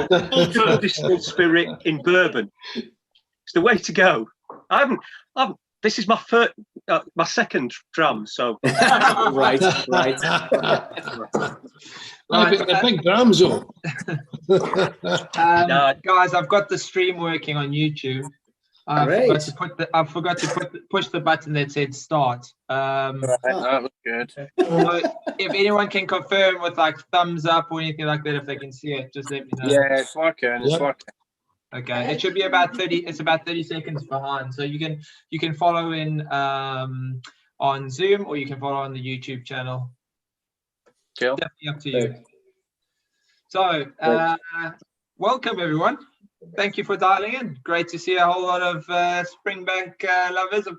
full distilled spirit in bourbon. It's the way to go. This is my first, my second dram, so. Right. A big Gramzo. Guys, I've got the stream working on YouTube. I forgot to push the button that said start. That was good. So if anyone can confirm with like thumbs up or anything like that, if they can see it, just let me know. Yeah, it's working. It's working. Okay, it should be about 30. It's about 30 seconds behind. So you can follow in on Zoom, or you can follow on the YouTube channel. Cool. Definitely up to you. So welcome everyone. Thank you for dialing in. Great to see a whole lot of Springbank lovers.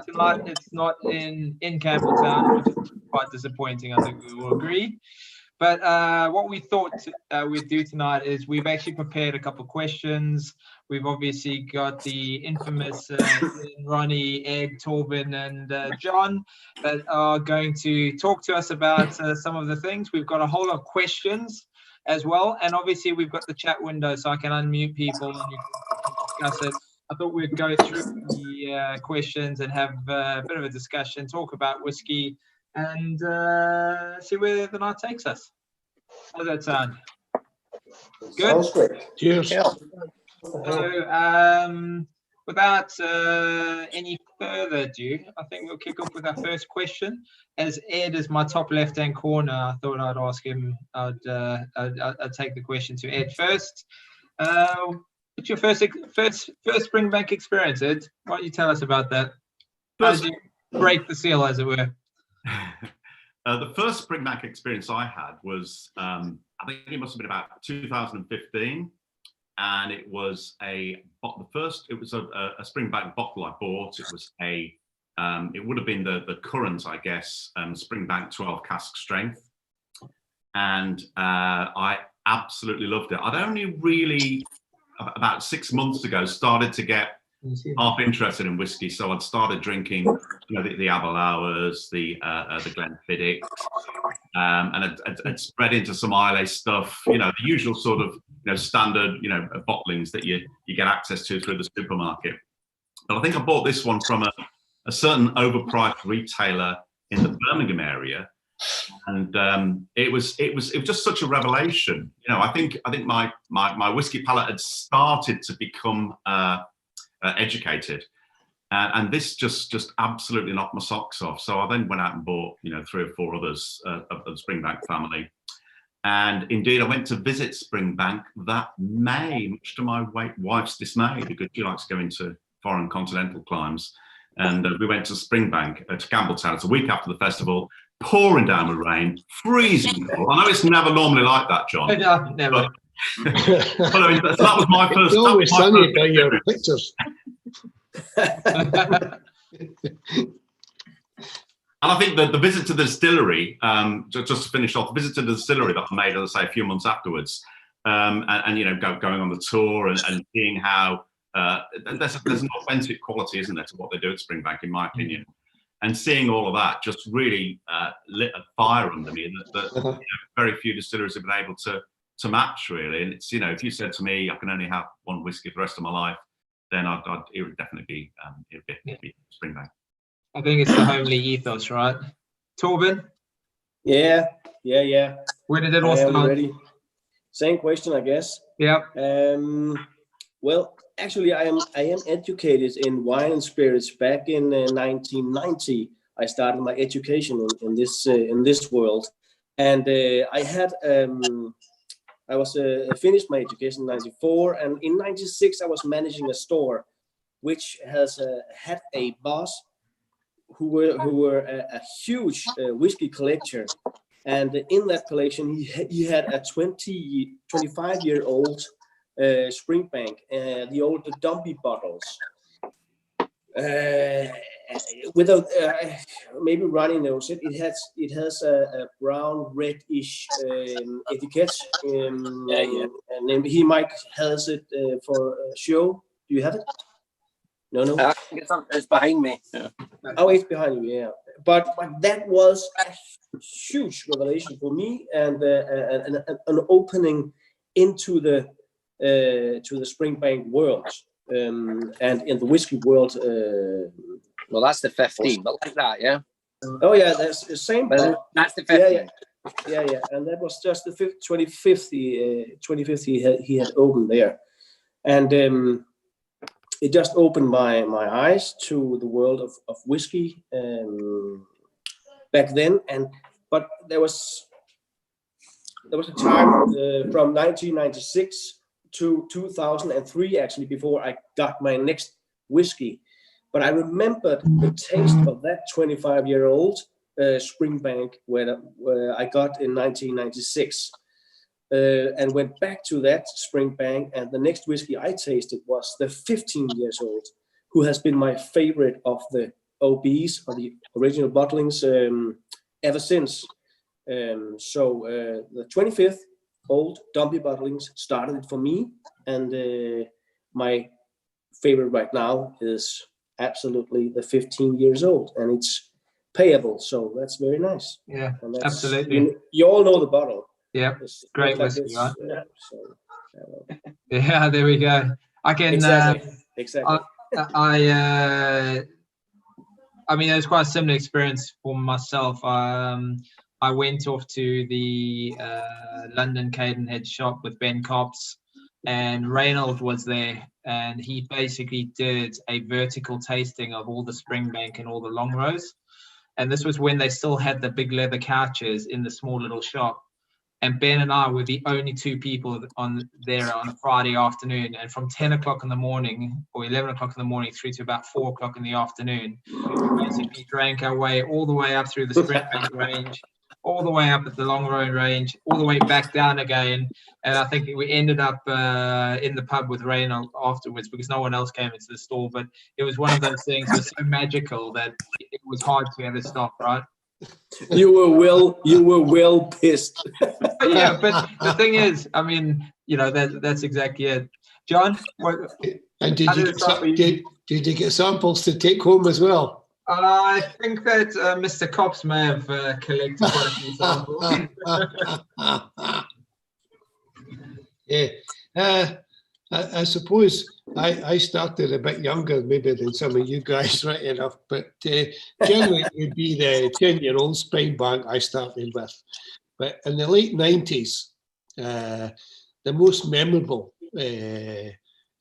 Tonight it's not in Campbelltown, which is quite disappointing. I think we will agree. But what we thought we'd do tonight is we've actually prepared a couple of questions. We've obviously got the infamous Ronnie, Ed, Torben, and John that are going to talk to us about some of the things. We've got a whole lot of questions as well, and obviously we've got the chat window, so I can unmute people and you can discuss it. I thought we'd go through the questions and have a bit of a discussion, talk about whiskey, and see where the night takes us. How does that sound? Good. Sounds great. Cheers. Yeah. So without any further ado, I think we'll kick off with our first question. As Ed is my top left-hand corner, I thought I'd ask him. I'd take the question to Ed first. What's your first Springbank experience, Ed? Why don't you tell us about that? How did you break the seal, as it were? The first Springbank experience I had was, I think it must have been about 2015, and it was a Springbank bottle I bought. It was it would have been the current, I guess, Springbank 12 cask strength, and I absolutely loved it. I'd only really about 6 months ago started to get half interested in whiskey, so I'd started drinking, the Aberlours, the Glenfiddich, and I'd spread into some IAAS stuff, the usual sort of standard bottlings that you get access to through the supermarket. But I think I bought this one from a certain overpriced retailer in the Birmingham area, and it was just such a revelation. I think my whiskey palate had started to become educated, and this just absolutely knocked my socks off. So I then went out and bought 3 or 4 others of the Springbank family, and indeed I went to visit Springbank that May, much to my wife's dismay, because she likes going to foreign continental climes, and we went to Springbank to Campbelltown. It's a week after the festival, pouring down with rain, freezing cold. I know it's never normally like that, John. No, never. But I mean, that was my first. It's always sunny by your pictures. And I think that the visit to the distillery, just to finish off, the visit to the distillery that I made, as I say, a few months afterwards, and going on the tour and seeing how there's an authentic quality, isn't there, to what they do at Springbank, in my opinion. And seeing all of that just really lit a fire under me that very few distilleries have been able to match, really. And it's, if you said to me I can only have one whiskey for the rest of my life, then it would definitely be Springbank. I think it's the homely ethos, right? Torben? Yeah. Where did it all start? Ready. Same question, I guess. Yeah. Well, actually, I am educated in wine and spirits back in 1990. I started my education in this world, and I was finished my education in '94, and in '96 I was managing a store, which had a boss who were a huge whiskey collector, and in that collection he had a 25-year-old Springbank, the old dumpy bottles, without maybe running those. It has a brown reddish etiquette, and he might has it for show. Do you have it? No. I think it's behind me. Yeah. Oh, it's behind you. Yeah, but that was a huge revelation for me, and an opening into the to the Springbank world, and in the whiskey world. Well, that's the 15, but like that, yeah. Oh yeah, that's the same. Well, that's the 15. Yeah, and that was just the 25th he had opened there, and it just opened my eyes to the world of whiskey back then. But there was a time from 1996 to 2003 actually before I got my next whiskey. But I remembered the taste of that 25-year-old Springbank where I got in 1996, and went back to that Springbank. And the next whiskey I tasted was the 15 years old, who has been my favorite of the OBs, or the original bottlings, ever since. So the 25th old Dumpy bottlings started it for me, and my favorite right now is absolutely the 15 years old, and it's payable, so that's very nice. Yeah, and absolutely. You all know the bottle. Yeah, It's great like whiskey, this, right? So, Yeah, there we go. I can exactly. I mean, it was quite a similar experience for myself. I went off to the London Cadenhead shop with Ben Copps, and Reynold was there, and he basically did a vertical tasting of all the Springbank and all the long rows. And this was when they still had the big leather couches in the small little shop. And Ben and I were the only two people on there on a Friday afternoon. And from 10 o'clock in the morning or 11 o'clock in the morning through to about 4 o'clock in the afternoon, we basically drank our way all the way up through the Springbank range, all the way up at the Long Road range, all the way back down again. And I think we ended up in the pub with Reynold afterwards because no one else came into the store. But it was one of those things that was so magical that it was hard to ever stop, right? You were well pissed. Yeah, but the thing is, I mean, you know, that's exactly it. John, and did you get samples to take home as well? I think that Mr. Copps may have collected quite a few samples. Yeah, I suppose I started a bit younger maybe than some of you guys, right enough, but generally it would be the 10-year-old Springbank I started with. But in the late 90s, the most memorable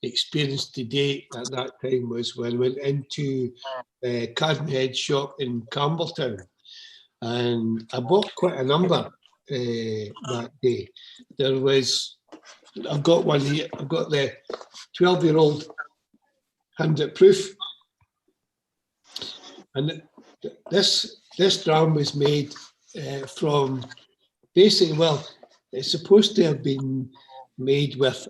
experience to date at that time was when I went into Cadenhead shop in Campbelltown, and I bought quite a number that day. There was, I've got one here, I've got the 12-year-old 100 proof, and this dram was made from basically, well, it's supposed to have been made with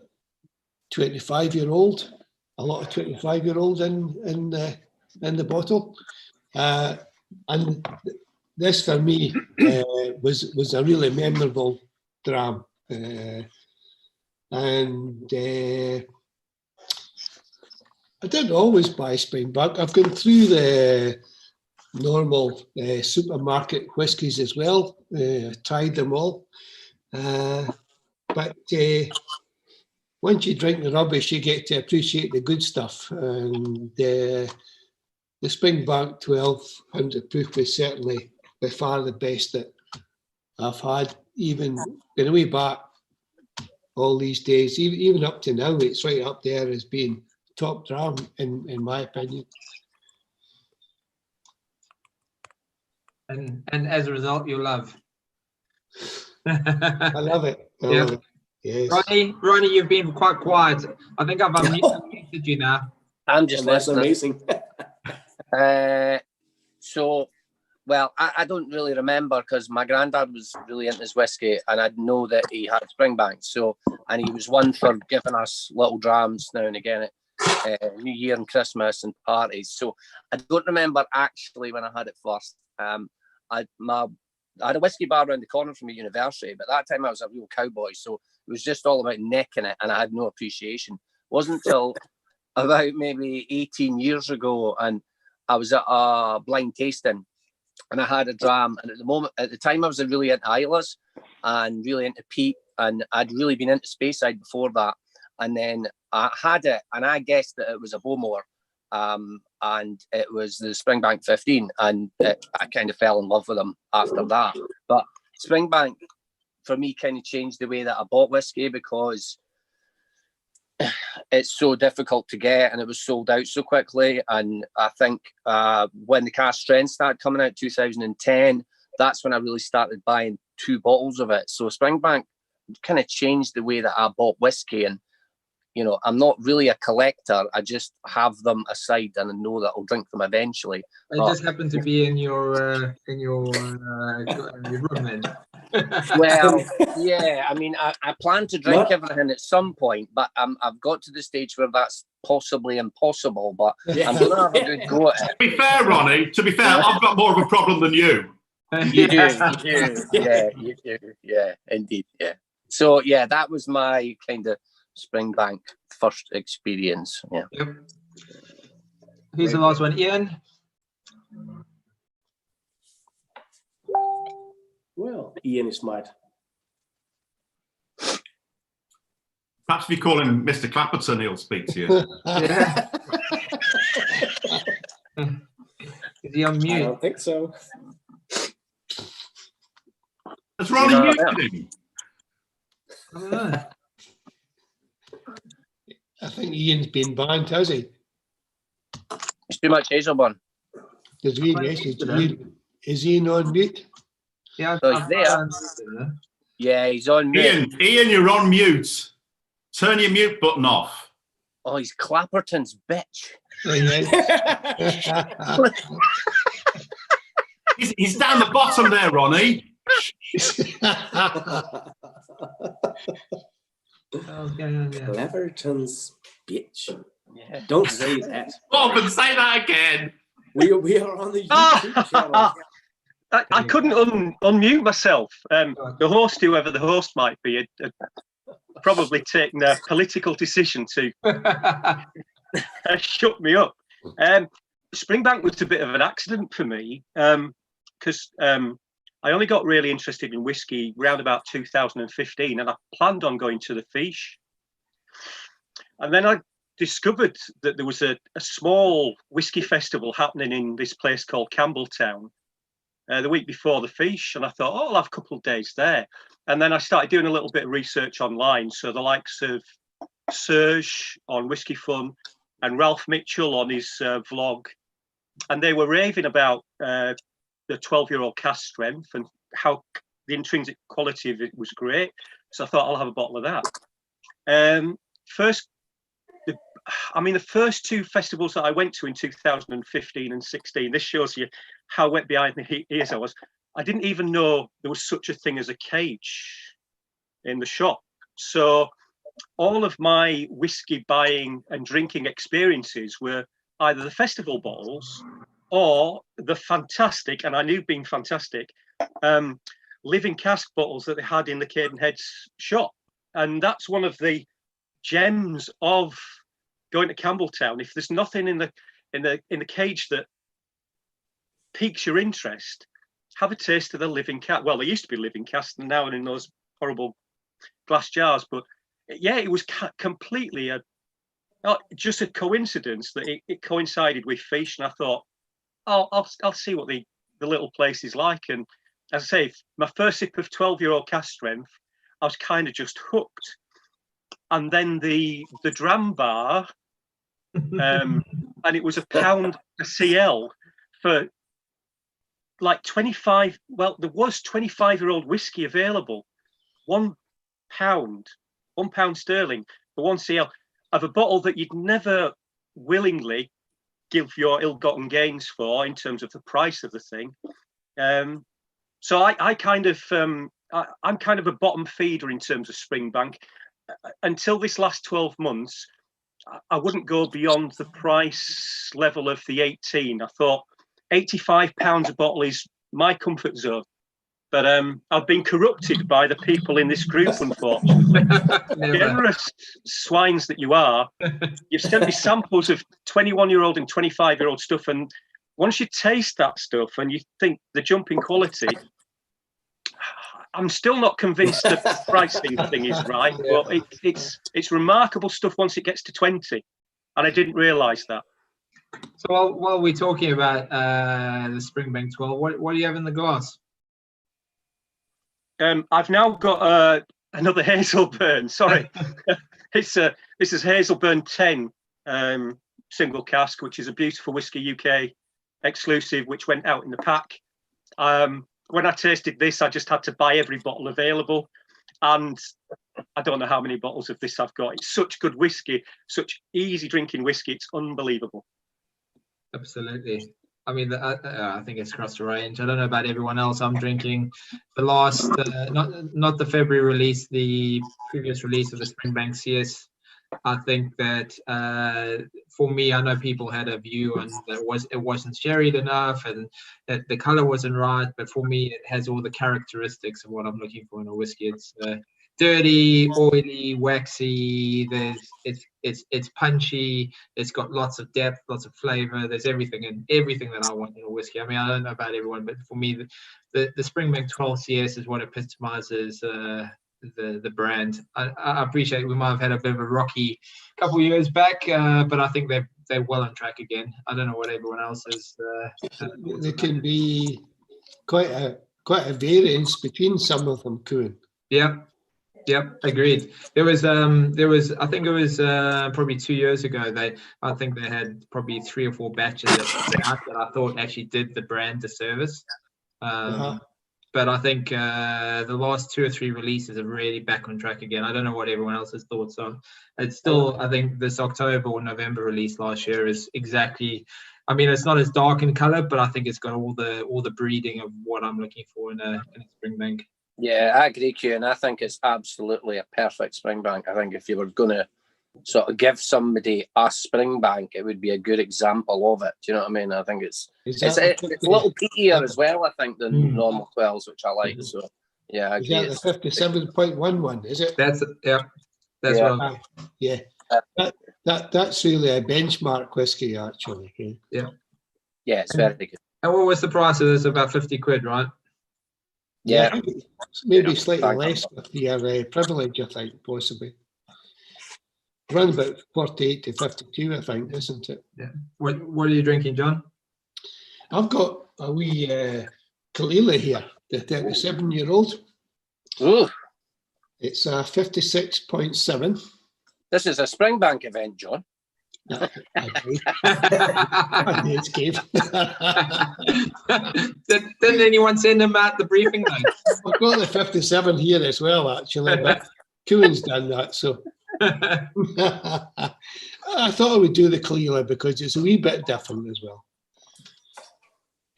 25-year-old, a lot of 25-year-olds in the bottle, and this for me was a really memorable dram, and I didn't always buy Springbank. I've gone through the normal supermarket whiskies as well, tried them all, but once you drink the rubbish, you get to appreciate the good stuff, and the Springbank 1200 proof is certainly by far the best that I've had, even going way back all these days, even up to now. It's right up there as being top dram in my opinion. And as a result, you'll love. I love it. I love it. Yes. Ronnie, you've been quite quiet. I think I've unmuted you now. I'm just listening. Amazing. So, well, I don't really remember because my granddad was really into his whiskey, and I know that he had Springbank. So, and he was one for giving us little drams now and again at New Year and Christmas and parties. So, I don't remember actually when I had it first. I had a whiskey bar around the corner from a university, but at that time I was a real cowboy, so it was just all about necking it, and I had no appreciation. It wasn't until about maybe 18 years ago, and I was at a blind tasting, and I had a dram, and at the time I was really into IAAS and really into peat and I'd really been into Speyside before that. And then I had it, and I guessed that it was a Bowmore, and it was the Springbank 15, and I kind of fell in love with them after that. But Springbank, for me, kind of changed the way that I bought whiskey, because it's so difficult to get, and it was sold out so quickly. And I think when the cask strength started coming out 2010, that's when I really started buying 2 bottles of it. So Springbank kind of changed the way that I bought whiskey. And you know, I'm not really a collector. I just have them aside, and I know that I'll drink them eventually. It just happened to be in your room then. Well, yeah. I mean, I plan to drink everything at some point, but I've got to the stage where that's possibly impossible. But I'm going to have a good go at it. To be fair, Ronnie, to be fair, I've got more of a problem than you. You do, yeah, you do, yeah, indeed, yeah. So yeah, that was my kind of Springbank first experience. Yeah. Yep. Who's the last one? Ian? Well, Ian is smart. Perhaps if you call him Mr. Clapperton, he'll speak to you. Yeah. Is he on I mute? don't think so. Has Ronnie muted him? I don't know. I think Ian's been banned, has he? It's too much Hazelburn. Does he is Ian on mute? Yeah, So he's there. Yeah, he's on mute. Ian, you're on mute. Turn your mute button off. Oh, he's Clapperton's bitch. He's down the bottom there, Ronnie. Clapperton's bitch. Yeah. Don't say that. Bob, and say that again. We are on the YouTube channel. I couldn't unmute myself. The host, whoever the host might be, had probably taken a political decision to shut me up. Springbank was a bit of an accident for me, because I only got really interested in whiskey around about 2015, and I planned on going to the Fiche. And then I discovered that there was a small whiskey festival happening in this place called Campbelltown the week before the Fiche, and I thought, oh, I'll have a couple of days there. And then I started doing a little bit of research online. So the likes of Serge on Whiskey Fun and Ralph Mitchell on his vlog, and they were raving about the 12-year-old cask strength and how the intrinsic quality of it was great. So I thought, I'll have a bottle of that. The first 2 festivals that I went to in 2015 and 16, this shows you how wet behind the ears I was. I didn't even know there was such a thing as a cage in the shop. So all of my whiskey buying and drinking experiences were either the festival bottles or the fantastic, and I knew being fantastic, living cask bottles that they had in the Cadenheads shop. And that's one of the gems of going to Campbelltown. If there's nothing in the cage that piques your interest, have a taste of the living cask. Well, they used to be living casks, and now in those horrible glass jars. But yeah, it was completely just a coincidence that it coincided with Fiche, and I thought, I'll see what the little place is like. And as I say, my first sip of 12-year-old cask strength, I was kind of just hooked. And then the dram bar, and it was £1 a CL for like 25. Well, there was 25-year-old whiskey available, £1 sterling for 1 CL of a bottle that you'd never willingly give your ill-gotten gains for in terms of the price of the thing. So I kind of I'm kind of a bottom feeder in terms of Springbank. Until this last 12 months, I wouldn't go beyond the price level of the 18. I thought £85 a bottle is my comfort zone. But I've been corrupted by the people in this group, unfortunately. Generous swines that you are, you've sent me samples of 21-year-old and 25-year-old stuff, and once you taste that stuff and you think the jump in quality, I'm still not convinced that the pricing thing is right, but it's remarkable stuff once it gets to 20, and I didn't realise that. So while we're talking about the Springbank 12, what do you have in the glass? I've now got another Hazelburn. Sorry, this is Hazelburn 10 single cask, which is a beautiful whiskey UK exclusive, which went out in the pack. When I tasted this, I just had to buy every bottle available, and I don't know how many bottles of this I've got. It's such good whiskey, such easy drinking whiskey. It's unbelievable. Absolutely. I mean, I think it's across the range. I don't know about everyone else. I'm drinking the last, not the February release, the previous release of the Springbank CS. I think that for me, I know people had a view on that it wasn't sherried enough and that the color wasn't right. But for me, it has all the characteristics of what I'm looking for in a whiskey. It's dirty, oily, waxy. It's punchy. It's got lots of depth, lots of flavor. There's everything that I want in a whiskey. I mean, I don't know about everyone, but for me, the Springbank 12 CS is what epitomizes the brand. I appreciate we might have had a bit of a rocky couple of years back, but I think they're well on track again. I don't know what everyone else is. There can be quite a variance between some of them, Kuhn. Yep, agreed. There was I think it was probably 2 years ago. I think they had probably 3 or 4 batches that I thought actually did the brand a service. But I think the last 2 or 3 releases are really back on track again. I don't know what everyone else's thoughts are. It's still, I think this October or November release last year is exactly, I mean, it's not as dark in color, but I think it's got all the breeding of what I'm looking for in a Springbank. Yeah, I agree, Q, and I think it's absolutely a perfect Springbank. I think if you were going to sort of give somebody a Springbank, it would be a good example of it. Do you know what I mean? I think it's a little peatier as well, I think, than normal 12s, which I like. So, yeah, I agree. Is that the 57.11, is it? That's right. Yeah. That's really a benchmark whiskey, actually. Yeah. Yeah, it's very good. And what was the price of this? About 50 quid, right? Yeah. Maybe slightly less with the privilege, I think, possibly. Around about 48 to 52, I think, isn't it? Yeah. What are you drinking, John? I've got a wee Kalila here, the 37-year-old. Ooh. It's a 56.7. This is a Springbank event, John. It's Gabe. Didn't anyone send him out the briefing notes? I've got the 57 here as well, actually, but Kuhn's done that, so. I thought I would do the Kalila because it's a wee bit different as well.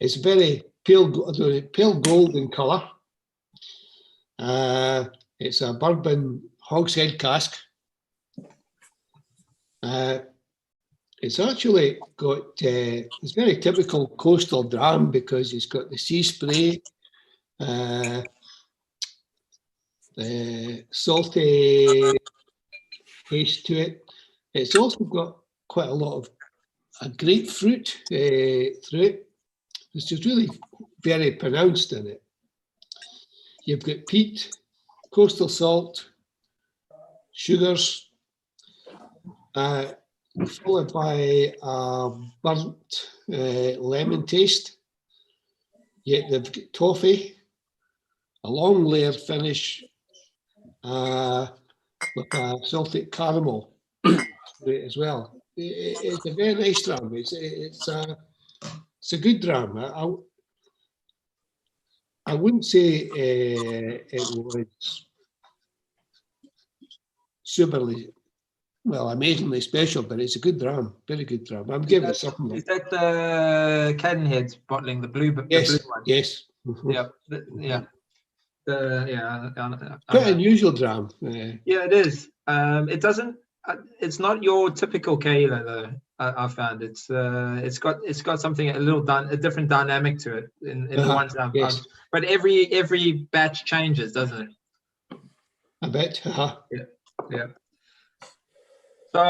It's very pale gold in colour. It's a bourbon hogshead cask. It's actually got, it's very typical coastal dram because it's got the sea spray, the salty taste to it. It's also got quite a lot of grapefruit through it, which is really very pronounced in it. You've got peat, coastal salt, sugars, followed by a burnt lemon taste. Yet they've got toffee, a long layer finish with a salted caramel as well. It's a very nice dram. It's a good dram. I wouldn't say it was superly, well, amazingly special, but it's a good dram, very good dram. I'm giving it something. Is that the Cadenhead bottling, the blue? Yes, the blue one? yes. Yeah. Quite unusual dram. Yeah, it is. It doesn't. It's not your typical Kayla though. I found it's got something a different dynamic to it in the ones I've. But every batch changes, doesn't it? I bet. Yeah. So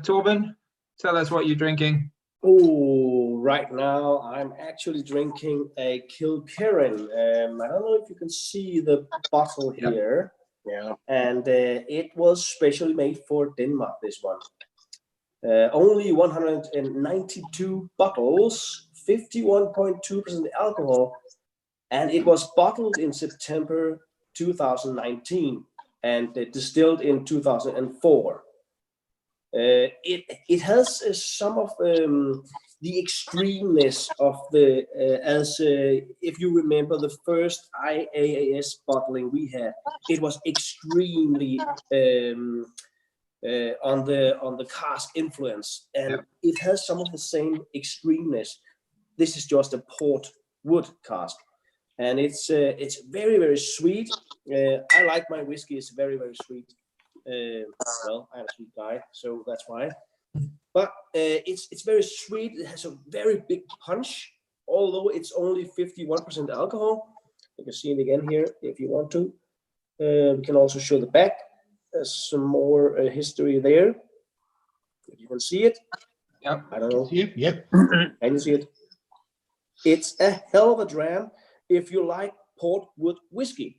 Torben, tell us what you're drinking. Oh, right now I'm actually drinking a Kilkerran. I don't know if you can see the bottle here. Yeah. And it was specially made for Denmark, this one. Only 192 bottles, 51.2% alcohol, and it was bottled in September 2019 and distilled in 2004. It has some of the extremeness of the if you remember the first IAAS bottling we had, it was extremely on the cask influence, and it has some of the same extremeness. This is just a port wood cask, and it's very, very sweet. I like my whiskey. It's very, very sweet. Well, I'm a sweet guy, so that's why. But it's very sweet. It has a very big punch, although it's only 51% alcohol. You can see it again here if you want to. We can also show the back. There's some more history there. If you can see it. Yep. I don't know. Yep. Can you see it? It's a hell of a dram if you like port wood whiskey.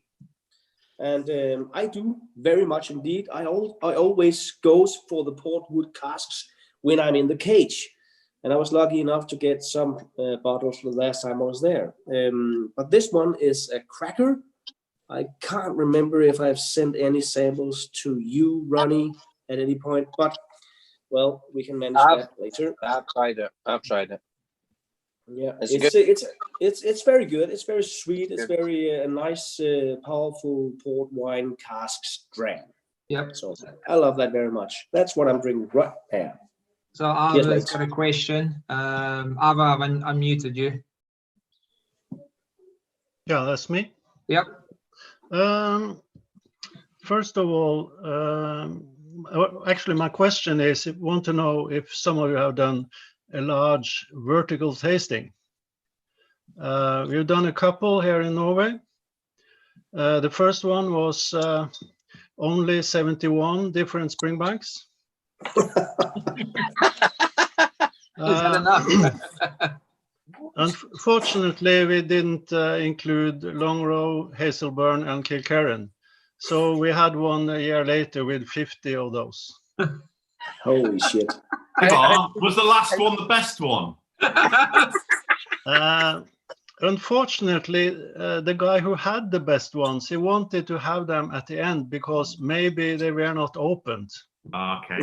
And I do very much indeed. I always goes for the port wood casks when I'm in the cage. And I was lucky enough to get some bottles the last time I was there. But this one is a cracker. I can't remember if I've sent any samples to you, Ronnie, at any point. But, well, we can manage that later. I've tried it. Yeah, It's very good. It's very sweet. It's very a nice, powerful port wine casks dram. Yep. So I love that very much. That's what I'm drinking right now. So I've got a question. Ava, I've unmuted you. Yeah, that's me. Yep. First of all, actually, my question is, I want to know if some of you have done a large vertical tasting. We've done a couple here in Norway. The first one was only 71 different Springbanks. Is that enough? Unfortunately, we didn't include Longrow, Hazelburn, and Kilkerran. So we had one a year later with 50 of those. Holy shit. Was the last one the best one? Unfortunately, the guy who had the best ones, he wanted to have them at the end because maybe they were not opened. Okay.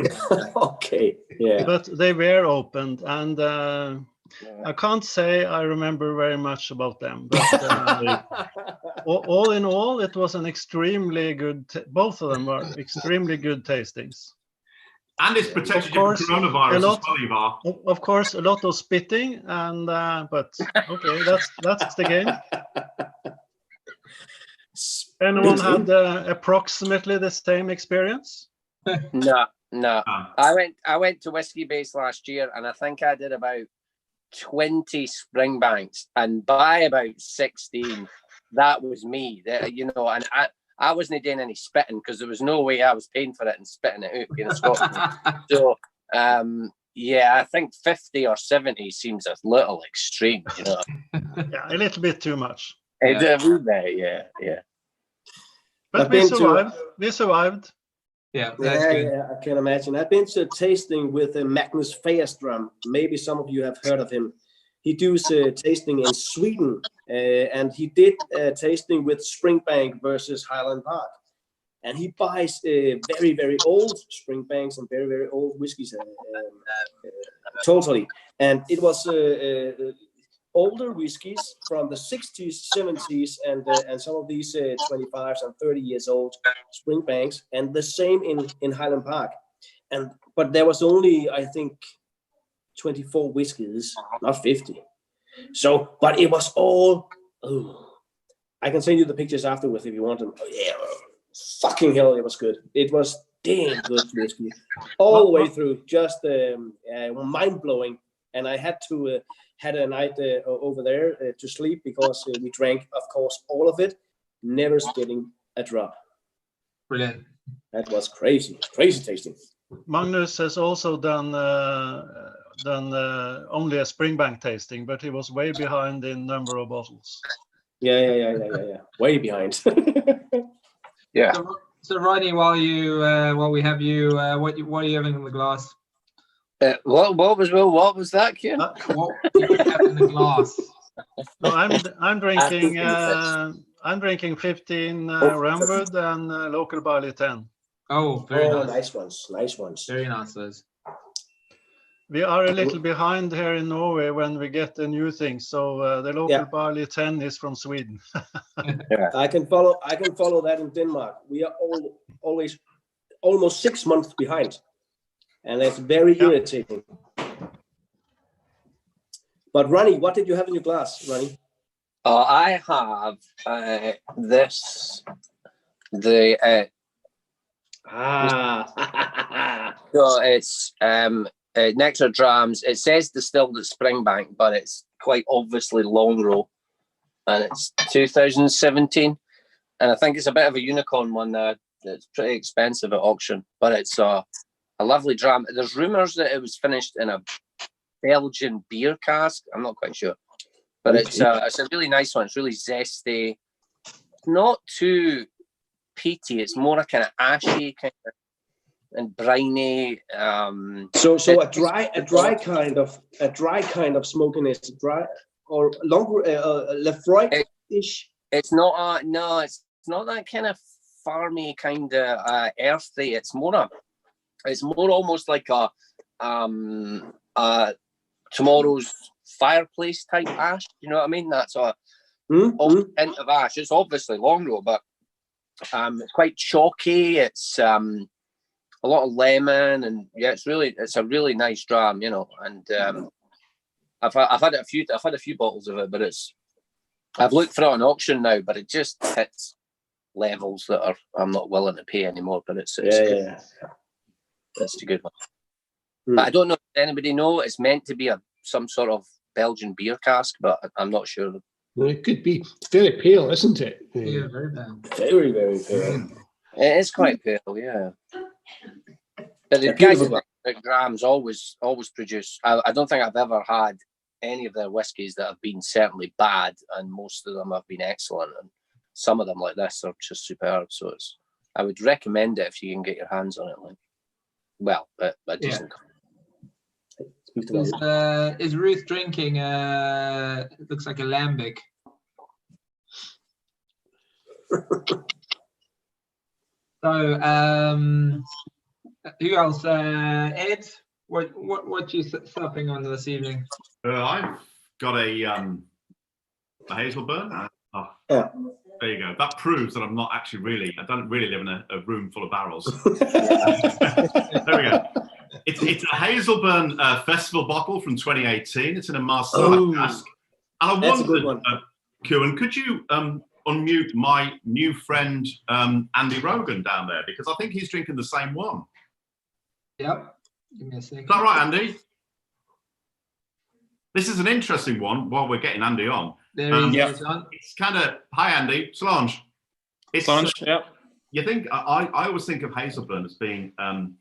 Okay, yeah. But they were opened, and I can't say I remember very much about them. But all in all, it was an extremely good, both of them were extremely good tastings. And it's protected you from coronavirus as well, Ivar. Of course, a lot of spitting, and but okay, that's the game. Anyone had approximately the same experience? No. I went to Whiskey Base last year, and I think I did about 20 Springbanks, and by about 16, that was me. And I wasn't doing any spitting because there was no way I was paying for it and spitting it out in Scotland. So, yeah, I think 50 or 70 seems a little extreme, Yeah, a little bit too much. Yeah. But we survived. We survived. Yeah, that's good. Yeah, I can imagine. I've been to a tasting with Magnus Fejerström. Maybe some of you have heard of him. He does a tasting in Sweden, and he did a tasting with Springbank versus Highland Park. And he buys very, very old Springbanks and very, very old whiskies, totally. And it was older whiskies from the 60s, 70s, and some of these 25 and 30 years old Springbanks, and the same in Highland Park. But there was only, I think, 24 whiskies, not 50. So, but it was all, I can send you the pictures afterwards if you want them. Oh, yeah, fucking hell, it was good. It was damn good whiskey. All the way through, just mind-blowing. And I had to, had a night over there to sleep because we drank, of course, all of it, never spitting a drop. Brilliant. That was crazy tasting. Magnus has also done only a Springbank tasting, but he was way behind in number of bottles. Yeah. Way behind. Yeah. So Ronnie, while we have you, what are you having in the glass? What was that, Kieran? What do you have in the glass? No, I'm drinking 15 Ramwood and local barley 10. Oh, very nice. Nice ones. Very nice, those. We are a little behind here in Norway when we get the new things. So the local barley 10 is from Sweden. Yeah. I can follow that in Denmark. We are always almost 6 months behind, and that's very irritating. But Ronnie, what did you have in your glass, Ronnie? I have this. So it's Nectar Drams. It says distilled at Springbank, but it's quite obviously long row, and it's 2017. And I think it's a bit of a unicorn one. It's pretty expensive at auction, but it's a lovely dram. There's rumours that it was finished in a Belgian beer cask. I'm not quite sure, but it's a really nice one. It's really zesty, not too peaty. It's more a kind of ashy kind of and briny. So a dry kind of smokiness, dry or longer Lefroy-ish. It's not it's not that kind of farmy kind of earthy. It's more almost like a tomorrow's fireplace type ash. You know what I mean? That's a hint of ash. It's obviously long row, but it's quite chalky. It's a lot of lemon, and it's a really nice dram, you know. And I've had a few bottles of it, but I've looked for it on auction now, but it just hits levels that I'm not willing to pay anymore. But it's good. That's a good one. But I don't know if anybody know. It's meant to be some sort of Belgian beer cask, but I'm not sure. Well, it could be very pale, isn't it? Yeah, very pale. Very, very pale. It is quite pale, yeah. But the guys at Graham's always produce. I don't think I've ever had any of their whiskies that have been certainly bad, and most of them have been excellent. And some of them, like this, are just superb. So I would recommend it if you can get your hands on it. A decent. Is Ruth drinking? It looks like a lambic. So, who else? Ed, what you supping on this evening? I've got a Hazelburn. There you go. That proves that I don't really live in a room full of barrels. There we go. It's a Hazelburn festival bottle from 2018. It's in a Marcella cask. And I wondered, Kieran, could you unmute my new friend Andy Rogan down there, because I think he's drinking the same one. Yep. Give me a second. Is that right, Andy? This is an interesting one. While we're getting Andy on, it's kind of hi Andy, Solange. It's Solange. Yeah. You think I always think of Hazelburn as being kind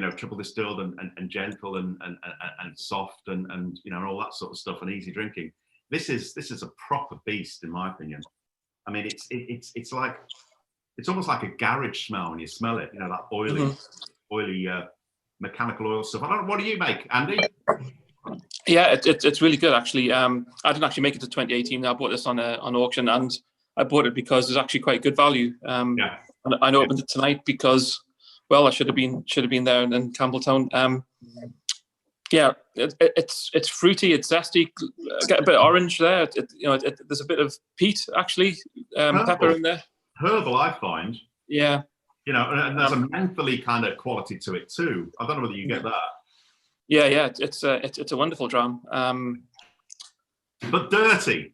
of triple distilled and gentle and soft and all that sort of stuff and easy drinking. This is a proper beast in my opinion. I mean, it's almost like a garage smell when you smell it. That oily mechanical oil stuff. I don't know. What do you make, Andy? Yeah, it's really good actually. I didn't actually make it to 2018. I bought this on auction, and I bought it because it's actually quite good value. And I opened it tonight because, well, I should have been there in Campbelltown. It's fruity, it's zesty. Get a bit of orange there. There's a bit of peat actually, pepper in there. Herbal, I find. Yeah. And there's a mentally kind of quality to it too. I don't know whether you get that. Yeah, it's a wonderful dram. But dirty.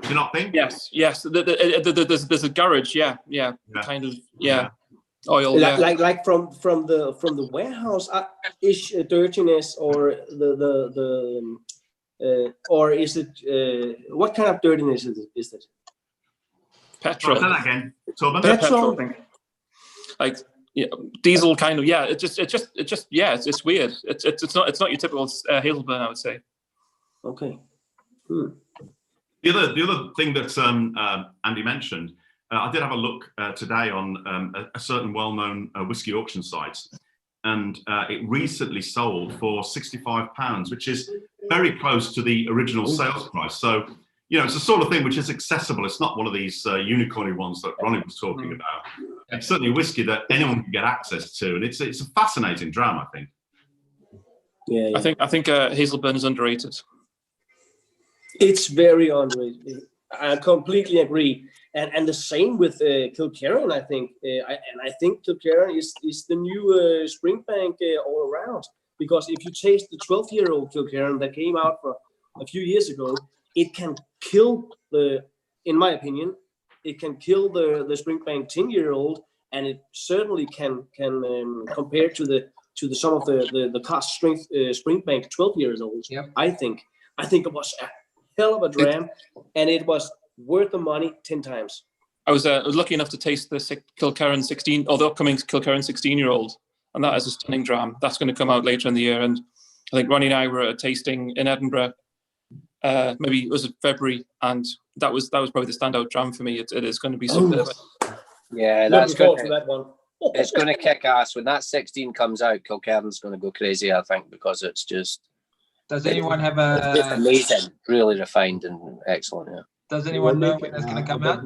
Do you not think? Yes. There's a garage. Yeah. Kind of. Yeah. Oil. Like from the warehouse ish dirtiness, or or is it what kind of dirtiness is it? Petrol. Say that again. Petrol. I think. Like yeah, diesel kind of, yeah. It's just yeah. It's weird. It's not your typical Hazelburn, I would say. Okay. The other thing that Andy mentioned, I did have a look today on a certain well-known whiskey auction site, and it recently sold for £65, which is very close to the original sales price. So, you know, it's the sort of thing which is accessible. It's not one of these unicorny ones that Ronnie was talking about. It's certainly a whiskey that anyone can get access to, and it's a fascinating dram, I think. Yeah, yeah. I think Hazelburn is underrated. It's very underrated. I completely agree. And the same with Kilkerran, I think. I think Kilkerran is the new Springbank all around. Because if you taste the 12-year-old Kilkerran that came out for a few years ago, it can kill in my opinion, it can kill the Springbank 10-year-old, and it certainly can compare to the some of the cask strength Springbank 12 years old. Yep. I think it was a hell of a dram, and it was worth the money 10 times. I was lucky enough to taste the Kilkerran 16, or the upcoming Kilkerran 16-year-old, and that is a stunning dram. That's going to come out later in the year, and I think Ronnie and I were at a tasting in Edinburgh. Maybe it was in February, and that was probably the standout dram for me. It is going to be superb. Yeah, that's Looking good. forward to that one. It's going to kick ass when that 16 comes out. Kilkerran's going to go crazy, I think, because it's just. Does anyone have it's amazing, really refined and excellent? Yeah. Does anyone know when it's going to come out?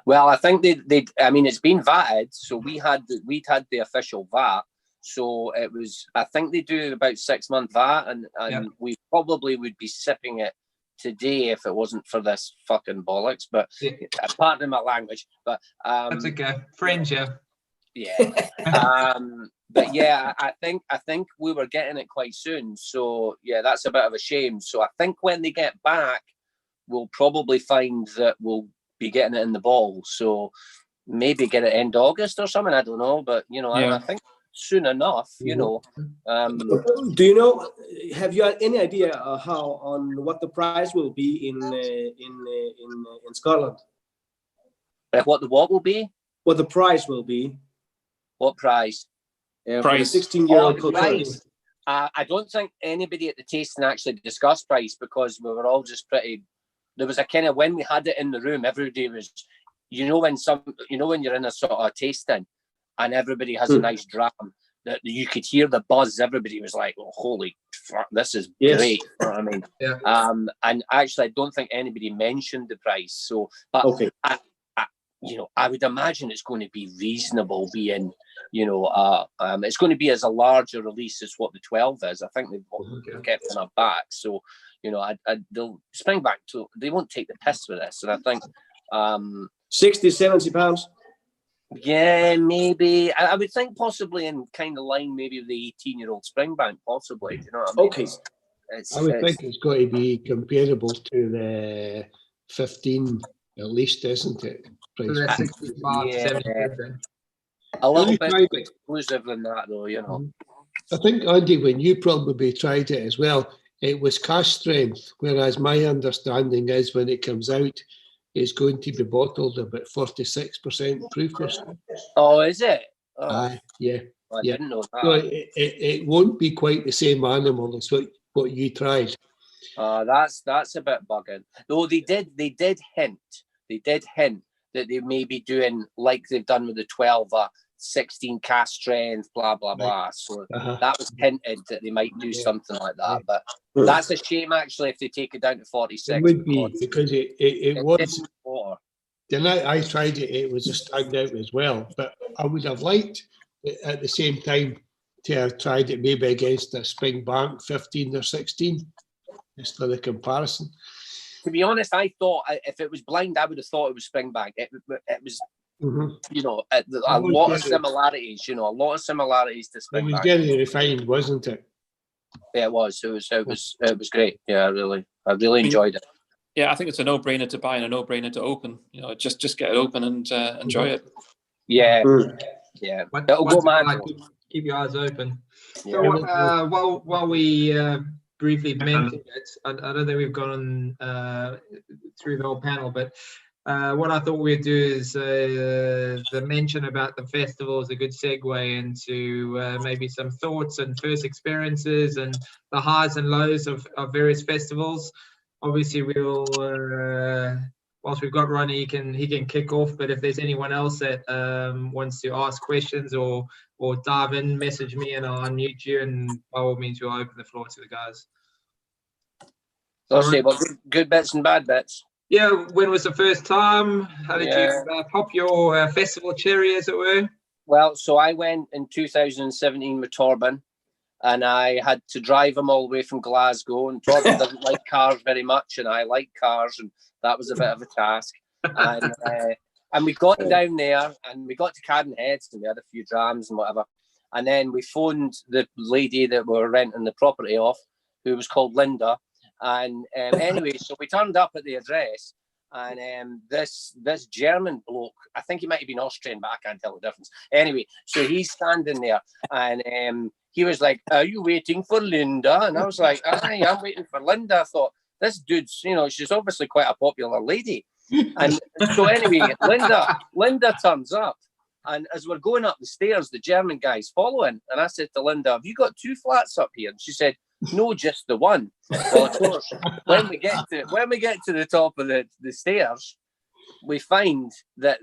Well, I think they. I mean, it's been vatted, so we'd had the official VAT. So it was. I think they do about 6-month VAT, and Yeah. we probably would be sipping it today if it wasn't for this fucking bollocks. But Yeah. pardon my language, but That's okay. Fringe, yeah. yeah. But yeah, I think we were getting it quite soon. So yeah, that's a bit of a shame. So I think when they get back, we'll probably find that we'll be getting it in the ball. So maybe get it end August or something. I don't know, but you know, Yeah. I think soon enough. You know. Do you know? Have you had any idea what the price will be in Scotland? What the what will be? What the price will be? What price? Price. For the 16-year-old Oh, the price. I don't think anybody at the tasting actually discussed price because we were all just pretty. There was a kind of when we had it in the room, everybody was, when you're in a sort of tasting, and everybody has a nice dram that you could hear the buzz. Everybody was like, "Oh, holy fuck, this is great!" You know what I mean? Yeah. And actually, I don't think anybody mentioned the price. So, but Okay. I would imagine it's going to be reasonable. Being, it's going to be as a larger release as what the 12 is. I think they've kept enough back. So, they'll Springbank they won't take the piss with this. And I think 60-70 pounds. yeah, maybe. I would think possibly in kind of line maybe with the 18-year-old Springbank, possibly. You know what I mean? Okay. I would think it's got to be comparable to the 15 at least, isn't it? So that's 65, Yeah. 70. a little tried bit it. exclusive than that, though. I think, Andy, when you probably tried it as well, it was cask strength, whereas my understanding is when it comes out, it's going to be bottled about 46% proof or something. Oh, is it? Oh, Yeah. I yeah. didn't know that. So it won't be quite the same animal as what you tried. That's a bit bugging. Though they did hint that they may be doing like they've done with the 12, 16 cask strength, blah blah blah. So that was hinted that they might do something like that. But that's a shame actually if they take it down to 46. It would be because it was. Before. Then I tried it. It was a standout as well. But I would have liked at the same time to have tried it maybe against a Springbank 15 or 16, just for the comparison. To be honest, I thought if it was blind, I would have thought it was Springbank. It was, a lot of similarities. A lot of similarities to Springbank. It was getting refined, wasn't it? Yeah, it was. It was great. Yeah, I really enjoyed it. Yeah, I think it's a no-brainer to buy and a no-brainer to open. Just get it open and enjoy it. Yeah, yeah. It'll go mad. Keep your eyes open. Yeah. So while we briefly mentioned it, I don't think we've gone through the whole panel, but what I thought we'd do is the mention about the festival is a good segue into maybe some thoughts and first experiences and the highs and lows of various festivals. Obviously, we'll whilst we've got Ronnie, he can kick off. But if there's anyone else that wants to ask questions or dive in, message me and I'll unmute you. And by all means, we'll open the floor to the guys. Okay, well, good bits and bad bits. Yeah, when was the first time? How did you pop your festival cherry, as it were? Well, so I went in 2017 with Torben, and I had to drive him all the way from Glasgow. And Torben doesn't like cars very much, and I like cars, and that was a bit of a task. And we got down there, and we got to Cadden Heads, and we had a few drams and whatever. And then we phoned the lady that we were renting the property off, who was called Linda. And anyway, so we turned up at the address, and this German bloke, I think he might have been Austrian, but I can't tell the difference. Anyway, so he's standing there, and he was like, "Are you waiting for Linda?" And I was like, "Aye, I'm waiting for Linda." I thought, this dude's, she's obviously quite a popular lady. And so anyway, Linda turns up, and as we're going up the stairs, the German guy's following. And I said to Linda, "Have you got 2 flats up here?" And she said, "No, just the one." Well, of course, when we get to the top of the stairs, we find that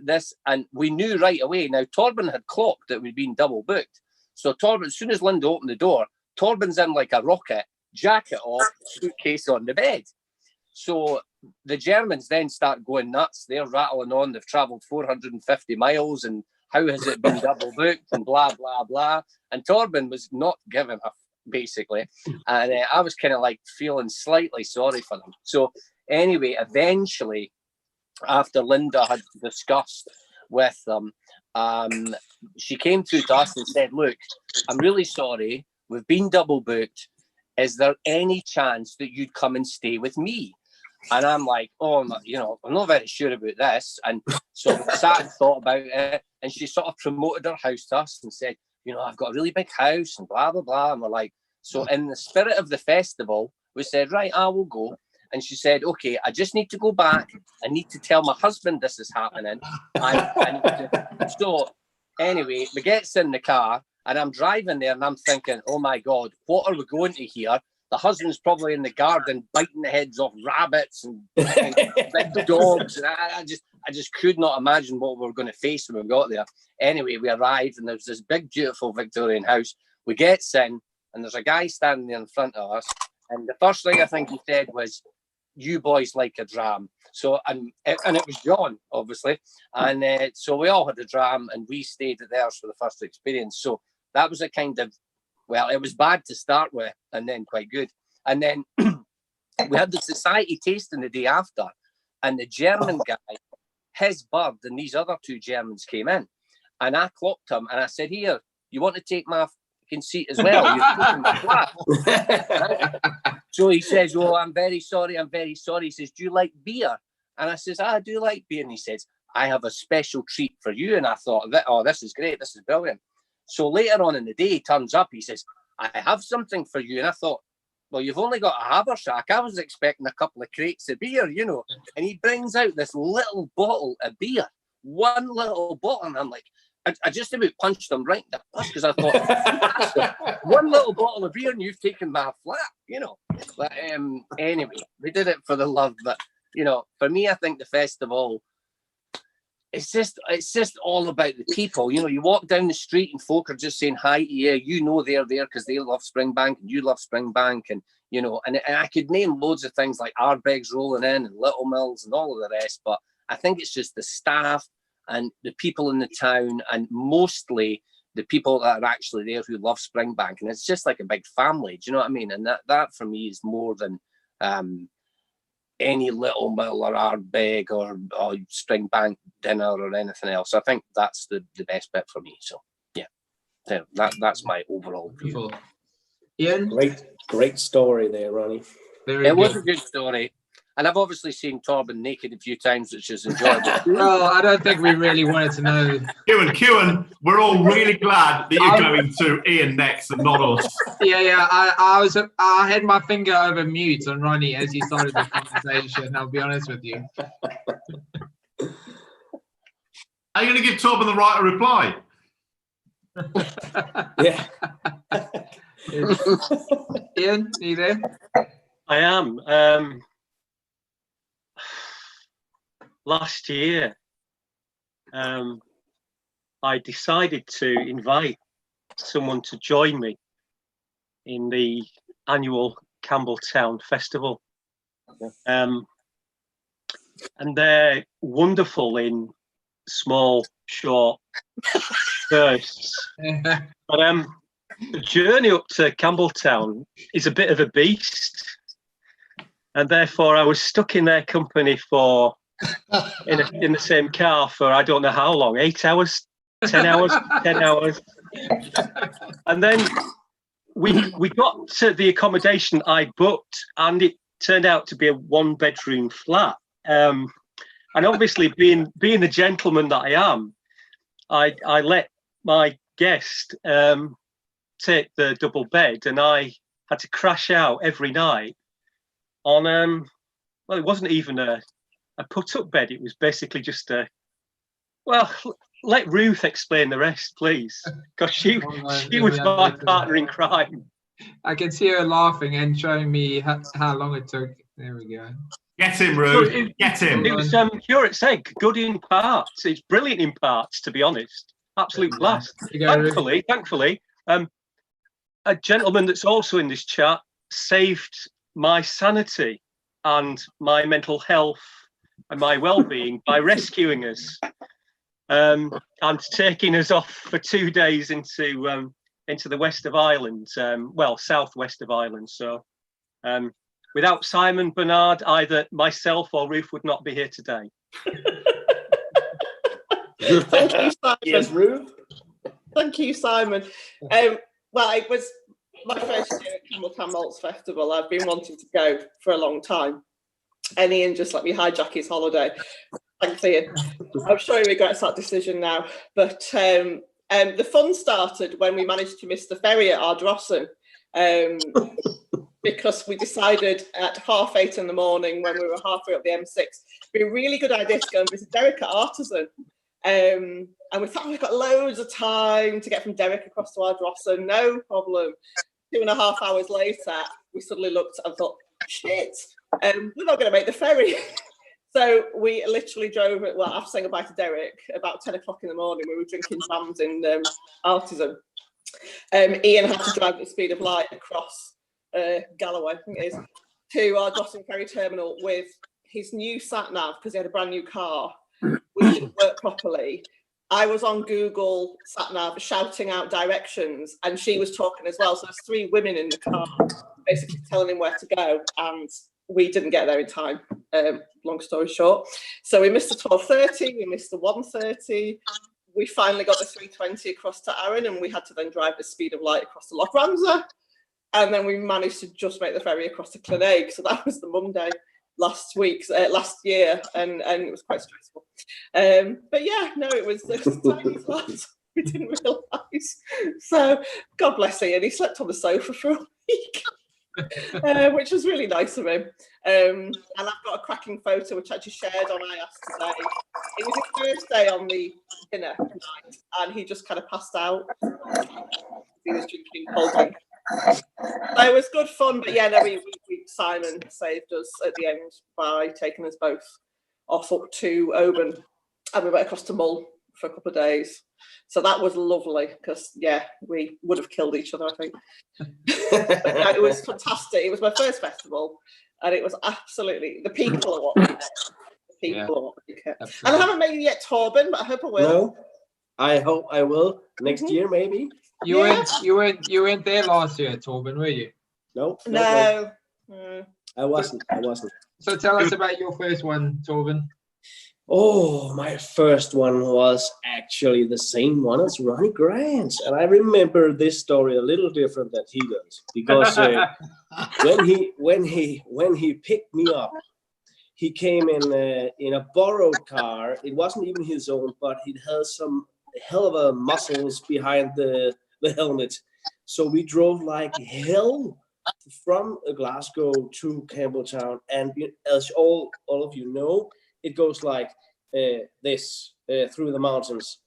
and we knew right away. Now, Torben had clocked that we'd been double booked. So Torben, as soon as Linda opened the door, Torben's in like a rocket, jacket off, suitcase on the bed. So the Germans then start going nuts. They're rattling on. They've travelled 450 miles, and how has it been double booked, and blah, blah, blah. And Torben was not giving a basically, and I was kind of like feeling slightly sorry for them. So anyway, eventually, after Linda had discussed with them, she came through to us and said, "Look, I'm really sorry, we've been double booked. Is there any chance that you'd come and stay with me?" And I'm like, "Oh, I'm not very sure about this." And so I sat and thought about it, and she sort of promoted her house to us and said, "I've got a really big house," and blah, blah, blah. And we're like, so in the spirit of the festival, we said, "Right, I will go." And she said, "Okay, I just need to go back. I need to tell my husband this is happening." So anyway, we get in the car, and I'm driving there, and I'm thinking, "Oh my God, what are we going to hear?" The husband's probably in the garden biting the heads off rabbits and big dogs. And I just could not imagine what we were going to face when we got there. Anyway, we arrived, and there was this big, beautiful Victorian house. We get in, and there's a guy standing there in front of us. And the first thing I think he said was, "You boys like a dram." So, and it was John, obviously. And so we all had a dram, and we stayed at theirs for the first experience. So that was a kind of, well, it was bad to start with, and then quite good. And then we had the society tasting the day after, and the German guy, his bird, and these other 2 Germans came in, and I clocked him, and I said, "Here, you want to take my fucking seat as well? You're taking my flat." So he says, "Oh, I'm very sorry. He says, "Do you like beer?" And I says, "I do like beer." And he says, "I have a special treat for you." And I thought, "Oh, this is great. This is brilliant." So later on in the day, he turns up. He says, "I have something for you." And I thought, "Well, you've only got a haversack. I was expecting a couple of crates of beer, And he brings out this little bottle of beer, one little bottle. And I'm like, I just about punched him right in the bus, because I thought, one little bottle of beer and you've taken my flat, But anyway, we did it for the love. But, for me, I think the festival, it's just all about the people. You walk down the street and folk are just saying hi to you. They're there because they love Springbank and you love Springbank, and and I could name loads of things like Ardbegs rolling in and Little Mills and all of the rest. But I think it's just the staff and the people in the town, and mostly the people that are actually there who love Springbank, and it's just like a big family. Do you know what I mean? And that for me is more than any Little Mill or Ardbeg or Springbank dinner or anything else. I think that's the best bit for me. So yeah, that's my overall view. Ian? Great story there, Ronnie. It was a good story. And I've obviously seen Torben naked a few times, which is enjoyable. Well, I don't think we really wanted to know. Kieran, we're all really glad that you're going to Ian next and not us. Yeah. I had my finger over mute on Ronnie as he started the conversation. I'll be honest with you. Are you going to give Torben the right to reply? Yeah. Ian, are you there? I am. Last year, I decided to invite someone to join me in the annual Campbelltown Festival. And they're wonderful in small, short bursts. But the journey up to Campbelltown is a bit of a beast. And therefore I was stuck in their company for in the same car for I don't know how long, 8 hours, 10 hours, 10 hours. And then we got to the accommodation I booked, and it turned out to be a 1-bedroom flat. And obviously, being the gentleman that I am, I let my guest take the double bed, and I had to crash out every night on well, it wasn't even a put-up bed. It was basically just a, well, let Ruth explain the rest, please, because she was my partner in crime. I can see her laughing and showing me how long it took. There we go. Get him, Ruth. Get him. It was curate's egg, good in parts. It's brilliant in parts, to be honest. Absolute blast. Thankfully, a gentleman that's also in this chat saved my sanity and my mental health and my well-being by rescuing us and taking us off for 2 days into the west of Ireland, well, southwest of Ireland. So without Simon Bernard, either myself or Ruth would not be here today. Thank you, Simon. Yes, Ruth. Thank you, Simon. Well, it was my first year at Campbelltown Malts Festival. I've been wanting to go for a long time, and Ian just let me hijack his holiday. Thanks, Ian. I'm sure he regrets that decision now. But the fun started when we managed to miss the ferry at Ardrossan, because we decided at 8:30 in the morning, when we were halfway up the M6, it'd be a really good idea to go and visit Derek at Artisan. And we thought we've got loads of time to get from Derek across to Ardrossan, no problem. 2.5 hours later, we suddenly looked and thought, shit, we're not going to make the ferry. So we literally drove it, well, after saying goodbye to Derek, about 10 o'clock in the morning, we were drinking jams in Artisan. Ian had to drive at the speed of light across Galloway, I think it is, to our Ardrossan Ferry Terminal with his new sat-nav, because he had a brand new car, which didn't work properly. I was on Google sat-nav shouting out directions, and she was talking as well. So there's 3 women in the car basically telling him where to go, and we didn't get there in time, long story short. So we missed the 12:30, we missed the 1:30. We finally got the 3:20 across to Arran, and we had to then drive the speed of light across to Loch Ramsar. And then we managed to just make the ferry across to Clunaig. So that was the Monday last year, and it was quite stressful. But yeah, no, it was Chinese lads. We didn't realise. So God bless Ian, he slept on the sofa for a week. Which was really nice of him. And I've got a cracking photo which I actually shared on IAAS today. It was his first day on the dinner night, and he just kind of passed out. He was drinking cold drink. So it was good fun, but yeah, no, Simon saved us at the end by taking us both off up to Oban, and we went across to Mull for a couple of days. So that was lovely, because yeah, we would have killed each other, I think. Yeah, it was fantastic. It was my first festival, and it was absolutely, the people are what we care. The people are what we care. And I haven't made it yet, Torben, but I hope I will. No, I hope I will next year, maybe. You weren't there last year, Torben, were you? No. I wasn't. So tell us about your first one, Torben. Oh, my first one was actually the same one as Ronnie Grant's, and I remember this story a little different than he does, because when he picked me up, he came in a borrowed car. It wasn't even his own, but he had some hell of a muscles behind the helmet. So we drove like hell from Glasgow to Campbelltown, and as all of you know, it goes like this through the mountains.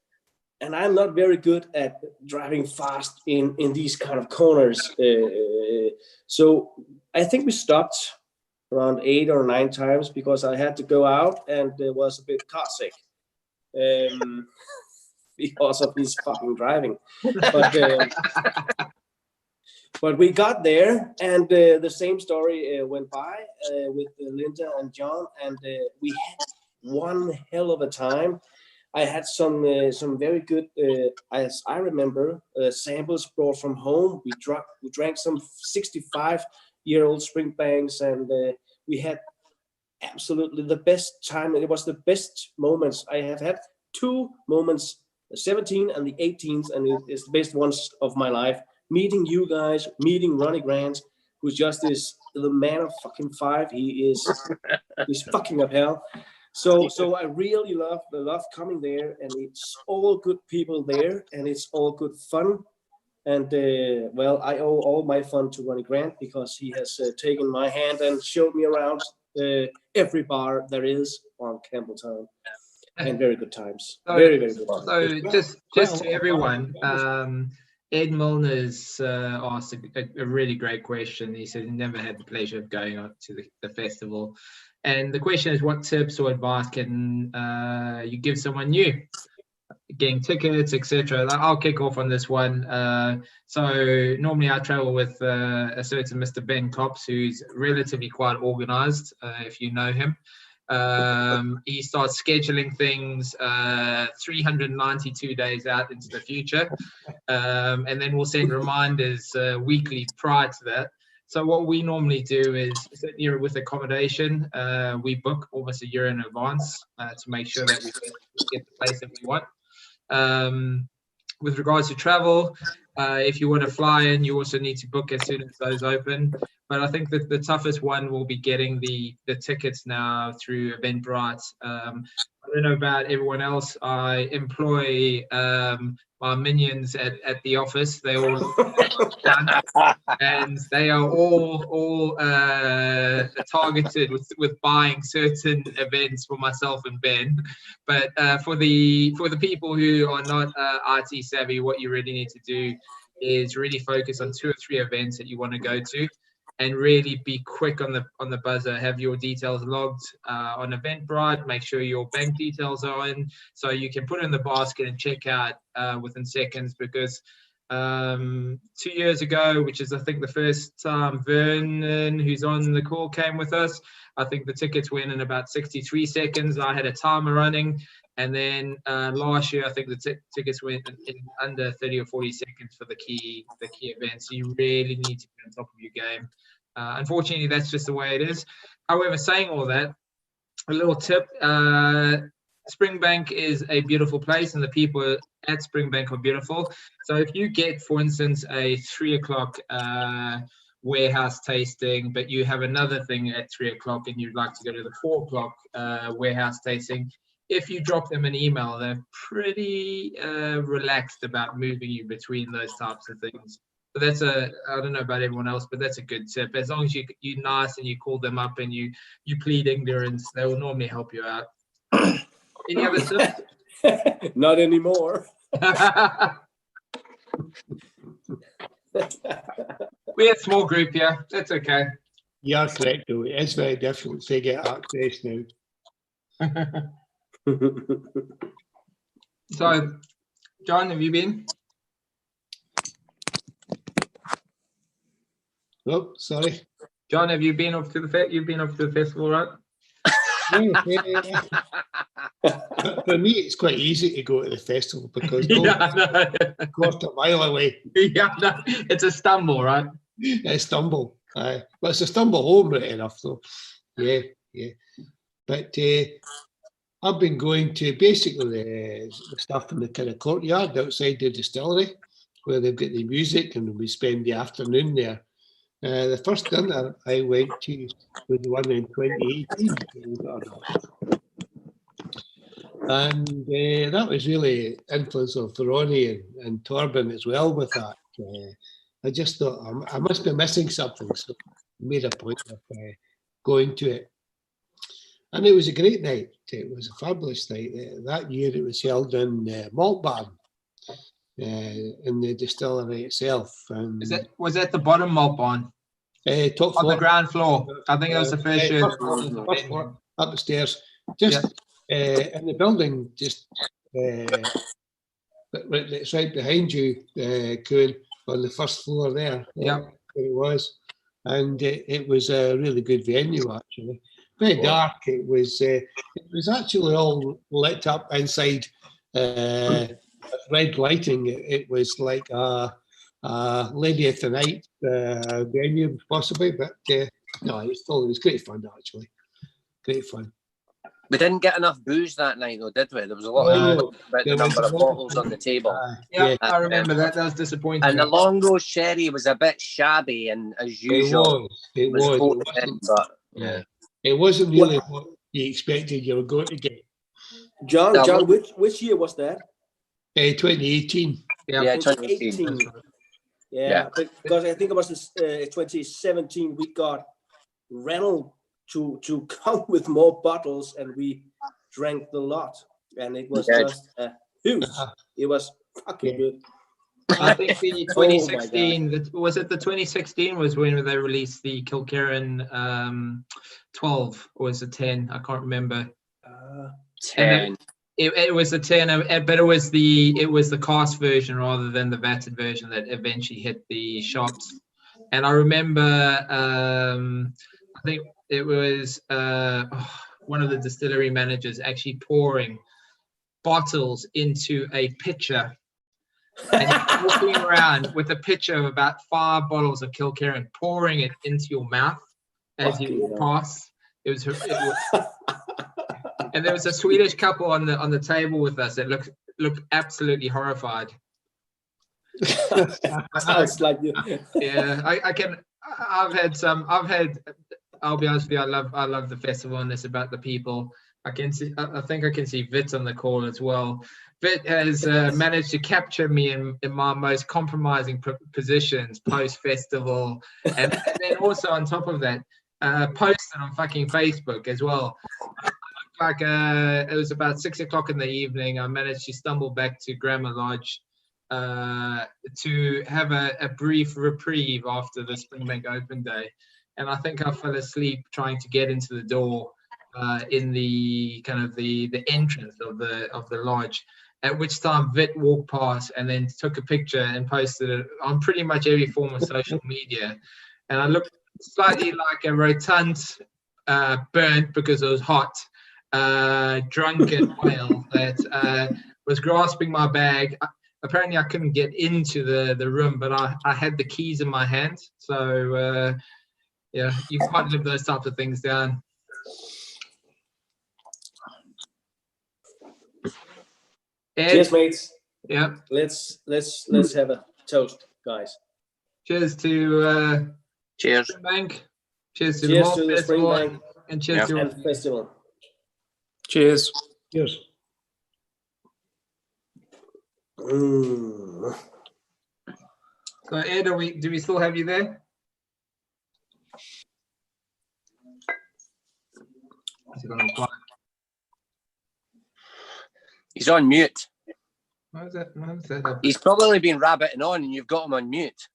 And I'm not very good at driving fast in these kind of corners. So I think we stopped around 8 or 9 times because I had to go out and was a bit car sick because of his fucking driving. But we got there, and the same story went by with Linda and John, and we had one hell of a time. I had some very good, as I remember, samples brought from home. We drank some 65-year-old Springbanks, and we had absolutely the best time. It was the best moments. I have had 2 moments, the 17 and the 18th, and it's the best ones of my life. Meeting you guys, meeting Ronnie Grant, who just is the man of fucking 5. He's fucking up hell. So I really love coming there, and it's all good people there, and it's all good fun. And well, I owe all my fun to Ronnie Grant because he has taken my hand and showed me around every bar there is on Campbelltown, and very good times. Very good times. So just to everyone, Ed Milner's asked a really great question. He said he never had the pleasure of going on to the festival. And the question is, what tips or advice can you give someone new? Getting tickets, etc. I'll kick off on this one. So normally I travel with a certain Mr. Ben Cops, who's relatively quite organized, if you know him. He starts scheduling things 392 days out into the future, and then we'll send reminders weekly prior to that. So what we normally do is, certainly with accommodation, we book almost a year in advance to make sure that we get the place that we want. With regards to travel, if you want to fly in, you also need to book as soon as those open. But I think that the toughest one will be getting the tickets now through Eventbrite. I don't know about everyone else. I employ my minions at the office. They all and they are all targeted with buying certain events for myself and Ben. But for the people who are not IT savvy, what you really need to do is really focus on 2 or 3 events that you want to go to, and really be quick on the buzzer. Have your details logged on Eventbrite. Make sure your bank details are in, so you can put it in the basket and check out within seconds. Because 2 years ago, which is I think the first time Vernon, who's on the call, came with us, I think the tickets went in about 63 seconds. I had a timer running. And then last year, I think the tickets went in under 30 or 40 seconds for the key events. So you really need to be on top of your game. Unfortunately, that's just the way it is. However, saying all that, a little tip, Springbank is a beautiful place, and the people at Springbank are beautiful. So if you get, for instance, a 3 o'clock warehouse tasting, but you have another thing at 3 o'clock and you'd like to go to the 4 o'clock warehouse tasting, if you drop them an email, they're pretty relaxed about moving you between those types of things. So that's I don't know about everyone else, but that's a good tip. As long as you're nice and you call them up and you plead ignorance, they will normally help you out. Any other tips? Not anymore. We're a small group here. That's okay. You are correct, though. It is very difficult to get access now. So, John, have you been? Oh, sorry. John, have you been off to you've been off to the festival, right? Yeah. For me, it's quite easy to go to the festival because a quarter mile away. Yeah, no, it's a stumble, right? It's a stumble. But it's a stumble home right enough, though. Yeah. But I've been going to basically the stuff in the kind of courtyard outside the distillery, where they've got the music, and we spend the afternoon there. The first dinner I went to was the one in 2018. And that was really influence of Ronnie and Torben as well with that. I just thought I must be missing something, so I made a point of going to it. And it was a great night. It was a fabulous night. That year it was held in Malt Barn, in the distillery itself. And Was that the bottom malt barn? Top On floor. the ground floor. I think that was the first year. First floor, upstairs. Just in the building, just it's right behind you, Kuhn, on the first floor there. Yeah. It was. And it was a really good venue, actually. Very dark. It was actually all lit up inside, red lighting. It was like a Lady of the Night venue, possibly, but no, it was great fun, actually. Great fun. We didn't get enough booze that night, though, did we? There was a lot of about the number of bottles on the table. Yeah, I remember that. That was disappointing. And the Longroad Sherry was a bit shabby, and as usual, it wasn't really what you expected you were going to get. John, which year was that? 2018. Yeah, 2018. Yeah, because I think it was 2017. We got Reynolds to come with more bottles, and we drank a lot, and it was just huge. It was fucking good. I think the 2016 was it the 2016 was when they released the Kilkerran 12, or was it 10? I can't remember. 10. It was the 10, but it was the cask version rather than the vatted version that eventually hit the shops. And I remember, I think it was one of the distillery managers actually pouring bottles into a pitcher and walking around with a pitcher of about 5 bottles of Kilkerran, pouring it into your mouth as you pass. It was and there was a Swedish couple on the table with us that looked absolutely horrified. Sounds like you. Yeah, I've had. I'll be honest with you. I love the festival, and it's about the people. I think I can see Vit on the call as well. Vit has managed to capture me in my most compromising positions post festival, and then also on top of that, posted on fucking Facebook as well. Like it was about 6 o'clock in the evening. I managed to stumble back to Grammar Lodge to have a brief reprieve after the Springbank Open Day, and I think I fell asleep trying to get into the door in the kind of the entrance of the lodge. At which time Vit walked past and then took a picture and posted it on pretty much every form of social media, and I looked slightly like a rotund burnt because it was hot. Drunken whale that was grasping my bag. Apparently I couldn't get into the room, but I had the keys in my hand. So yeah, you can't live those types of things down. Ed, cheers, mates. Yeah. Let's have a toast, guys. Cheers to cheers Springbank. Cheers to cheers the to the Springbank and cheers to the festival. Cheers. Cheers. Mm. So Ed, do we still have you there? He's on mute. Why is that? He's probably been rabbiting on, and you've got him on mute.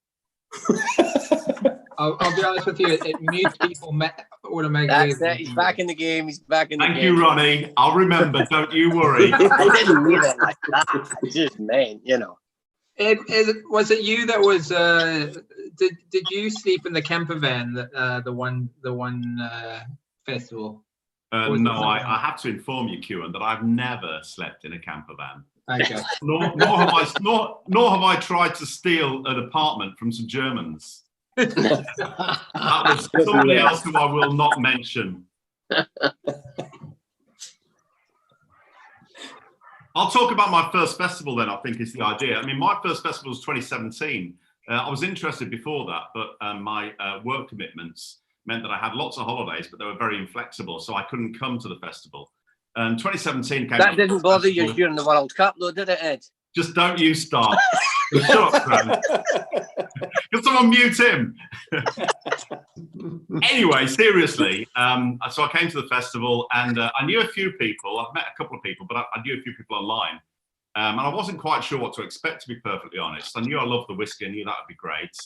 I'll be honest with you. It mutes people automatically. That's it. He's back in the game. He's back in the game. Thank you, Ronnie. I'll remember. Don't you worry. I didn't mean it like that. I just meant, you know. Ed, was it you that was? Did you sleep in the camper van? The one festival. No, I have to inform you, Kewan, that I've never slept in a camper van. Okay. nor have I tried to steal an apartment from some Germans. That was somebody else who I will not mention. I'll talk about my first festival then, I think is the idea. I mean, my first festival was 2017. I was interested before that, but my work commitments meant that I had lots of holidays, but they were very inflexible, so I couldn't come to the festival. 2017 came. That didn't bother you during the World Cup, though, did it, Ed? Just don't you start. Shut up, Graham. Can someone mute him? Anyway, seriously, so I came to the festival and I knew a few people. I've met a couple of people, but I knew a few people online. And I wasn't quite sure what to expect, to be perfectly honest. I knew I loved the whiskey. I knew that would be great.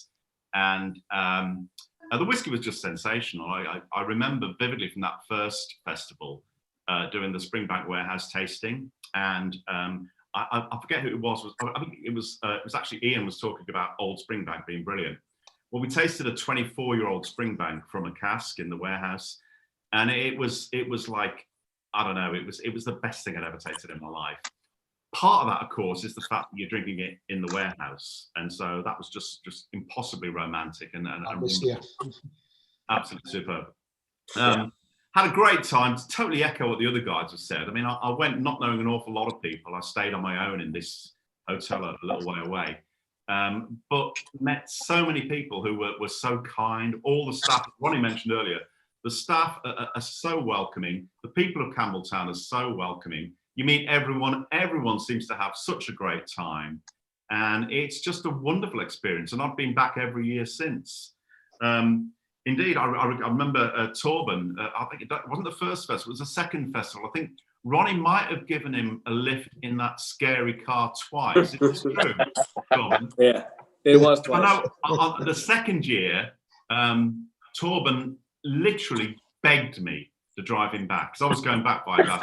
And the whiskey was just sensational. I remember vividly from that first festival doing the Springbank Warehouse tasting. And I forget who it was. I think it was actually Ian was talking about Old Springbank being brilliant. Well, we tasted a 24-year-old Springbank from a cask in the warehouse, and it was like, I don't know, it was the best thing I'd ever tasted in my life. Part of that, of course, is the fact that you're drinking it in the warehouse, and so that was just impossibly romantic and absolutely superb. Had a great time. To totally echo what the other guys have said. I mean, I went not knowing an awful lot of people. I stayed on my own in this hotel a little way away. But met so many people who were so kind. All the staff, Ronnie mentioned earlier, the staff are so welcoming. The people of Campbelltown are so welcoming. You meet everyone. Everyone seems to have such a great time. And it's just a wonderful experience. And I've been back every year since. Indeed, I remember Torben, I think it wasn't the first festival, it was the second festival. I think Ronnie might have given him a lift in that scary car twice. Is this true? Yeah, it was twice. I know, the second year, Torben literally begged me to drive him back because I was going back by that.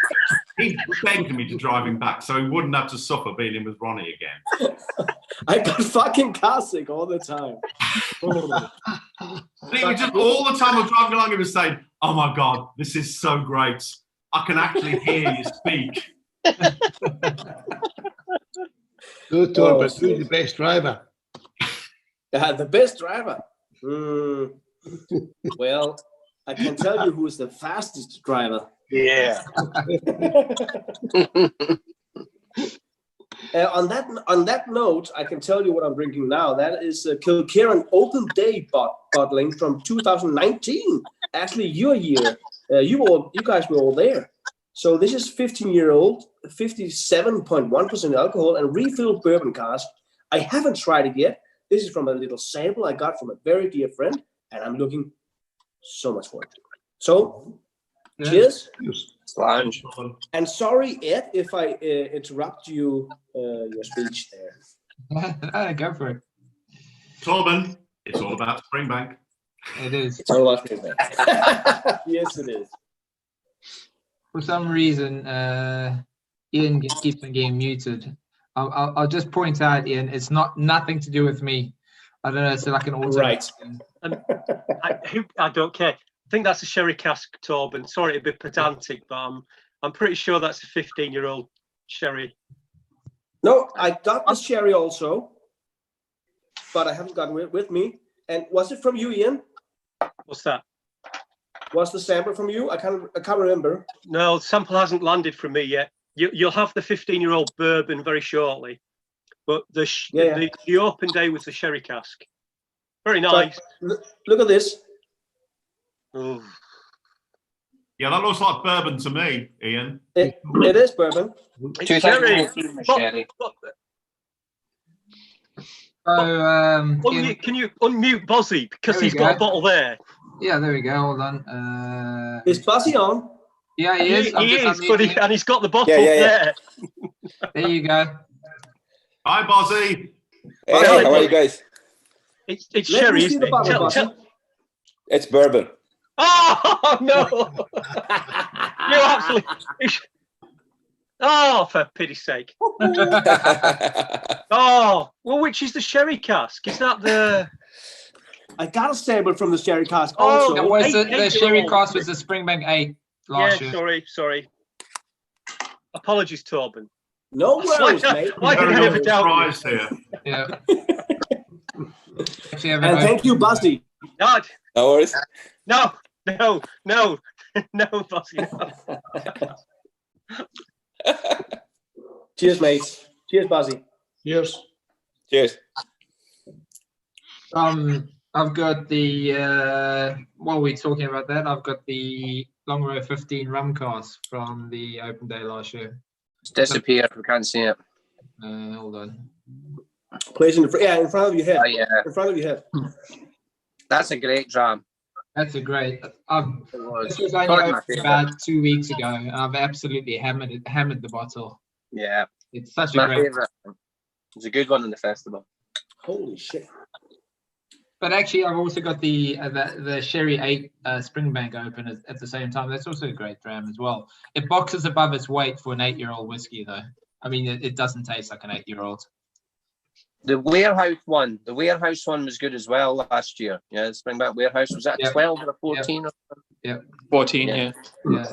He begged me to drive him back so he wouldn't have to suffer being in with Ronnie again. I got fucking car sick all the time. He was just all the time I was driving along, he was saying, "Oh my God, this is so great. I can actually hear you speak." So, Torben, who's the best driver? The best driver? Well, I can tell you who's the fastest driver. Yeah. On that note, I can tell you what I'm drinking now. That is Kilkerran Open Day bottling from 2019. Actually, your year. You guys were all there. So this is 15-year-old, 57.1% alcohol and refilled bourbon cask. I haven't tried it yet. This is from a little sample I got from a very dear friend, and I'm looking so much forward to it. So, cheers. Slange. And sorry, Ed, if I interrupt your speech there. Go for it. Torben, it's all about Springbank. It is. It's all about Springbank. Yes, it is. For some reason, Ian keeps on getting muted. I'll just point out, Ian, it's nothing to do with me. I don't know, it's like an auto. Right. I don't care. I think that's a sherry cask, Torben. Sorry to be pedantic, but I'm pretty sure that's a 15-year-old sherry. No, I got the sherry also, but I haven't got it with me. And was it from you, Ian? What's that? Was the sample from you? I can't remember. No, the sample hasn't landed from me yet. You'll have the 15-year-old bourbon very shortly, but the open day with the sherry cask. Very nice. Look at this. Ooh. Yeah, that looks like bourbon to me, Ian. It is bourbon. It's sherry. So, can you unmute Bozzy because he's got a bottle there? Yeah, there we go. Hold on. Is Buzzy on? Yeah, he is. He is, and he's got the bottle there. There you go. Hi, Bozzy. Hey, how are you guys? It's sherry, isn't it? It's bourbon. Oh no! You absolutely. Oh, for pity's sake! Oh, well, which is the sherry cask? Is that the? I got a sample from the sherry cask also. It was the sherry cask was the Springbank 8 last year. Sorry. Apologies, Torben. No worries, mate. Why did I ever doubt you? Here. Yeah. And thank you, Buzzy. No worries. No, Buzzy. No. Cheers, mates. Cheers, Buzzy. Cheers. Cheers. I've got the while we're talking about that, I've got the Long Row 15 rum cask from the open day last year. It's disappeared. We can't see it. Hold on. Place in front of your head. Oh, yeah. In front of your head. That's a great dram. That's a great. This was only Pardon my opened favourite. about 2 weeks ago, and I've absolutely hammered the bottle. Yeah, It's such a my great. favourite. It's a good one in the festival. Holy shit. But actually, I've also got the Sherry 8 Springbank open at the same time. That's also a great dram as well. It boxes above its weight for an 8-year-old whiskey, though. I mean, it doesn't taste like an 8-year-old. The warehouse one was good as well last year. Yeah, the Springbank warehouse, was that 12 or 14? Yeah, 14. Yeah. Yeah.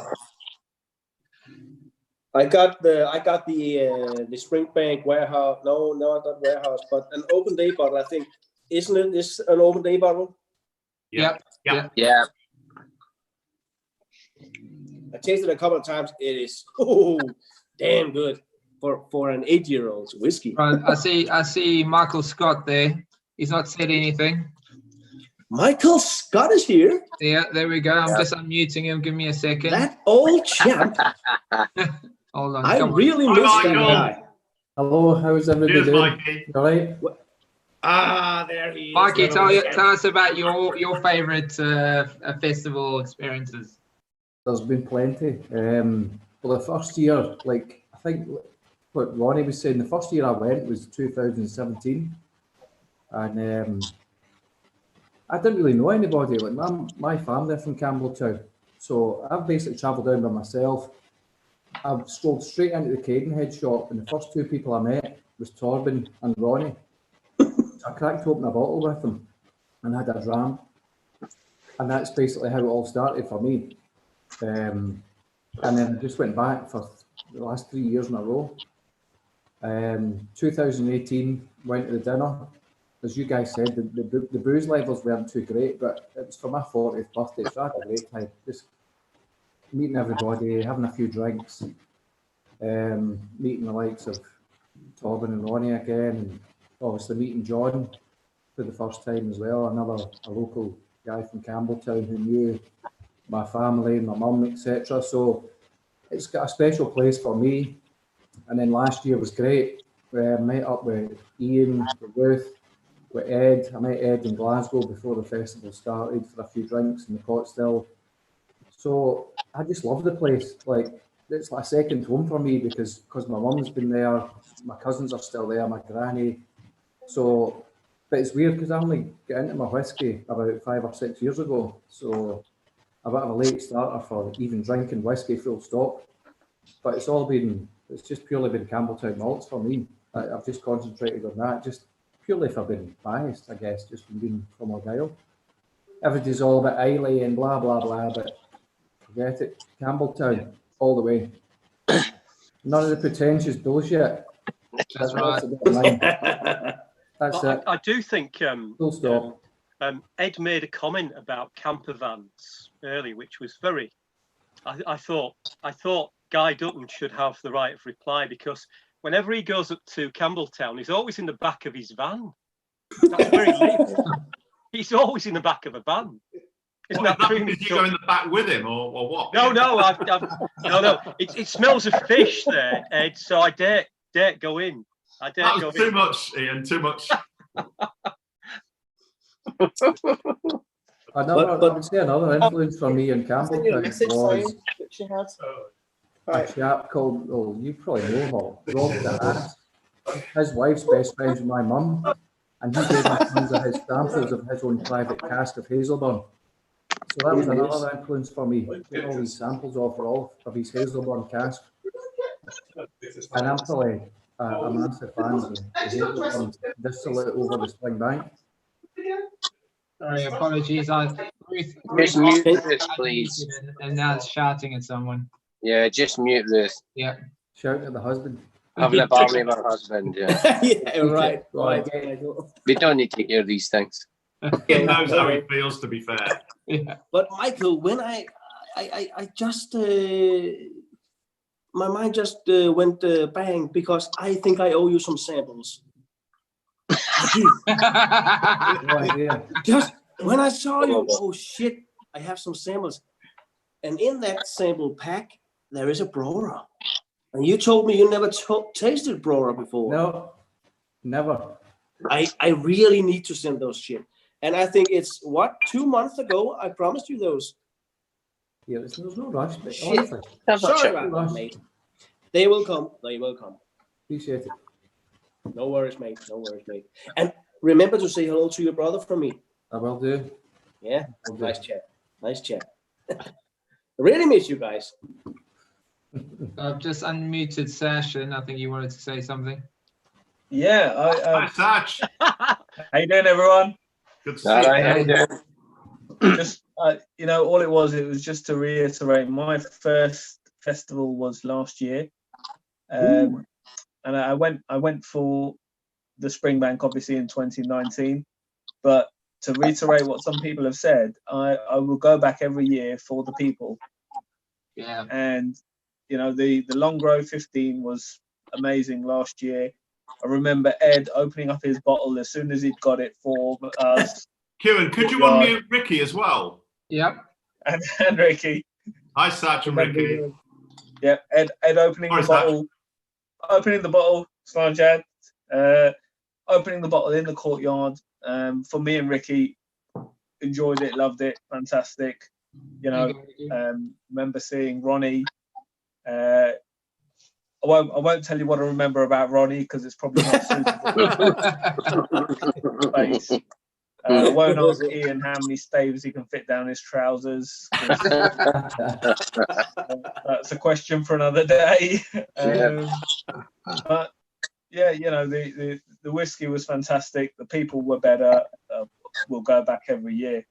I got the Springbank warehouse. No, not warehouse, but an open day bottle. I think, isn't it? This an open day bottle? Yeah. Yeah. I tasted it a couple of times. It is damn good for an 8-year-old's whiskey. Right, I see Michael Scott there. He's not said anything. Michael Scott is here. Yeah, there we go. I'm just unmuting him. Give me a second. That old champ. Hold on. I really miss that guy. Hello, how's everybody doing? All right. There he is. Mikey, tell us about your favorite festival experiences. There's been plenty. Well, the first year, like I think what Ronnie was saying, the first year I went was 2017, and I didn't really know anybody. Like my family are from Campbelltown, so I've basically travelled down by myself. I've strolled straight into the Cadenhead shop, and the first two people I met was Torben and Ronnie. So I cracked open a bottle with them and had a dram, and that's basically how it all started for me. And then I just went back for the last 3 years in a row. 2018, went to the dinner. As you guys said, the booze levels weren't too great, but it was for my 40th birthday, so I had a great time. Just meeting everybody, having a few drinks, meeting the likes of Torben and Ronnie again, and obviously meeting John for the first time as well, a local guy from Campbelltown who knew my family, my mum, etc. So it's got a special place for me. And then last year was great. I met up with Ian, with Ruth, with Ed. I met Ed in Glasgow before the festival started for a few drinks in the pot still. So I just love the place. Like, it's like a second home for me because my mum's been there, my cousins are still there, my granny. So, but it's weird because I only got into my whiskey about 5 or 6 years ago. So a bit of a late starter for even drinking whiskey full stop. But it's just purely been Campbelltown malts for me. I've just concentrated on that, just purely for being biased, I guess, just from being from Argyll. Everybody's all about Islay and blah, blah, blah, but forget it. Campbelltown, all the way. None of the pretentious bullshit. That's right. That's it. I do think Full stop. Ed made a comment about camper vans earlier, which was very. I thought Guy Dutton should have the right of reply, because whenever he goes up to Campbelltown, he's always in the back of his van. That's where he lives. He's always in the back of a van. Isn't that true? Did you go in the back with him, or what? No. No. It smells of fish there, Ed. So I dare go in. That was too much, Ian. Too much. I would say another influence for me in Campbelltown was a chap called, you probably know him all, Rob DeHaas. His wife's best friends with my mum, and he gave me tons of his samples of his own private cask of Hazelburn. So that was another influence for me, getting all these samples of his Hazelburn cask. And I'm probably a massive fan of the Hazelburn distillate over the Springbank. Sorry, apologies. Just mute Ruth, please. And now it's shouting at someone. Yeah, just mute Ruth. Yeah. Shout at the husband. Having a bar with her husband, yeah. Yeah, right. We don't need to hear these things. He knows how he feels, to be fair. Yeah. But Michael, when I just my mind just went bang, because I think I owe you some samples. Just when I saw you, oh shit, I have some samples, and in that sample pack there is a Brora, and you told me you never tasted Brora before. No, never. I really need to send those shit. And I think it's, what, 2 months ago, I promised you those. Yeah, there's no rush, but Shit. honestly, Sorry about that, mate. They will come. They will come. appreciate it. No worries, mate. No worries, mate. And remember to say hello to your brother from me. I will do. Yeah, Will do. nice chat. Nice chat. Really miss you guys. I've just unmuted Sasha, and I think you wanted to say something. Yeah, Hi, Satch. how you doing, everyone? Good to see you. Just you know, all it was just to reiterate, my first festival was last year, and I went for the Springbank obviously in 2019, but to reiterate what some people have said, I will go back every year for the people. Yeah. And you know, the Long Grow 15 was amazing last year. I remember Ed opening up his bottle as soon as he'd got it for us. Kieran, could you unmute Ricky as well? Yep. And Ricky. Hi, Satch and Ricky. Yeah, Ed opening the bottle. Opening the bottle, Slajad. Opening the bottle in the courtyard. For me and Ricky, enjoyed it, loved it, fantastic. You know, remember seeing Ronnie. I won't tell you what I remember about Ronnie because it's probably not suitable. I won't ask Ian how many staves he can fit down his trousers. That's a question for another day. But yeah, you know, the whiskey was fantastic. The people were better. We'll go back every year.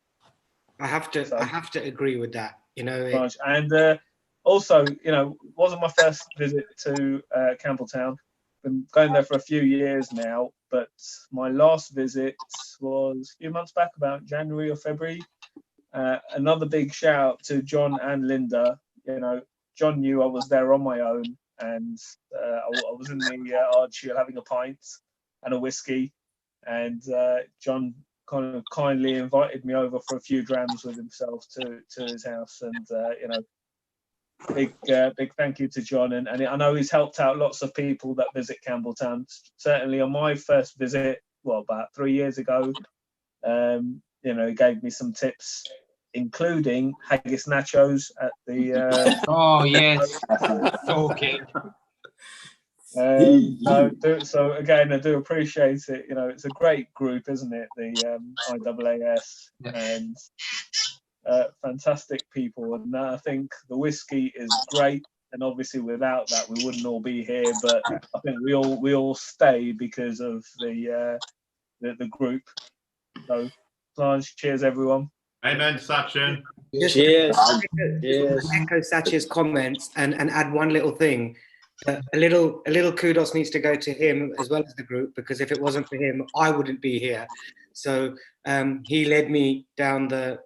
I have to agree with that. You know, and also, you know, wasn't my first visit to Campbelltown. Been going there for a few years now, but my last visit was a few months back, about January or February. Another big shout out to John and Linda. You know, John knew I was there on my own, and I was in the Ardshiel having a pint and a whiskey, and John kind of kindly invited me over for a few drams with himself to his house, and you know, big thank you to John, and I know he's helped out lots of people that visit Campbelltown. Certainly on my first visit, well, about 3 years ago, you know, he gave me some tips, including haggis nachos at the oh yes, okay. So again, I do appreciate it. You know, it's a great group, isn't it? The IAAS, and fantastic people, and I think the whiskey is great. And obviously, without that, we wouldn't all be here. But I think we all stay because of the group. So, cheers, everyone. Amen, Sachin. Cheers. Cheers. Echo Satch's comments and add one little thing. A little kudos needs to go to him as well as the group, because if it wasn't for him, I wouldn't be here. So he led me down the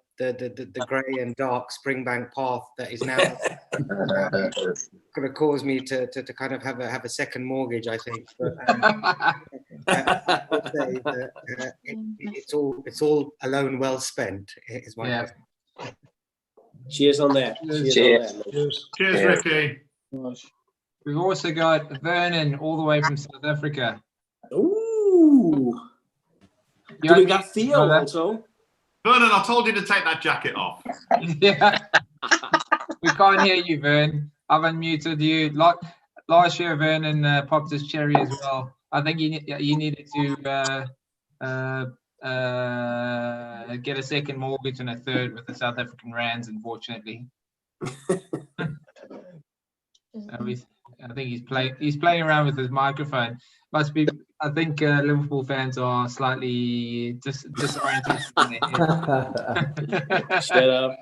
grey and dark Springbank path that is now going to cause me to kind of have a second mortgage, I think. But I would say that it's all a loan well spent. Is my Cheers on that. Cheers. Cheers, Ricky. We've also got Vernon all the way from South Africa. Ooh. Do we got Theo also? Vernon, I told you to take that jacket off. Yeah. We can't hear you, Vern. I've unmuted you. Last year, Vernon popped his cherry as well. I think you needed to get a second mortgage and a third with the South African rands, unfortunately. I think he's playing around with his microphone. Must be. I think Liverpool fans are slightly disoriented. Shut up.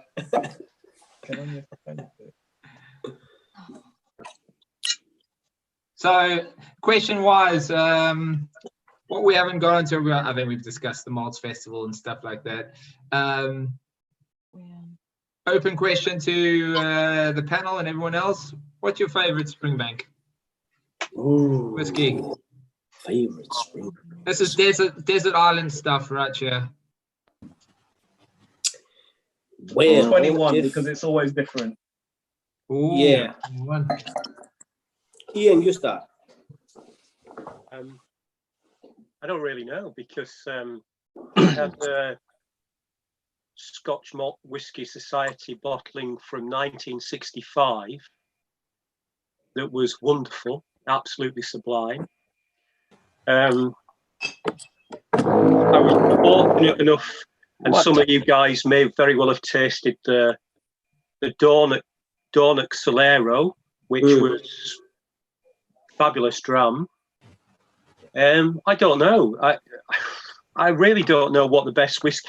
So, question-wise, what we haven't gone into, I think we've discussed the Malts Festival and stuff like that. Open question to the panel and everyone else. What's your favorite Springbank whiskey? Favorite Springbank. This is desert island stuff right here. Well, 21 because it's always different. Ooh, yeah. 21. Ian, you start. I don't really know because I had Scotch Malt Whisky Society bottling from 1965 that was wonderful, absolutely sublime. I was fortunate enough, and some of you guys may very well have tasted the Dornoch Solero, which was fabulous dram. I don't know. I really don't know what the best whiskey.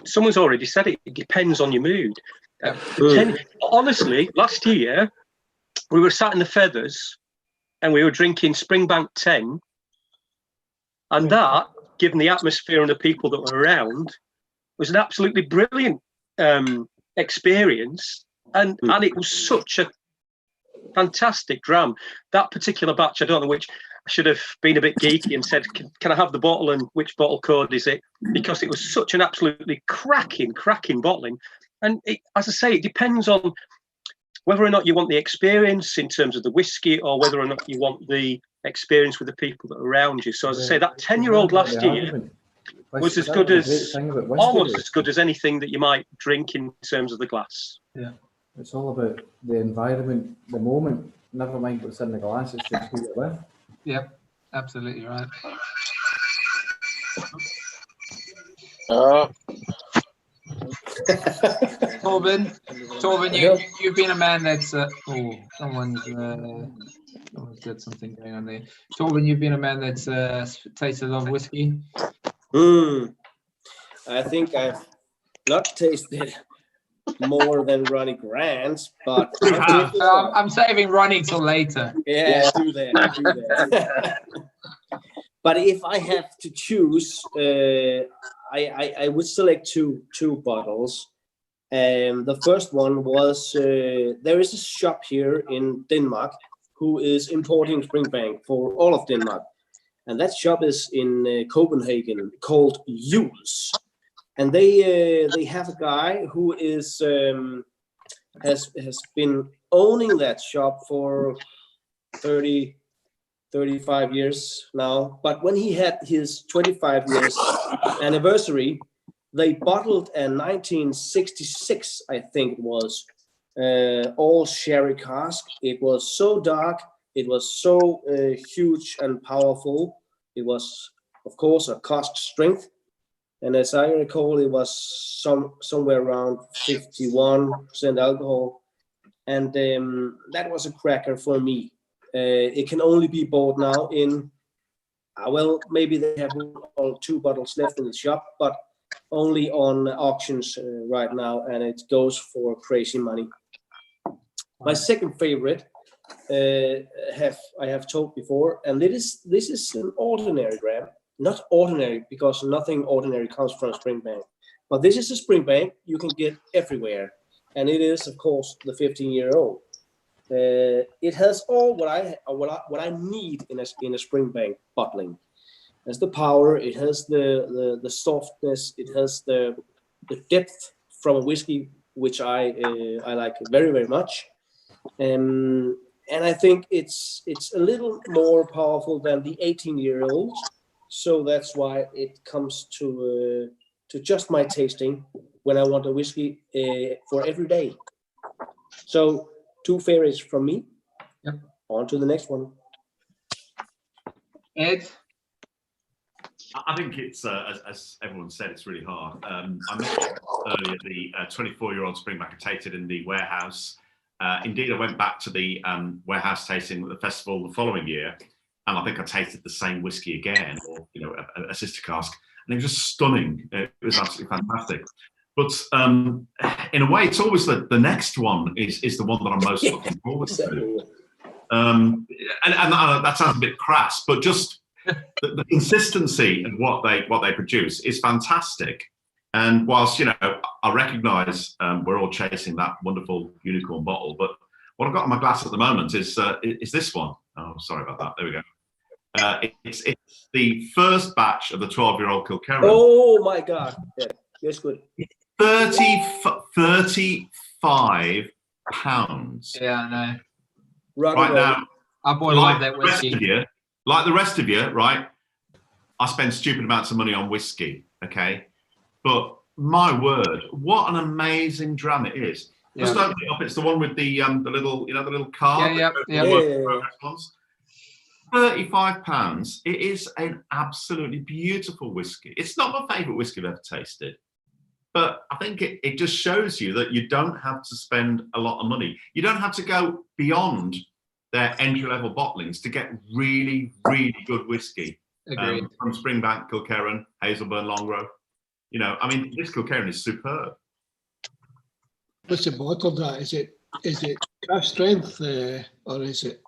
Someone's already said it. It depends on your mood. Honestly, last year we were sat in the Feathers and we were drinking Springbank 10, and that, given the atmosphere and the people that were around, was an absolutely brilliant experience. And it was such a fantastic dram. That particular batch, I don't know which. I should have been a bit geeky and said, can I have the bottle and which bottle code is it? Because it was such an absolutely cracking bottling. And as I say, it depends on whether or not you want the experience in terms of the whiskey, or whether or not you want the experience with the people that are around you. So as I say, that 10-year-old last year was as good as, almost as good as anything that you might drink in terms of the glass. Yeah, it's all about the environment, the moment. Never mind what's in the glass, it's just who you're with. Yep, absolutely right. Torben, you've been a man that's someone's got something going on there. Torben, you've been a man that's tasted a lot of whiskey. I think I've not tasted more than Ronnie Grant's, but I'm saving Ronnie till later. Yeah, do that. But if I have to choose, I would select two bottles. The first one was there is a shop here in Denmark who is importing Springbank for all of Denmark, and that shop is in Copenhagen called Jules. And they have a guy who is has been owning that shop for 35 years now. But when he had his 25 years anniversary, they bottled a 1966, I think it was, all sherry cask. It was so dark, it was so huge and powerful. It was, of course, a cask strength. And as I recall, it was somewhere around 51% alcohol. And that was a cracker for me. It can only be bought now in, well, maybe they have 2 bottles left in the shop, but only on auctions right now, and it goes for crazy money. My second favorite, I have told before, and this is an ordinary dram. Not ordinary, because nothing ordinary comes from Springbank. But this is a Springbank you can get everywhere. And it is, of course, the 15-year-old. It has all what I need in a Springbank bottling. It has the power, it has the softness, it has the depth from a whiskey, which I like very, very much. And I think it's a little more powerful than the 18-year-old. So that's why it comes to just my tasting when I want a whiskey for every day. So 2 favorites from me. Yep. On to the next one. Ed? I think it's, as everyone said, it's really hard. I mentioned earlier the 24-year-old Springbank I tasted in the warehouse. Indeed, I went back to the warehouse tasting at the festival the following year, and I think I tasted the same whiskey again, or a sister cask, and it was just stunning. It was absolutely fantastic. But in a way, it's always the next one is the one that I'm most looking forward to. And that sounds a bit crass, but just the consistency of what they produce is fantastic. And whilst I recognise we're all chasing that wonderful unicorn bottle, but what I've got in my glass at the moment is this one. Oh, sorry about that. There we go. It's the first batch of the 12-year-old Kilkerran. Oh my God! Yeah, that's good. 35 pounds. Yeah, I know. Right now, I bought a lot of that whiskey. Like the rest of you, right? I spend stupid amounts of money on whiskey, okay? But my word, what an amazing dram it is. Just open it up. It's the one with the little, the little card. £35. It is an absolutely beautiful whiskey. It's not my favourite whiskey I've ever tasted, but I think it just shows you that you don't have to spend a lot of money. You don't have to go beyond their entry-level bottlings to get really, really good whiskey. From Springbank, Kilkerran, Hazelburn, Longrow. I mean, this Kilkerran is superb. What's the bottle that? Is it cask strength or is it?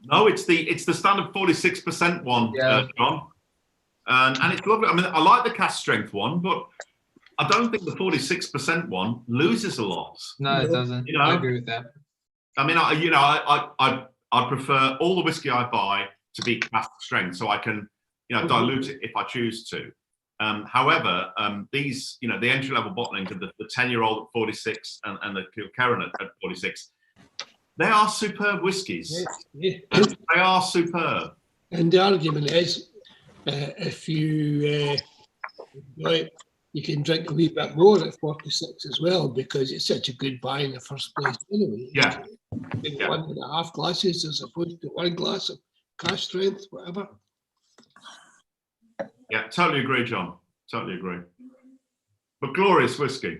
No, it's the standard 46% one, John. And it's lovely. I mean, I like the cask strength one, but I don't think the 46% one loses a lot. No, it doesn't. I agree with that. I mean, I prefer all the whiskey I buy to be cask strength, so I can, dilute it if I choose to. However, these, the entry-level bottlings of the 10-year-old at 46 and the Kilkerran at 46, they are superb whiskies. Yeah. They are superb. And the argument is, if you you can drink a wee bit more at 46 as well, because it's such a good buy in the first place anyway. Yeah. 1.5 glasses as opposed to 1 glass of cask strength, whatever. Yeah, totally agree, John. Totally agree. But glorious whiskey.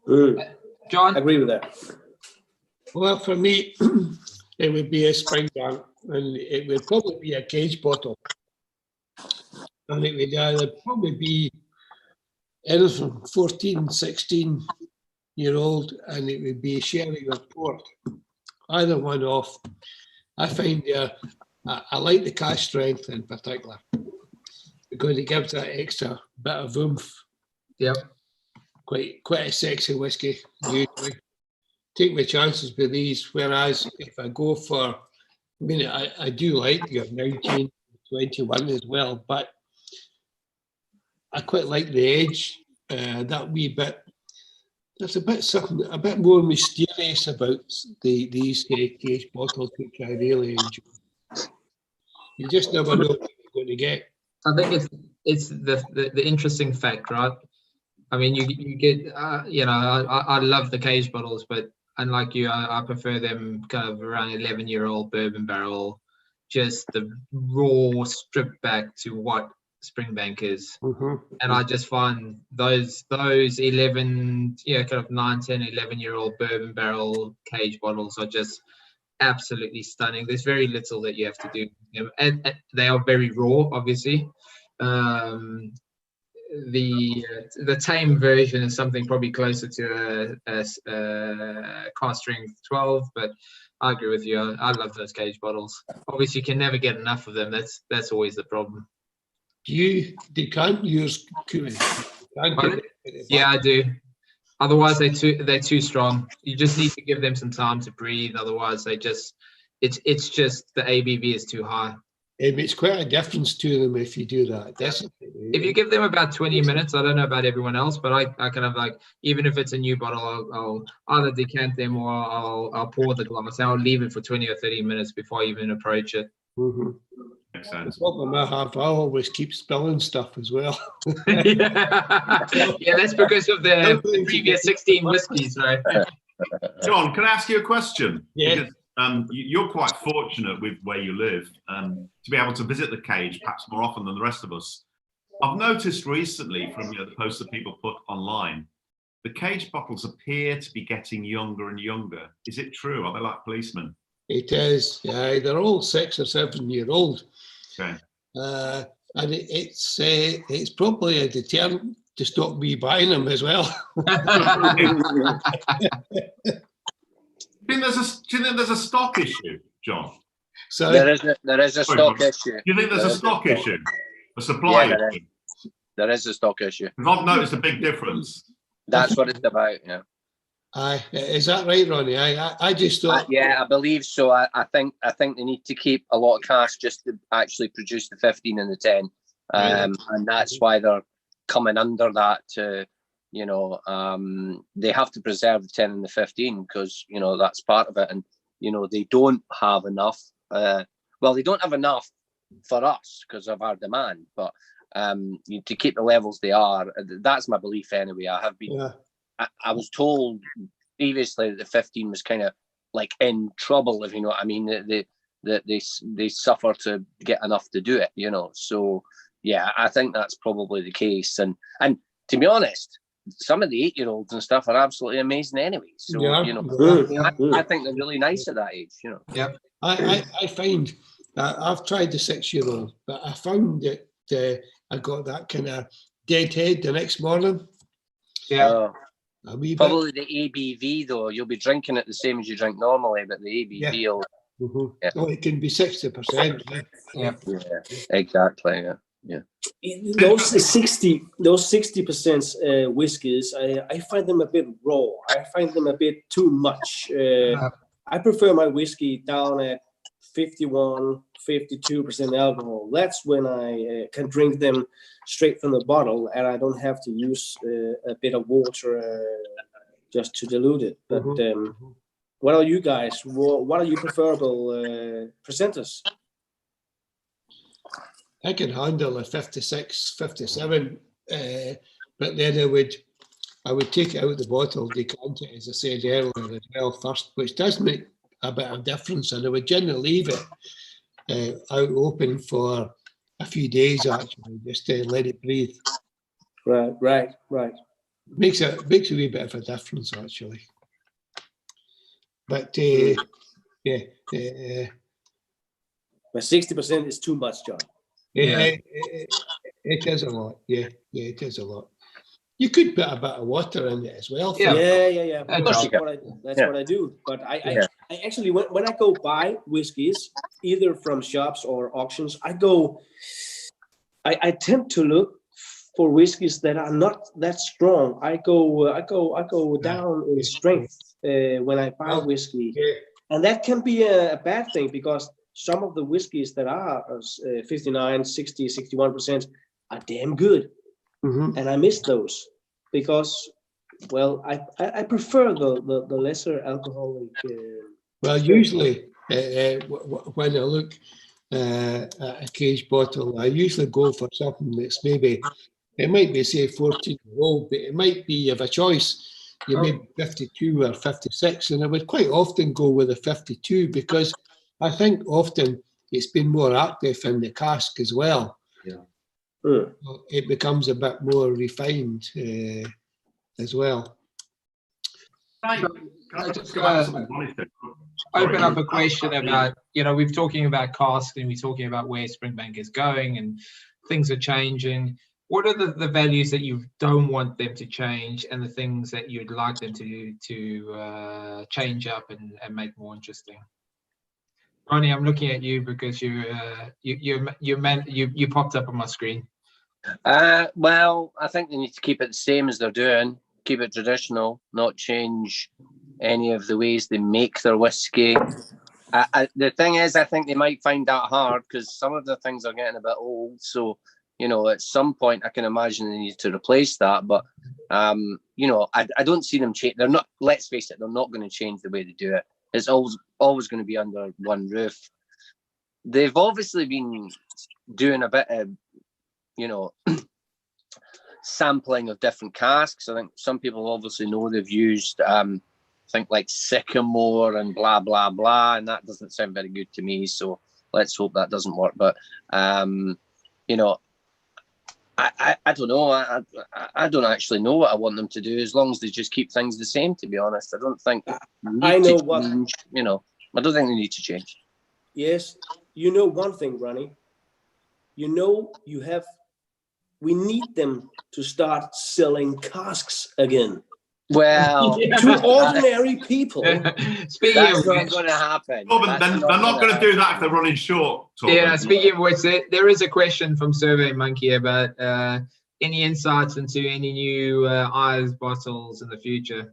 John? I agree with that. Well, for me, it would be a Springbank, and it would probably be a cage bottle. And it would either probably be anything from 14, 16-year-old, and it would be sherry or port. Either one off. I find I like the cask strength in particular, because it gives that extra bit of oomph. Yep. Quite a sexy whiskey, usually. Take my chances with these, whereas if I go for, I do like your 19, 21 as well, but I quite like the edge, that wee bit. There's a bit more mysterious about these cage bottles, which I really enjoy. You just never know what you're going to get. I think it's the interesting fact, right? I mean, you get, I love the cage bottles, but unlike you, I prefer them kind of around 11-year-old bourbon barrel, just the raw stripped back to what Springbank is. Mm-hmm. And I just find those 11, kind of 9, 10, 11-year-old bourbon barrel cage bottles are just absolutely stunning. There's very little that you have to do, and they are very raw, obviously. The tame version is something probably closer to a cask strength 12, but I agree with you. I love those cage bottles. Obviously, you can never get enough of them. That's always the problem. They can't use cooling. Yeah, I do. Otherwise, they're too strong. You just need to give them some time to breathe. Otherwise, it's just the ABV is too high. It makes quite a difference to them if you do that. If you give them about 20 minutes, I don't know about everyone else, but I kind of like, even if it's a new bottle, I'll either decant them or I'll pour the glass. I'll leave it for 20 or 30 minutes before I even approach it. Mm-hmm. Makes sense. The problem I have, I always keep spilling stuff as well. Yeah, that's because of the previous 16 whiskies, right? John, can I ask you a question? Yeah. Because, you're quite fortunate with where you live to be able to visit the cage perhaps more often than the rest of us. I've noticed recently from the posts that people put online, the cage bottles appear to be getting younger and younger. Is it true? Are they like policemen? It is. Yeah, they're all 6 or 7 year old. Okay. And it's probably a deterrent to stop me buying them as well. Do you think there's a stock issue, John? So there is a stock issue. Do you think there's a stock issue? A supply issue? There is a stock issue. I've noticed a big difference. That's what it's about, yeah. Is that right, Ronnie? I just thought. Yeah, I believe so. I think they need to keep a lot of cash just to actually produce the 15 and the 10, and that's why they're coming under that to. They have to preserve the 10 and the 15 because that's part of it, and they don't have enough. They don't have enough for us because of our demand, but to keep the levels they are. That's my belief anyway. I have been. Yeah. I was told previously that the 15 was kind of like in trouble, if you know what I mean. That they suffer to get enough to do it, you know. So yeah, I think that's probably the case. And to be honest, some of the 8-year-olds and stuff are absolutely amazing anyway. So you know, I think they're really nice at that age, you know. Yep. I find I've tried the 6-year-old, but I found that I got that kind of dead head the next morning. Yeah. A wee Probably the ABV though. You'll be drinking it the same as you drink normally, but the ABV will. Yeah. Oh, it can be 60%. Yeah. Exactly. Yeah. Those 60% whiskies, I find them a bit raw. I find them a bit too much. I prefer my whiskey down at 51, 52% alcohol. That's when I can drink them straight from the bottle, and I don't have to use a bit of water just to dilute it. But what are you guys? What are your preferable presenters? I can handle a 56, 57, but then I would take it out of the bottle, decant it, as I said earlier as well first, which does make a bit of difference, and I would generally leave it out open for a few days actually, just to let it breathe. Right. Makes a wee bit of a difference actually. But but 60% is too much, John. It is a lot. Yeah, it is a lot. You could put a bit of water in it as well. Yeah. That's what I do. But I actually, when I go buy whiskeys, either from shops or auctions, I tend to look for whiskeys that are not that strong. I go down in strength when I buy whiskey, and that can be a bad thing because some of the whiskeys that are 59, 60, 61% are damn good. And I miss those because, well, I prefer the lesser alcoholic. Well, usually when I look at a cage bottle, I usually go for something that's maybe, it might be say 14-year-old, but it might be of a choice. You may be 52 or 56, and I would quite often go with a 52 because I think often it's been more active in the cask as well. So it becomes a bit more refined as well. Right. I just open up a question about, you know, we're talking about cask and we're talking about where Springbank is going and things are changing. What are the values that you don't want them to change and the things that you'd like them to change up and make more interesting? Ronnie, I'm looking at you because you popped up on my screen. Well, I think they need to keep it the same as they're doing. Keep it traditional, not change any of the ways they make their whiskey. The thing is, I think they might find that hard because some of the things are getting a bit old. So, you know, at some point, I can imagine they need to replace that. But, you know, I don't see them change. They're not. Let's face it, they're not going to change the way they do it. It's always going to be under one roof. They've obviously been doing a bit of, you know, sampling of different casks. I think some people obviously know they've used, I think like Sycamore and blah, blah, blah, and that doesn't sound very good to me. So let's hope that doesn't work. But, you know, I don't know. I don't actually know what I want them to do as long as they just keep things the same, to be honest. I don't think I know what, you know, I don't think they need to change. Yes. You know one thing, Ronnie. You know, we need them to start selling casks again. Well, to ordinary people. Speaking that's of not which, going to happen. They're not going to do that if they're running short. Yeah, speaking of which, there is a question from Survey Monkey about any insights into any new IAAS bottles in the future.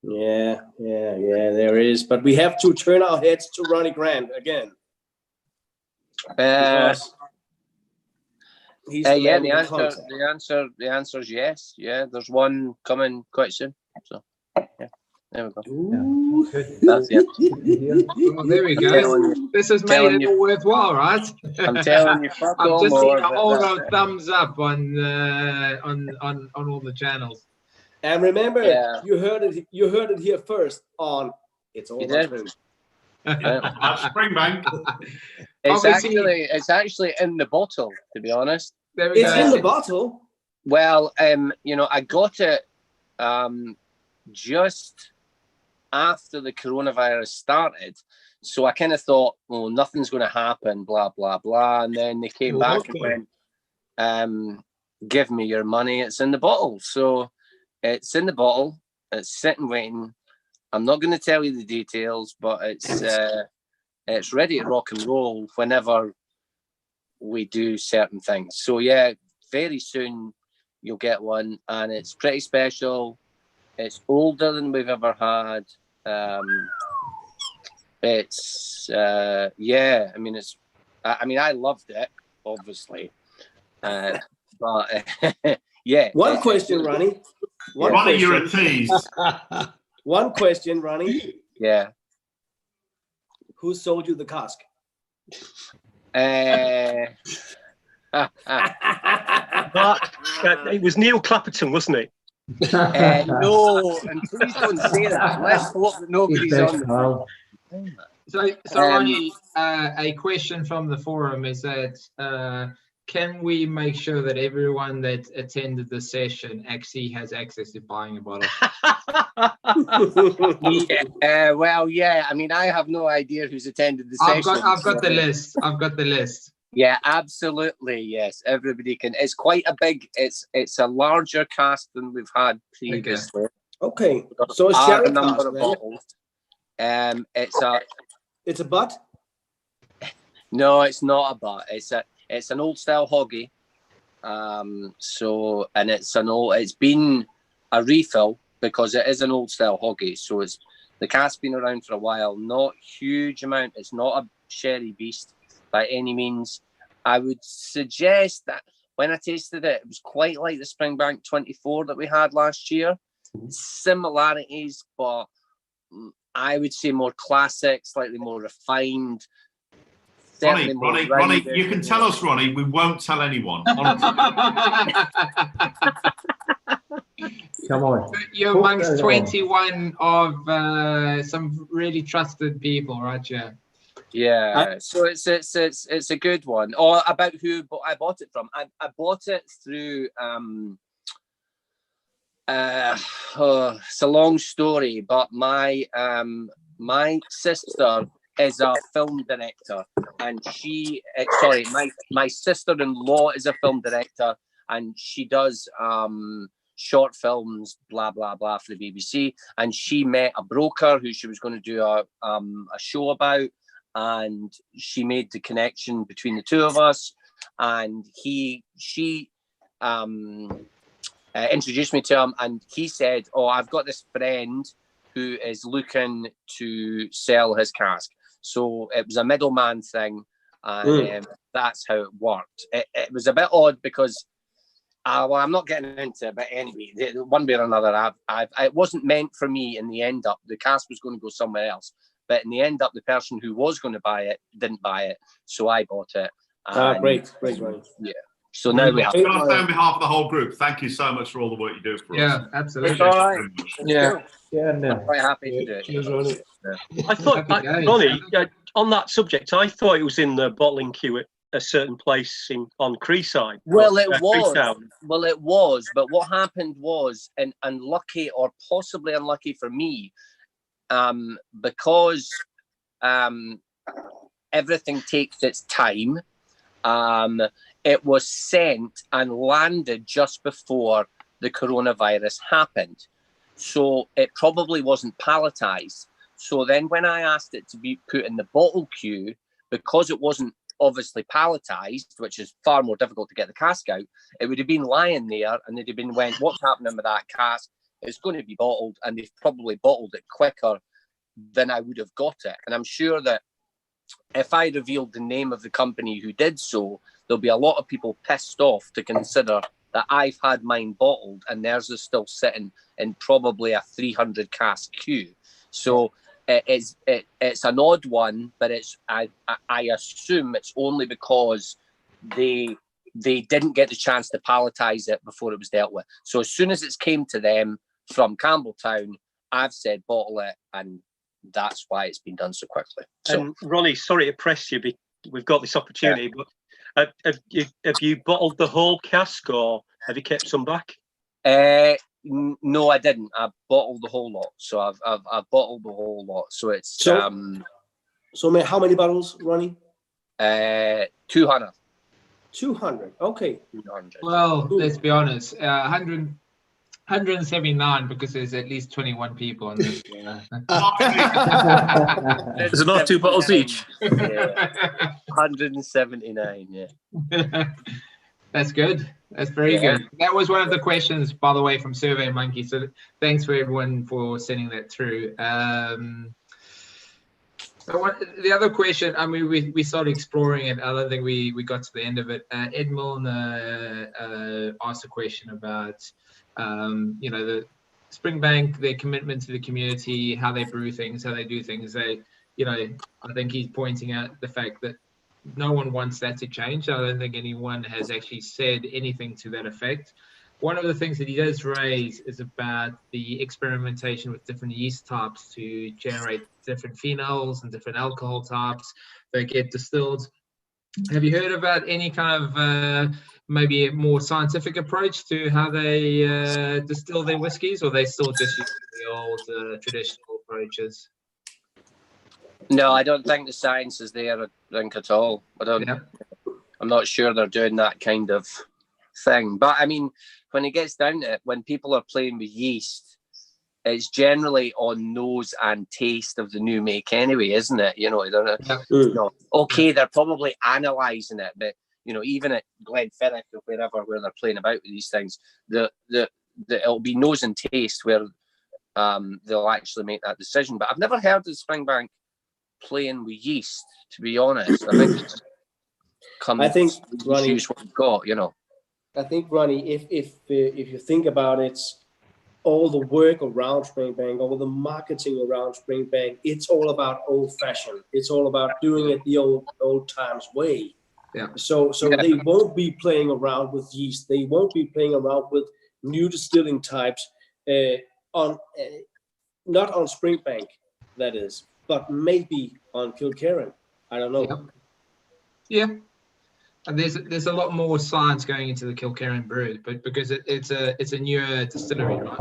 Yeah, there is. But we have to turn our heads to Ronnie Grant again. The answer is yes. Yeah, there's one coming quite soon. So, yeah. There we go. Yeah. That's it. Well, there we go. This has made it all worthwhile, right? I'm telling you, fuck I've all just seen more, a but whole that's lot of it. thumbs up on all the channels. And remember, Yeah. you heard it here first on It's All You About did. Spring. Springbank. It's actually in the bottle, to be honest. There we It's go. in the bottle. Well, you know, I got it just after the coronavirus started. So I kind of thought, well, nothing's going to happen, blah, blah, blah. And then they came back and went, give me your money. It's in the bottle. So it's in the bottle. It's sitting waiting. I'm not going to tell you the details, but it's ready to rock and roll whenever we do certain things. So yeah, very soon you'll get one, and it's pretty special. It's older than we've ever had. Yeah, I mean, I loved it, obviously, but yeah. One question, Ronnie. Ronnie, you're a tease. One question, Ronnie. Yeah. Who sold you the cask? It was Neil Clapperton, wasn't it? No, and please don't say that. Let's hope that nobody's on the phone. So Ronnie, a question from the forum is that can we make sure that everyone that attended the session actually has access to buying a bottle? Well, yeah. I mean, I have no idea who's attended the session. I've got the list. I've got the list. Yeah, absolutely. Yes, everybody can. It's quite a big. It's a larger cast than we've had previously. Okay, so a sherry number cask, of then? bottles. It's a butt. No, it's not a butt. It's an old style hoggy. So, and it's been a refill because it is an old style hoggy. So the cask's been around for a while. Not huge amount. It's not a sherry beast by any means. I would suggest that when I tasted it, it was quite like the Springbank 24 that we had last year. Similarities, but I would say more classic, slightly more refined. Ronnie, you can tell us, Ronnie. We won't tell anyone. Come on. You're amongst 21 of some really trusted people, right? Yeah. Yeah. So it's a good one. Or about who I bought it from. I bought it through. It's a long story, but my sister is a film director, and my sister-in-law is a film director, and she does short films, blah blah blah, for the BBC. And she met a broker who she was going to do a show about, and she made the connection between the two of us, and she introduced me to him, and he said, "Oh, I've got this friend who is looking to sell his cask." So it was a middleman thing, and that's how it worked. It was a bit odd because, well, I'm not getting into it, but anyway, one way or another, it wasn't meant for me. In the end up, the cask was going to go somewhere else, but in the end up, the person who was going to buy it didn't buy it, so I bought it. Great, Ronnie. Yeah. So now we have. Can I say on behalf of the whole group, thank you so much for all the work you do for us. Yeah, absolutely. It's all right. Yeah. I'm quite happy to do it. Cheers, Ronnie. Yeah. I thought, Ronnie, on that subject, I thought it was in the bottling queue at a certain place on Creeside. Well, it was. Freetown. Well, it was. But what happened was, and unlucky or possibly unlucky for me, because everything takes its time. It was sent and landed just before the coronavirus happened. So it probably wasn't palletized. So then when I asked it to be put in the bottle queue, because it wasn't obviously palletized, which is far more difficult to get the cask out, it would have been lying there, and they'd have been went, "What's happening with that cask? It's going to be bottled," and they've probably bottled it quicker than I would have got it. And I'm sure that if I revealed the name of the company who did so, there'll be a lot of people pissed off to consider that I've had mine bottled and theirs is still sitting in probably a 300 cask queue. So it's an odd one, but I assume it's only because they didn't get the chance to palletize it before it was dealt with. So as soon as it's came to them from Campbelltown, I've said bottle it, and that's why it's been done so quickly. So, and Ronnie, sorry to press you, we've got this opportunity, but have you bottled the whole cask, or have you kept some back? No, I didn't. I bottled the whole lot. So I've bottled the whole lot. So it's So how many bottles, Ronnie? 200. 200. Okay. 200. Well, let's be honest. 179 because there's at least 21 people on this. Is it not 2 bottles each? Yeah. 179. Yeah. That's good. That's very good. That was one of the questions, by the way, from Survey Monkey. So thanks for everyone for sending that through. The other question, I mean, we started exploring it. I don't think we got to the end of it. Ed Milne asked a question about, the Springbank, their commitment to the community, how they brew things, how they do things. I think he's pointing out the fact that no one wants that to change. I don't think anyone has actually said anything to that effect. One of the things that he does raise is about the experimentation with different yeast types to generate different phenols and different alcohol types that get distilled. Have you heard about any kind of maybe a more scientific approach to how they distill their whiskies, or are they still just using the old traditional approaches? No, I don't think the science is there, I think, at all. I'm not sure they're doing that kind of thing. But I mean, when it gets down to it, when people are playing with yeast, it's generally on nose and taste of the new make anyway, isn't it? Okay, they're probably analysing it, but even at Glenfiddich or wherever where they're playing about with these things, it'll be nose and taste where they'll actually make that decision. But I've never heard of Springbank playing with yeast, to be honest. I think Ronnie, use what we've got, I think, Ronnie, if you think about it, all the work around Springbank, all the marketing around Springbank, it's all about old-fashioned. It's all about doing it the old times way. Yeah. So they won't be playing around with yeast. They won't be playing around with new distilling types not on Springbank, that is, but maybe on Kilkerran. I don't know. Yeah. And there's a lot more science going into the Kilkerran brew, but because it's a newer distillery, right?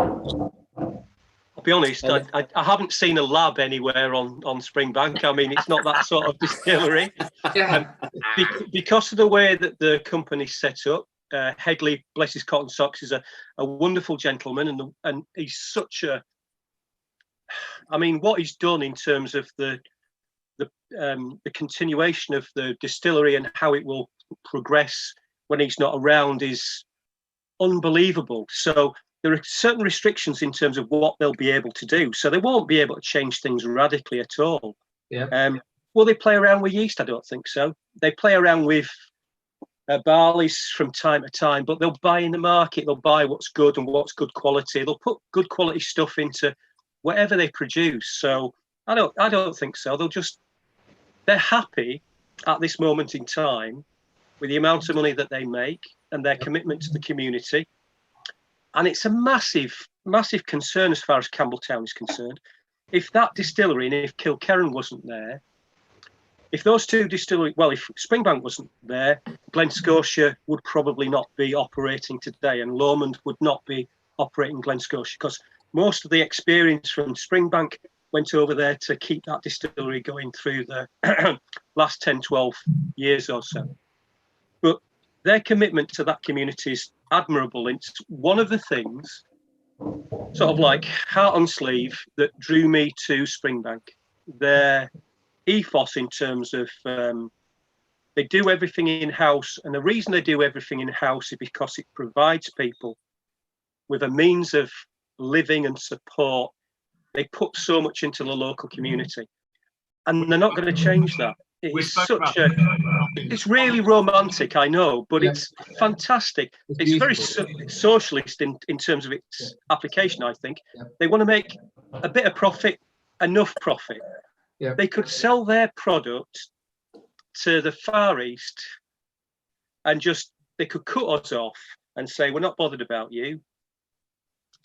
I'll be honest, I haven't seen a lab anywhere on Springbank. I mean, it's not that sort of distillery. Because of the way that the company's set up, Headley, bless his cotton socks, is a wonderful gentleman, and he's such a. I mean, what he's done in terms of the continuation of the distillery and how it will progress when he's not around is unbelievable. So there are certain restrictions in terms of what they'll be able to do. So they won't be able to change things radically at all. Yeah. Will they play around with yeast? I don't think so. They play around with barleys from time to time, but they'll buy in the market. They'll buy what's good and what's good quality. They'll put good quality stuff into whatever they produce. So I don't think so. They're happy at this moment in time with the amount of money that they make and their commitment to the community. And it's a massive, massive concern as far as Campbelltown is concerned. If that distillery and if Kilkerran wasn't there, if those two distilleries, well, if Springbank wasn't there, Glen Scotia would probably not be operating today, and Lomond would not be operating Glen Scotia, because most of the experience from Springbank went over there to keep that distillery going through the last 10, 12 years or so. But their commitment to that community is admirable. It's one of the things, sort of like heart on sleeve, that drew me to Springbank. Their ethos in terms of they do everything in-house, and the reason they do everything in-house is because it provides people with a means of living and support. They put so much into the local community, and they're not going to change that. It's it's really romantic, I know, but it's fantastic. It's very socialist in terms of its application, I think. They want to make a bit of profit, enough profit. They could sell their product to the Far East and they could cut us off and say, we're not bothered about you.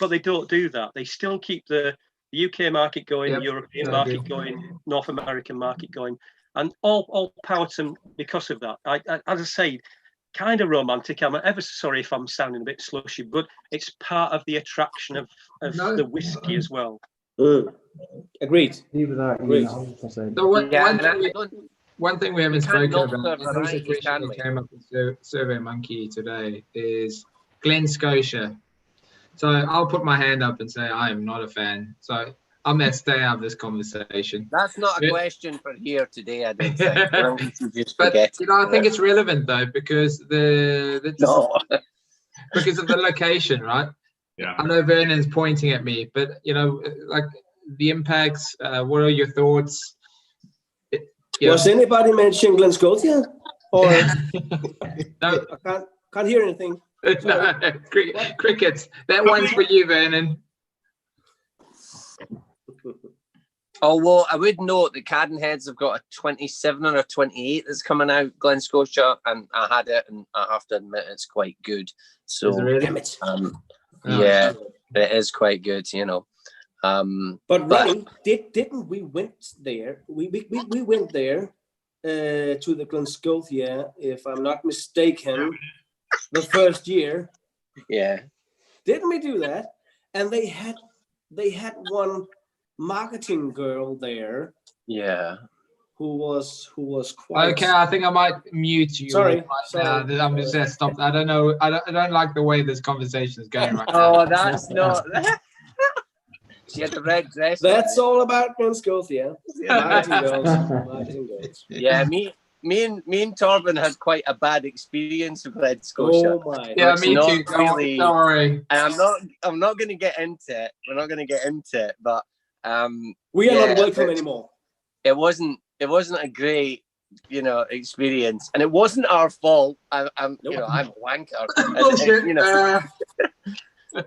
But they don't do that. They still keep the UK market going, the European market going, North American market going. And all power to them because of that. As I say, kind of romantic. I'm ever sorry if I'm sounding a bit slushy, but it's part of the attraction of the whiskey as well. Agreed. Agreed. So one thing we haven't spoken about, that came up in Survey Monkey today, is Glen Scotia. So I'll put my hand up and say I am not a fan. So I'm going to stay out of this conversation. That's not a question for here today, I don't think. But I think it's relevant though, because because of the location, right? Yeah. I know Vernon's pointing at me, but like the impacts. What are your thoughts? Was anybody mentioning Glen Scotia? Or no, I can't hear anything. No, crickets. That one's for you, Vernon. Although I would note that Cadenheads have got a 27 or a 28 that's coming out, Glen Scotia, and I had it, and I have to admit it's quite good. So, damn it. Yeah, it is quite good, But Ronnie, didn't we went there? We went there to the Glen Scotia, if I'm not mistaken, the first year. Yeah. Didn't we do that? And they had one marketing girl there. Yeah. Who was quite okay. I think I might mute you. Sorry. I'm just gonna stop. I don't know. I don't like the way this conversation is going right now. Oh, that's not. She had the red dress. That's all about Glen Scotia. Marketing girls. Yeah, me and Torben had quite a bad experience with Glen Scotia. Oh my! Yeah, me too. Really, don't worry. And I'm not going to get into it. We're not going to get into it, but we are not welcome anymore. It wasn't a great experience, and it wasn't our fault. I'm I'm a wanker.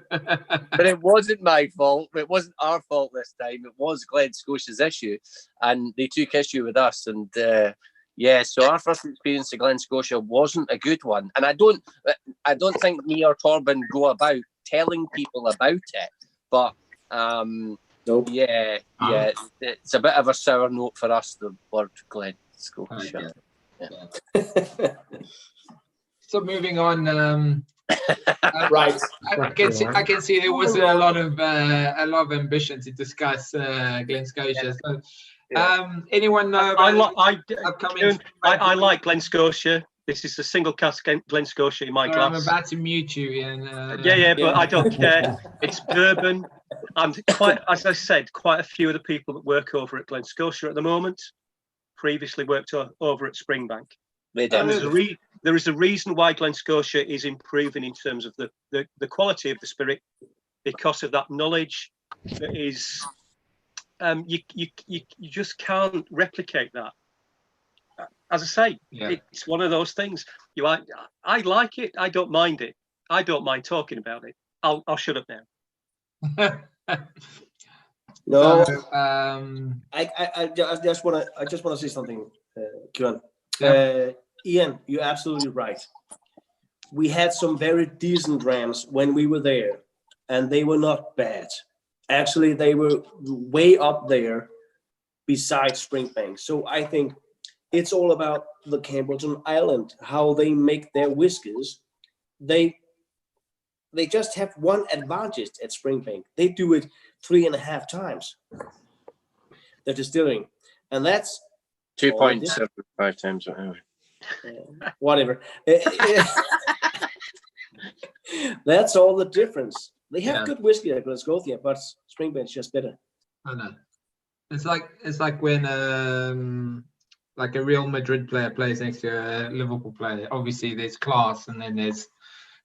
But it wasn't my fault. It wasn't our fault this time. It was Glen Scotia's issue, and they took issue with us. And so our first experience of Glen Scotia wasn't a good one. And I don't think me or Torben go about telling people about it. But nope. It's a bit of a sour note for us, the word Glen Scotia. Yeah. So moving on. Right. I can see there was a lot of ambition to discuss Glen Scotia. So, anyone know about I like Glen Scotia. This is the single cask Glen Scotia in my glass. I'm about to mute you. But I don't care. It's bourbon, and as I said, quite a few of the people that work over at Glen Scotia at the moment previously worked over at Springbank. And there is a reason why Glen Scotia is improving in terms of the quality of the spirit, because of that knowledge that is you just can't replicate that. As I say, it's one of those things. I like it. I don't mind it. I don't mind talking about it. I'll shut up now. No, I just want to say something, Kieran. Ian, you're absolutely right. We had some very decent rams when we were there, and they were not bad. Actually, they were way up there besides Springbank. So I think it's all about the Campbellton Island, how they make their whiskies. They just have one advantage at Springbank. They do it 3.5 times. The distilling, and that's 2.75 times. Whatever. That's all the difference. They have good whiskey at Glen Scotia, but Springbank's just better. I know. It's like when like a Real Madrid player plays next to a Liverpool player. Obviously, there's class, and then there's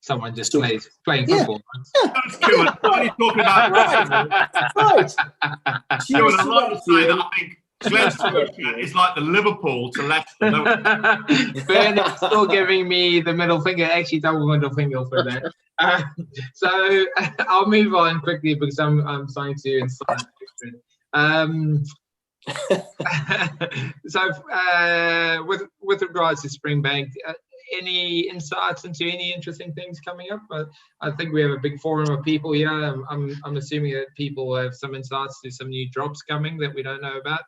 someone just playing football. That's cool. What are you talking about? Right. I'd like to say that I think Glenn's is like the Liverpool to Leicester. Bernard's still giving me the middle finger, actually double middle finger for that. So I'll move on quickly because I'm starting to insult. So with regards to Springbank, any insights into any interesting things coming up? I think we have a big forum of people here. I'm assuming that people have some insights to some new drops coming that we don't know about.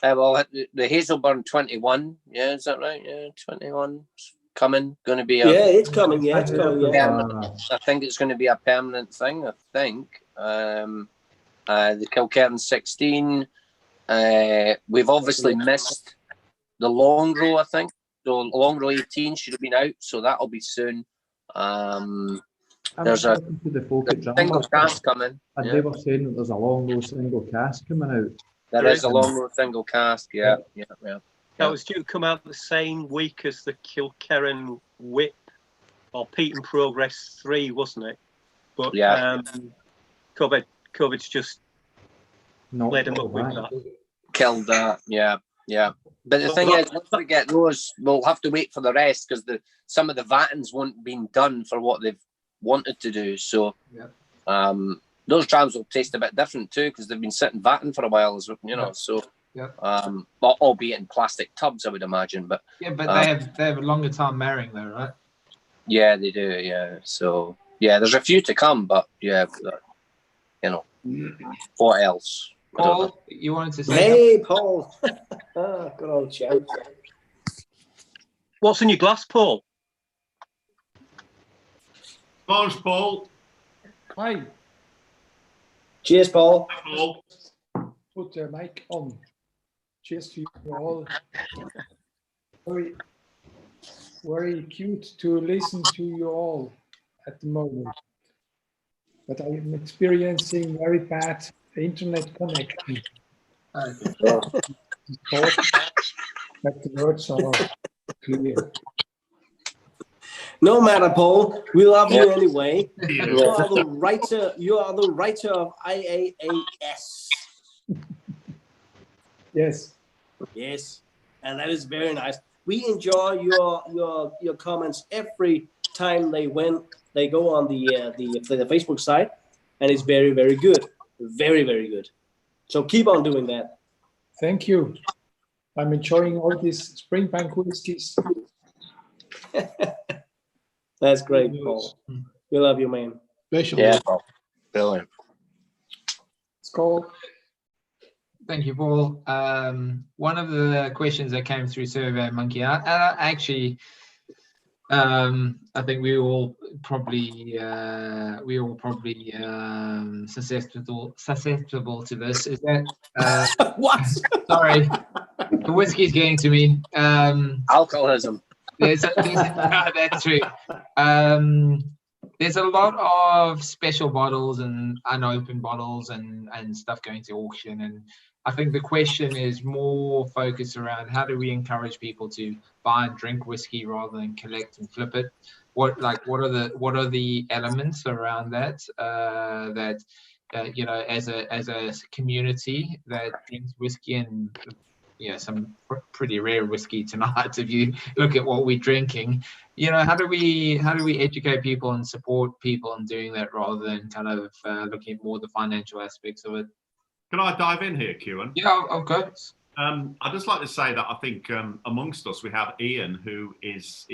Well, the Hazelburn 21, yeah, is that right? Yeah, 21 coming, going to be a... Yeah, it's coming, yeah, it's coming, yeah. I think it's going to be a permanent thing, I think. The Kilkerran 16, we've obviously missed the long row, I think. So long row 18 should have been out, so that'll be soon. There's a single cast coming. And they were saying that there's a long row single cast coming out. There is a long row single cast, yeah. That was due to come out the same week as the Kilkerran Whip or Pete and Progress 3, wasn't it? But yeah, COVID's just led them up with that. Killed that, yeah. But the thing is, once we get those, we'll have to wait for the rest because some of the vatins won't been done for what they've wanted to do. So those drams will taste a bit different too because they've been sitting vatting for a while, you know. So albeit in plastic tubs, I would imagine. But they have a longer time marrying though, right? Yeah, they do. Yeah. So yeah, there's a few to come, but yeah, you know, what else? Paul, you wanted to say? Hey, Paul. Good old champ. What's in your glass, Paul? Cheers, Paul. Hi. Cheers, Paul. Hi, Paul. Put the mic on. Cheers to you all. Very, very cute to listen to you all at the moment. But I am experiencing very bad internet connection. But the words are clear. No matter, Paul. We love you anyway. You are the writer. You are the writer of IAAS. Yes. Yes, and that is very nice. We enjoy your comments every time they go on the Facebook site, and it's very, very good. Very, very good. So keep on doing that. Thank you. I'm enjoying all these Springbank whiskeys. That's great, Paul. We love you, man. Yeah, brilliant. Skål. Thank you, Paul. One of the questions that came through Survey Monkey, actually, I think we all probably susceptible to this. Is that what? Sorry, the whiskey's getting to me. Alcoholism. That's true. There's a lot of special bottles and unopened bottles and stuff going to auction, and I think the question is more focused around how do we encourage people to buy and drink whiskey rather than collect and flip it. What are the elements around that you know, as a community that drinks whiskey, and some pretty rare whiskey tonight if you look at what we're drinking. You know, how do we educate people and support people in doing that rather than kind of looking at more the financial aspects of it? Can I dive in here, Kieran? Yeah, of course. I'd just like to say that I think amongst us we have Ian, who has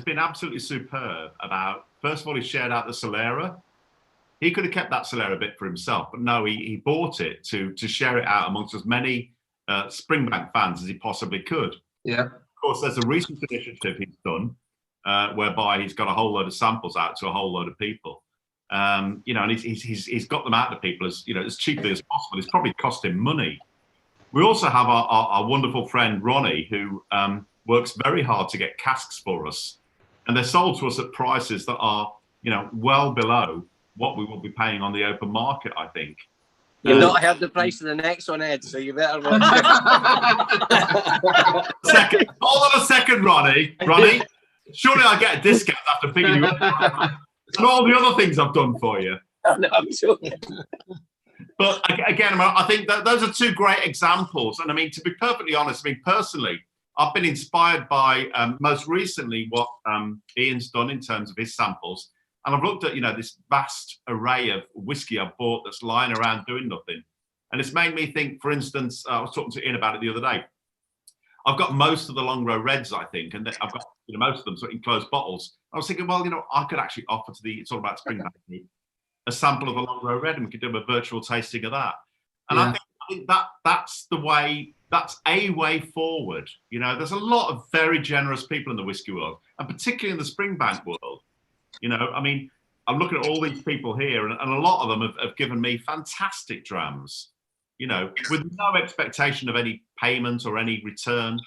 been absolutely superb about, first of all, he shared out the Solera. He could have kept that Solera bit for himself, but no, he bought it to share it out amongst as many Springbank fans as he possibly could. Yeah. Of course, there's a recent initiative he's done whereby he's got a whole load of samples out to a whole load of people. And he's got them out to people as cheaply as possible. It's probably cost him money. We also have our wonderful friend Ronnie, who works very hard to get casks for us, and they're sold to us at prices that are well below what we will be paying on the open market, I think. You've not heard the price of the next one, Ed, so you better hold on a second, Ronnie. Surely I get a discount after picking you up and all the other things I've done for you. No, I'm joking. But again, I think that those are two great examples. And I mean, to be perfectly honest, I mean, personally, I've been inspired by most recently what Ian's done in terms of his samples. And I've looked at, you know, this vast array of whiskey I've bought that's lying around doing nothing. And it's made me think, for instance, I was talking to Ian about it the other day. I've got most of the long row reds, I think, and I've got, you know, most of them sort of in closed bottles. I was thinking, well, you know, I could actually offer to the It's All About Springbank group a sample of a long row red, and we could do a virtual tasting of that. And I think that's the way, that's a way forward. You know, there's a lot of very generous people in the whiskey world, and particularly in the Springbank world. You know, I mean, I'm looking at all these people here, and a lot of them have given me fantastic drams, you know, with no expectation of any payment or any return.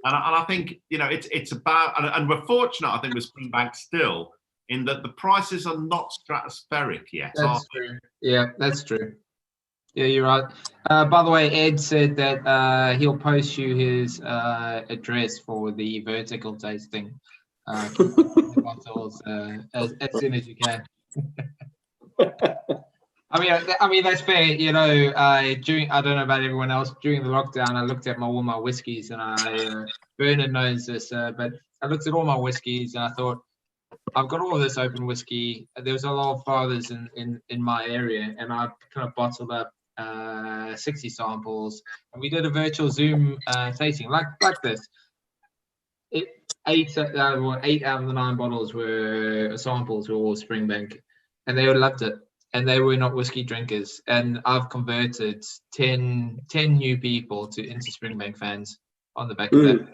And I think, you know, it's about, and we're fortunate, I think, with Springbank still, in that the prices are not stratospheric yet. That's true. Yeah, that's true. Yeah, you're right. By the way, Ed said that he'll post you his address for the vertical tasting bottles as soon as you can. I mean that's fair. You know, I don't know about everyone else. During the lockdown, I looked at all my whiskies, and Bernard knows this, but I looked at all my whiskies, and I thought, I've got all this open whiskey. There was a lot of fathers in my area, and I kind of bottled up 60 samples, and we did a virtual Zoom tasting like this. Eight out of the 9 bottles were samples were all Springbank, and they all loved it. And they were not whiskey drinkers. And I've converted 10 new people into Springbank fans on the back of that.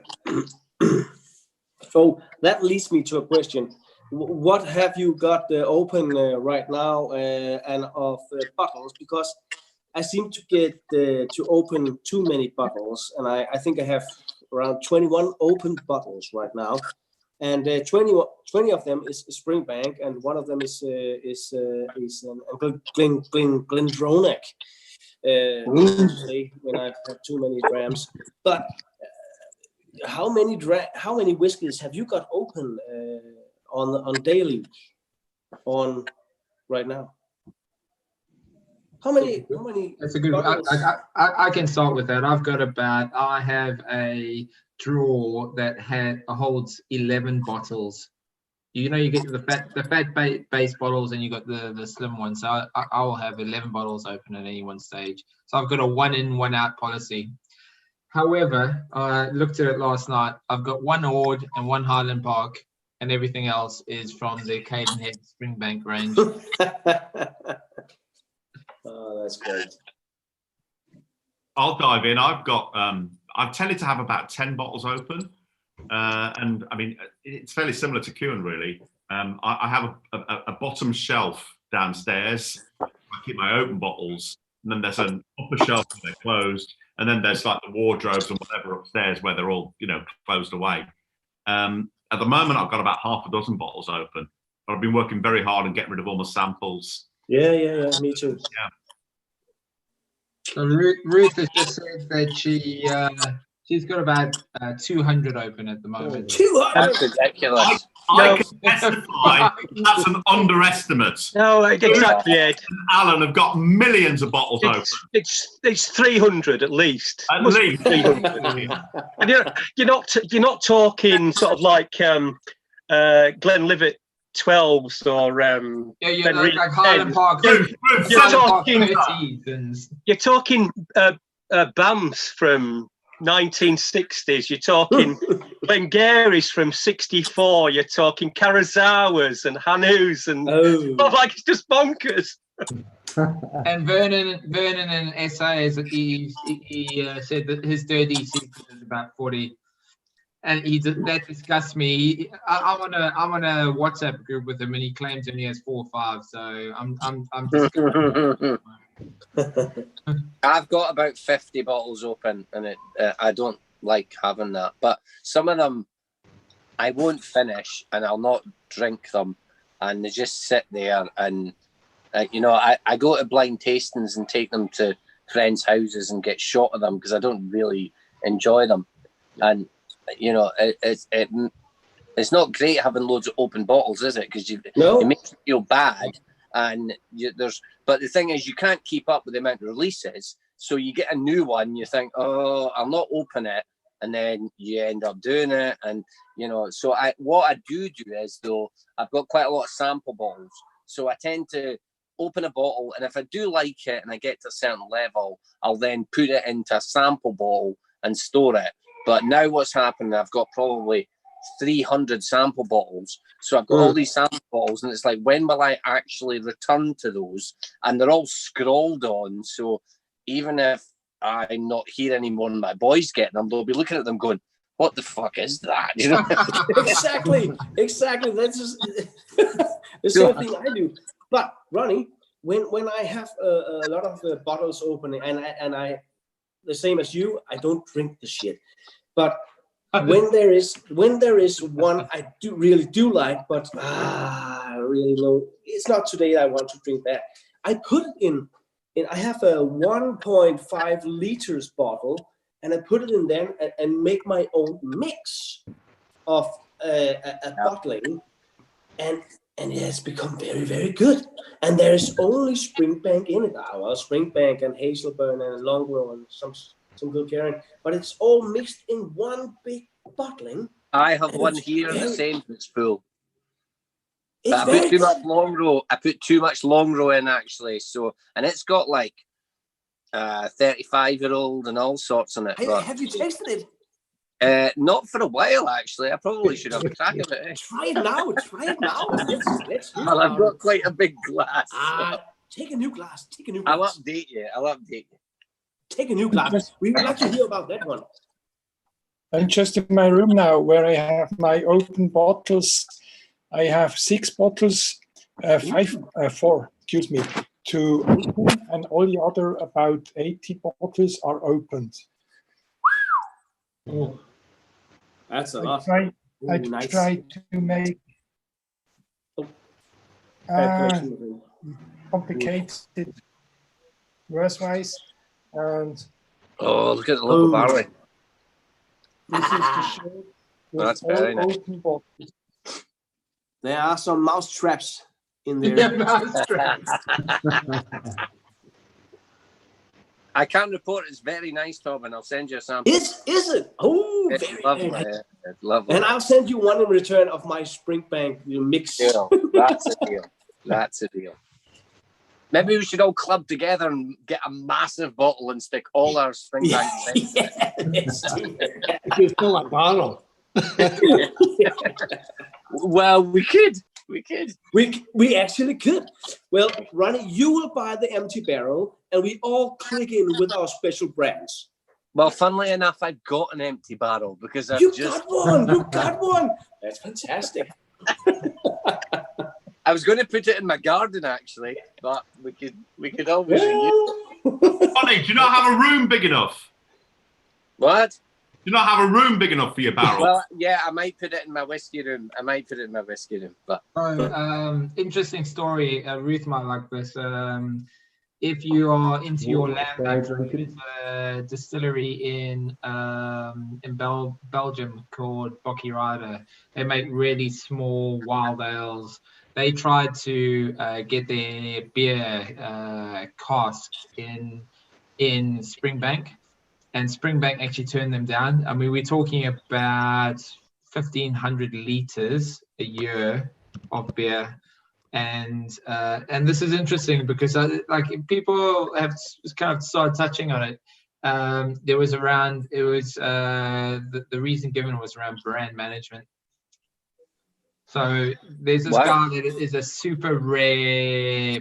So that leads me to a question. What have you got open right now and of bottles? Because I seem to get to open too many bottles, and I think I have around 21 open bottles right now, and 20 of them is Springbank, and one of them is Glendronach. When I have too many drams, but how many whiskeys have you got open on daily on right now? How many? That's a good one. I can start with that. I have a drawer that holds 11 bottles. You know, you get the fat base bottles, and you got the slim ones. So I will have 11 bottles open at any one stage. So I've got a 1 in, 1 out policy. However, I looked at it last night. I've got 1 Ord and 1 Highland Park, and everything else is from the Cadenhead Springbank range. Oh, that's great. I'll dive in. I've tended to have about 10 bottles open. And I mean, it's fairly similar to Kewan, really. I have a bottom shelf downstairs. I keep my open bottles. And then there's an upper shelf where they're closed. And then there's like the wardrobes and whatever upstairs where they're all, you know, closed away. At the moment, I've got about half a dozen bottles open. But I've been working very hard on getting rid of all my samples. Yeah, me too. Yeah. So Ruth has just said that she's got about 200 open at the moment. 200? That's ridiculous. I can testify that's an underestimate. No, exactly, Ed. Alan have got millions of bottles open. It's 300 at least. At least 300. And you're not talking sort of like Glenlivet 12s or like Highland Park. You're talking BAMs from 1960s. You're talking Glengarry's from 64. You're talking Karazawas and Hanus and like it's just bonkers. And Vernon in SA he said that his dirty secret is about 40. And that disgusts me. I'm on a WhatsApp group with him, and he claims only has 4 or 5. So I'm disgusted. I've got about 50 bottles open, and I don't like having that. But some of them I won't finish, and I'll not drink them, and they just sit there. And you know, I go to blind tastings and take them to friends' houses and get shot of them because I don't really enjoy them. And you know, it's not great having loads of open bottles, is it? Because it makes you feel bad and but the thing is, you can't keep up with the amount of releases. So you get a new one, you think, oh, I'll not open it, and then you end up doing it. And so what I do is, though, I've got quite a lot of sample bottles, so I tend to open a bottle, and if I do like it and I get to a certain level, I'll then put it into a sample bottle and store it. But now what's happened, I've got probably 300 sample bottles, so I've got all these sample bottles, and it's like, when will I actually return to those? And they're all scrolled on, so even if I'm not here anymore and my boys get them, they'll be looking at them going, what the fuck is that? Exactly. That's just the same thing I do. But Ronnie, when I have a lot of bottles open, and I the same as you, I don't drink the shit. But when there is one I really do like, but I really know it's not today I want to drink that, I put it in. I have a 1.5 liters bottle, and I put it in there and make my own mix of a bottling, and it has become very, very good. And there is only Springbank in it. Well, Springbank and Hazelburn and Longrow and some good Karen, but it's all mixed in one big bottling. I have one here, the same, it's full. It's I put too much Longrow. I put too much Longrow in, actually. So, and it's got like 35-year-old and all sorts in it. Have you tasted it? Not for a while, actually. I probably should have a crack of it. Try it now. Let's hear Well, I've got it. quite a big glass. Take a new glass. I'll update you. Take a new glass. We would like to hear about that one. I'm just in my room now, where I have my open bottles. I have 6 bottles, 4, excuse me, to open, and all the other about 80 bottles are opened. Oh, that's a lot. I try to make complicated verse-wise, and look at the local barley. This is to show that's very nice. Open bottles. There are some mouse traps in there. Yeah, mouse traps. I can report it's very nice, Tom, and I'll send you a sample. Is it? Oh, it's very lovely. nice. It's lovely. And I'll send you one in return of my Springbank mix. That's a deal. That's a deal. Maybe we should all club together and get a massive bottle and stick all our Springbank in it. You fill a barrel. Well, we could. We actually could. Well, Ronnie, you will buy the empty barrel, and we all click in with our special brands. Well, funnily enough, I've got an empty barrel because You got one. That's fantastic. I was going to put it in my garden, actually, but we could always use it. Ronnie, do you not have a room big enough? What? Do you not have a room big enough for your barrel? Well, yeah, I might put it in my whiskey room. But interesting story. Ruth might like this. If you are into your lambic, there's a distillery in Belgium called Bocky Rider. They make really small wild ales. They tried to get their beer casks in Springbank, and Springbank actually turned them down. I mean, we're talking about 1,500 liters a year of beer. And this is interesting because like people have kind of started touching on it. The reason given was around brand management. So there's this guy that is a super rare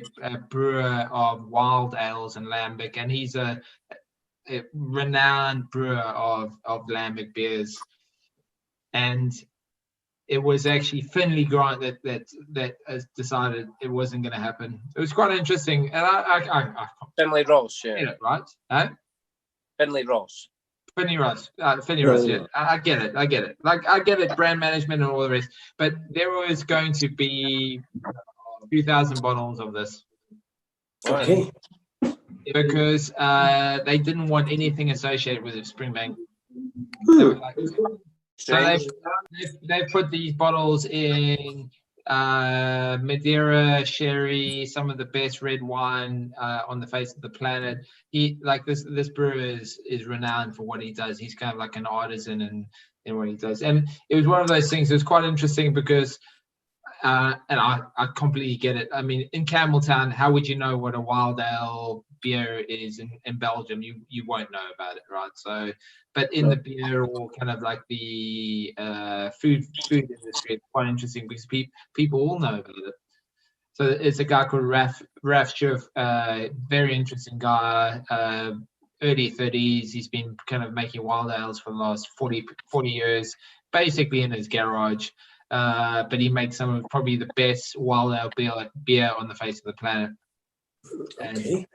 brewer of wild ales and lambic, and he's a renowned brewer of lambic beers. And it was actually Finley Grant that has decided it wasn't going to happen. It was quite interesting, and I Finley Ross, yeah, right? Huh? Finley Ross, yeah. I get it. Like I get it, brand management and all the rest. But there was going to be a few thousand bottles of this. Okay. Because they didn't want anything associated with it, Springbank. So they put these bottles in Madeira sherry, some of the best red wine on the face of the planet. He like this brewer is renowned for what he does. He's kind of like an artisan in what he does. And it was one of those things. It was quite interesting because and I completely get it. I mean, in Campbelltown, how would you know what a wild ale beer is in Belgium? You won't know about it, right? So, but in the beer or kind of like the food industry, it's quite interesting because people all know about it. So it's a guy called Raf Schuff, very interesting guy, early 30s. He's been kind of making wild ales for the last 40 years, basically in his garage. But he makes some of probably the best wild ale beer on the face of the planet. And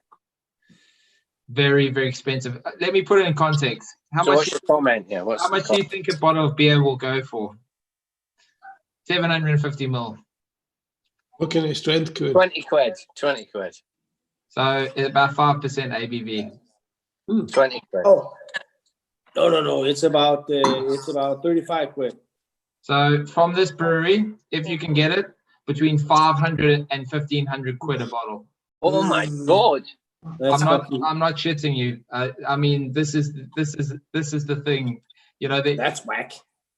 very, very expensive. Let me put it in context. How much? What's your comment here? How much do you think a bottle of beer will go for? 750 ml. What kind of strength could? 20 quid. 20 quid. So it's about 5% ABV. 20 quid. Oh, no. It's about 35 quid. So from this brewery, if you can get it, between 500 and 1,500 quid a bottle. Oh my God! I'm not shitting you. I mean, this is the thing. You know, that's whack.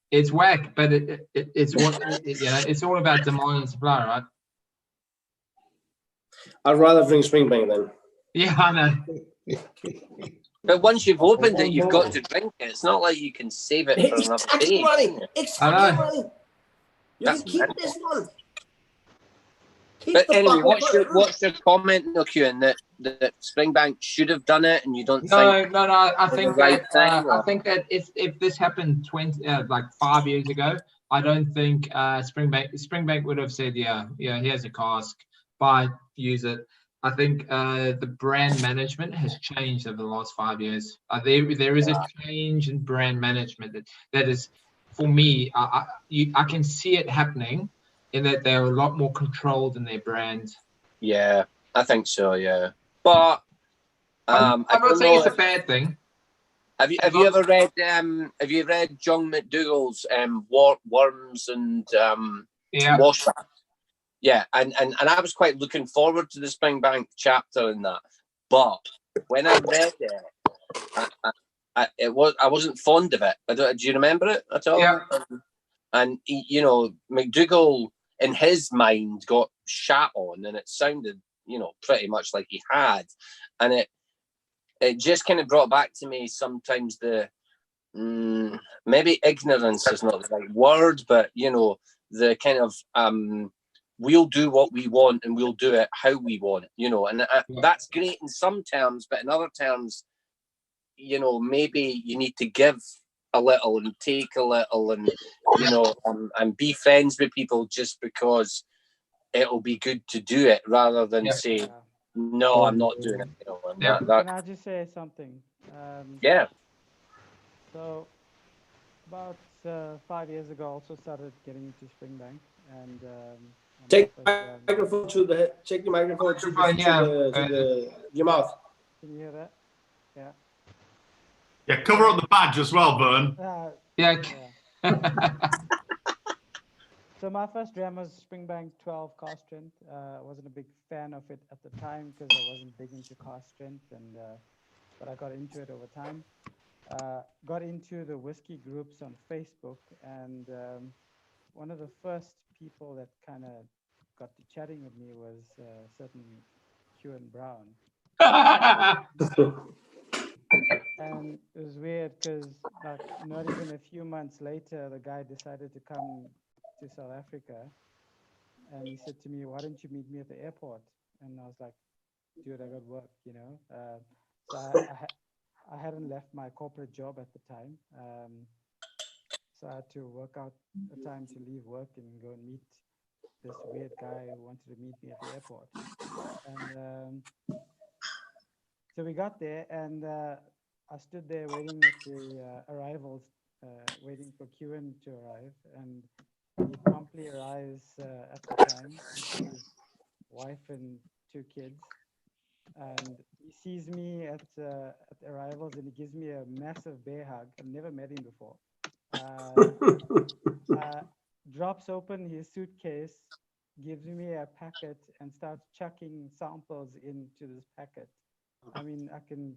It's whack, but it's what you know. It's all about demand and supply, right? I'd rather drink Springbank then. Yeah, I know. But once you've opened it, you've got to drink it. It's not like you can save it for another day. It's tax money. You can keep this one. But anyway, what's your comment, Kieran, that Springbank should have done it, and you don't think? No. I think that if this happened 5 years ago, I don't think Springbank would have said, yeah, here's a cask, buy, use it. I think the brand management has changed over the last 5 years. There is a change in brand management that is, for me, I can see it happening in that they're a lot more controlled in their brand. Yeah, I think so. Yeah, but I'm not saying it's a bad thing. Have you ever read John McDougall's Worms and Wash? Yeah, and I was quite looking forward to the Springbank chapter in that, but when I read it, I wasn't fond of it. Do you remember it at all? Yeah. And McDougall in his mind got shat on, and it sounded pretty much like he had, and it just kind of brought back to me sometimes the maybe ignorance is not the right word, but the kind of we'll do what we want and we'll do it how we want, and that's great in some terms, but in other terms, maybe you need to give a little and take a little, and and be friends with people just because it'll be good to do it, rather than say, no, I'm not doing it. Can I just say something? Yeah. So about 5 years ago, I also started getting into Springbank, and Take the microphone to your mouth. Can you hear that? Yeah. Yeah, cover up the badge as well, Vern. Yeah. So my first dram was Springbank 12 cask strength. I wasn't a big fan of it at the time because I wasn't big into cask strength, but I got into it over time. Got into the whiskey groups on Facebook, and one of the first people that kind of got to chatting with me was certain Ewan Brown. And it was weird because not even a few months later, the guy decided to come to South Africa, and he said to me, "Why don't you meet me at the airport?" And I was like, "Dude, I got work, So I hadn't left my corporate job at the time, so I had to work out a time to leave work and go and meet this weird guy who wanted to meet me at the airport. And so we got there, and I stood there waiting at the arrivals, waiting for Kieran to arrive, and he promptly arrives at the time with his wife and 2 kids. And he sees me at arrivals, and he gives me a massive bear hug. I've never met him before. Drops open his suitcase, gives me a packet and starts chucking samples into this packet. I mean, I can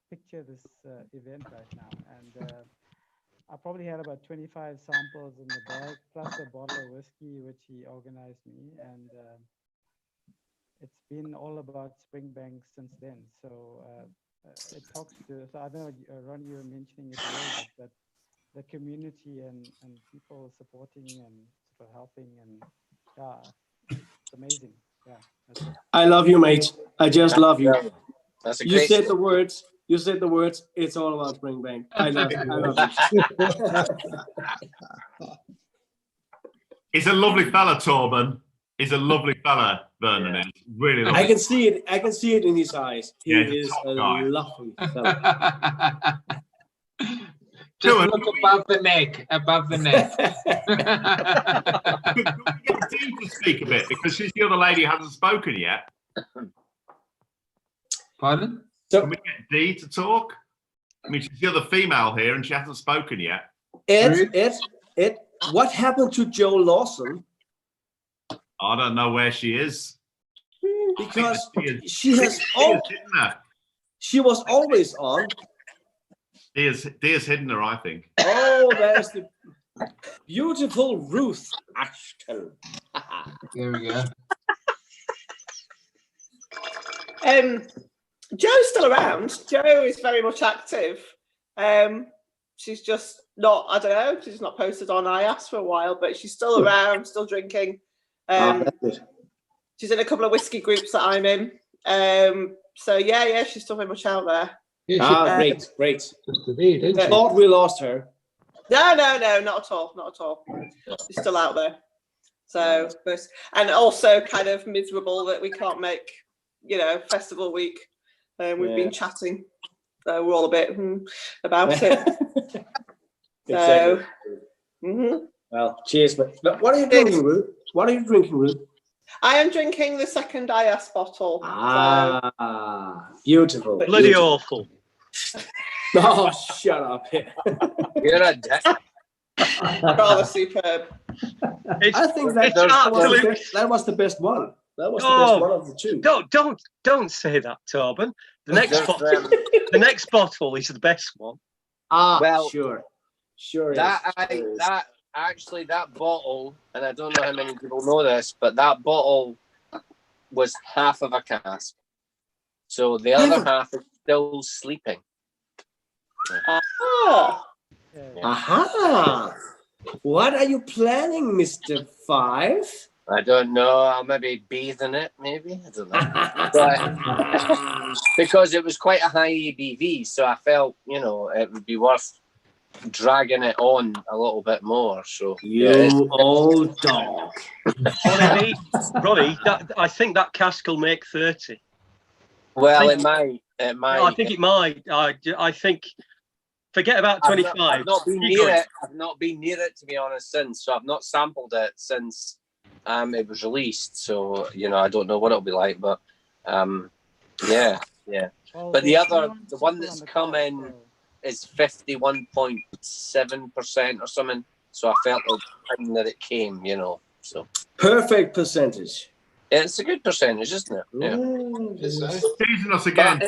picture this event right now. And I probably had about 25 samples in the bag, plus a bottle of whiskey, which he organized me. And it's been all about Springbank since then. So it talks to, so I know, Ronnie, you were mentioning it a little bit, but the community and people supporting and sort of helping, and yeah, it's amazing. Yeah. That's it. I love you, mate. I just love you. That's a You great said story. the words. You said the words. It's all about Springbank. I love you. I love you. He's a lovely fella, Torben. He's a lovely fella, Vernon is. Really lovely. I can see it. I can see it in his eyes. He he's is top a guy. lovely fella. Just look above the neck, above the neck. Could we get Dee to speak a bit, because she's the other lady who hasn't spoken yet? Pardon? Can we get Dee to talk? I mean, she's the other female here and she hasn't spoken yet. Ed, what happened to Joe Lawson? I don't know where she is. Because she was always on. Dee has hidden her, I think. Oh, there's the beautiful Ruth Ashton. There we go. Joe's still around. Joe is very much active. She's just not, I don't know, she's not posted on IAAS for a while, but she's still around, still drinking. She's in a couple of whiskey groups that I'm in. So yeah, she's still very much out there. Great. Today, I thought we lost her. No, not at all. She's still out there. So, and also kind of miserable that we can't make, festival week. We've been chatting, so we're all a bit about it. So, well, cheers. But what are you drinking, Ruth? What are you drinking, Ruth? I am drinking the second IAAS bottle. Beautiful. Bloody awful. Oh, shut up. You're a dick. Rather superb. I think that was the best one. That was the best one of the two. Don't say that, Torben. The next bottle is the best one. Well, sure. That bottle, and I don't know how many people know this, but that bottle was half of a cask. So the other half is still sleeping. Aha! What are you planning, Mr. Five? I don't know. I'll maybe bathe in it, maybe. I don't know. But, because it was quite a high ABV, so I felt, it would be worth dragging it on a little bit more. So old dog. Ronnie, I think that cask will make 30. Well, it might. No, I think it might. I think. Forget about 25. I've not been near it. I've not been near it, to be honest, since. So I've not sampled it since it was released. So I don't know what it'll be like, but yeah. But the one that's come in is 51.7% or something. So I felt like that it came, So perfect percentage. It's a good percentage, isn't it? Yeah. Teasing us again.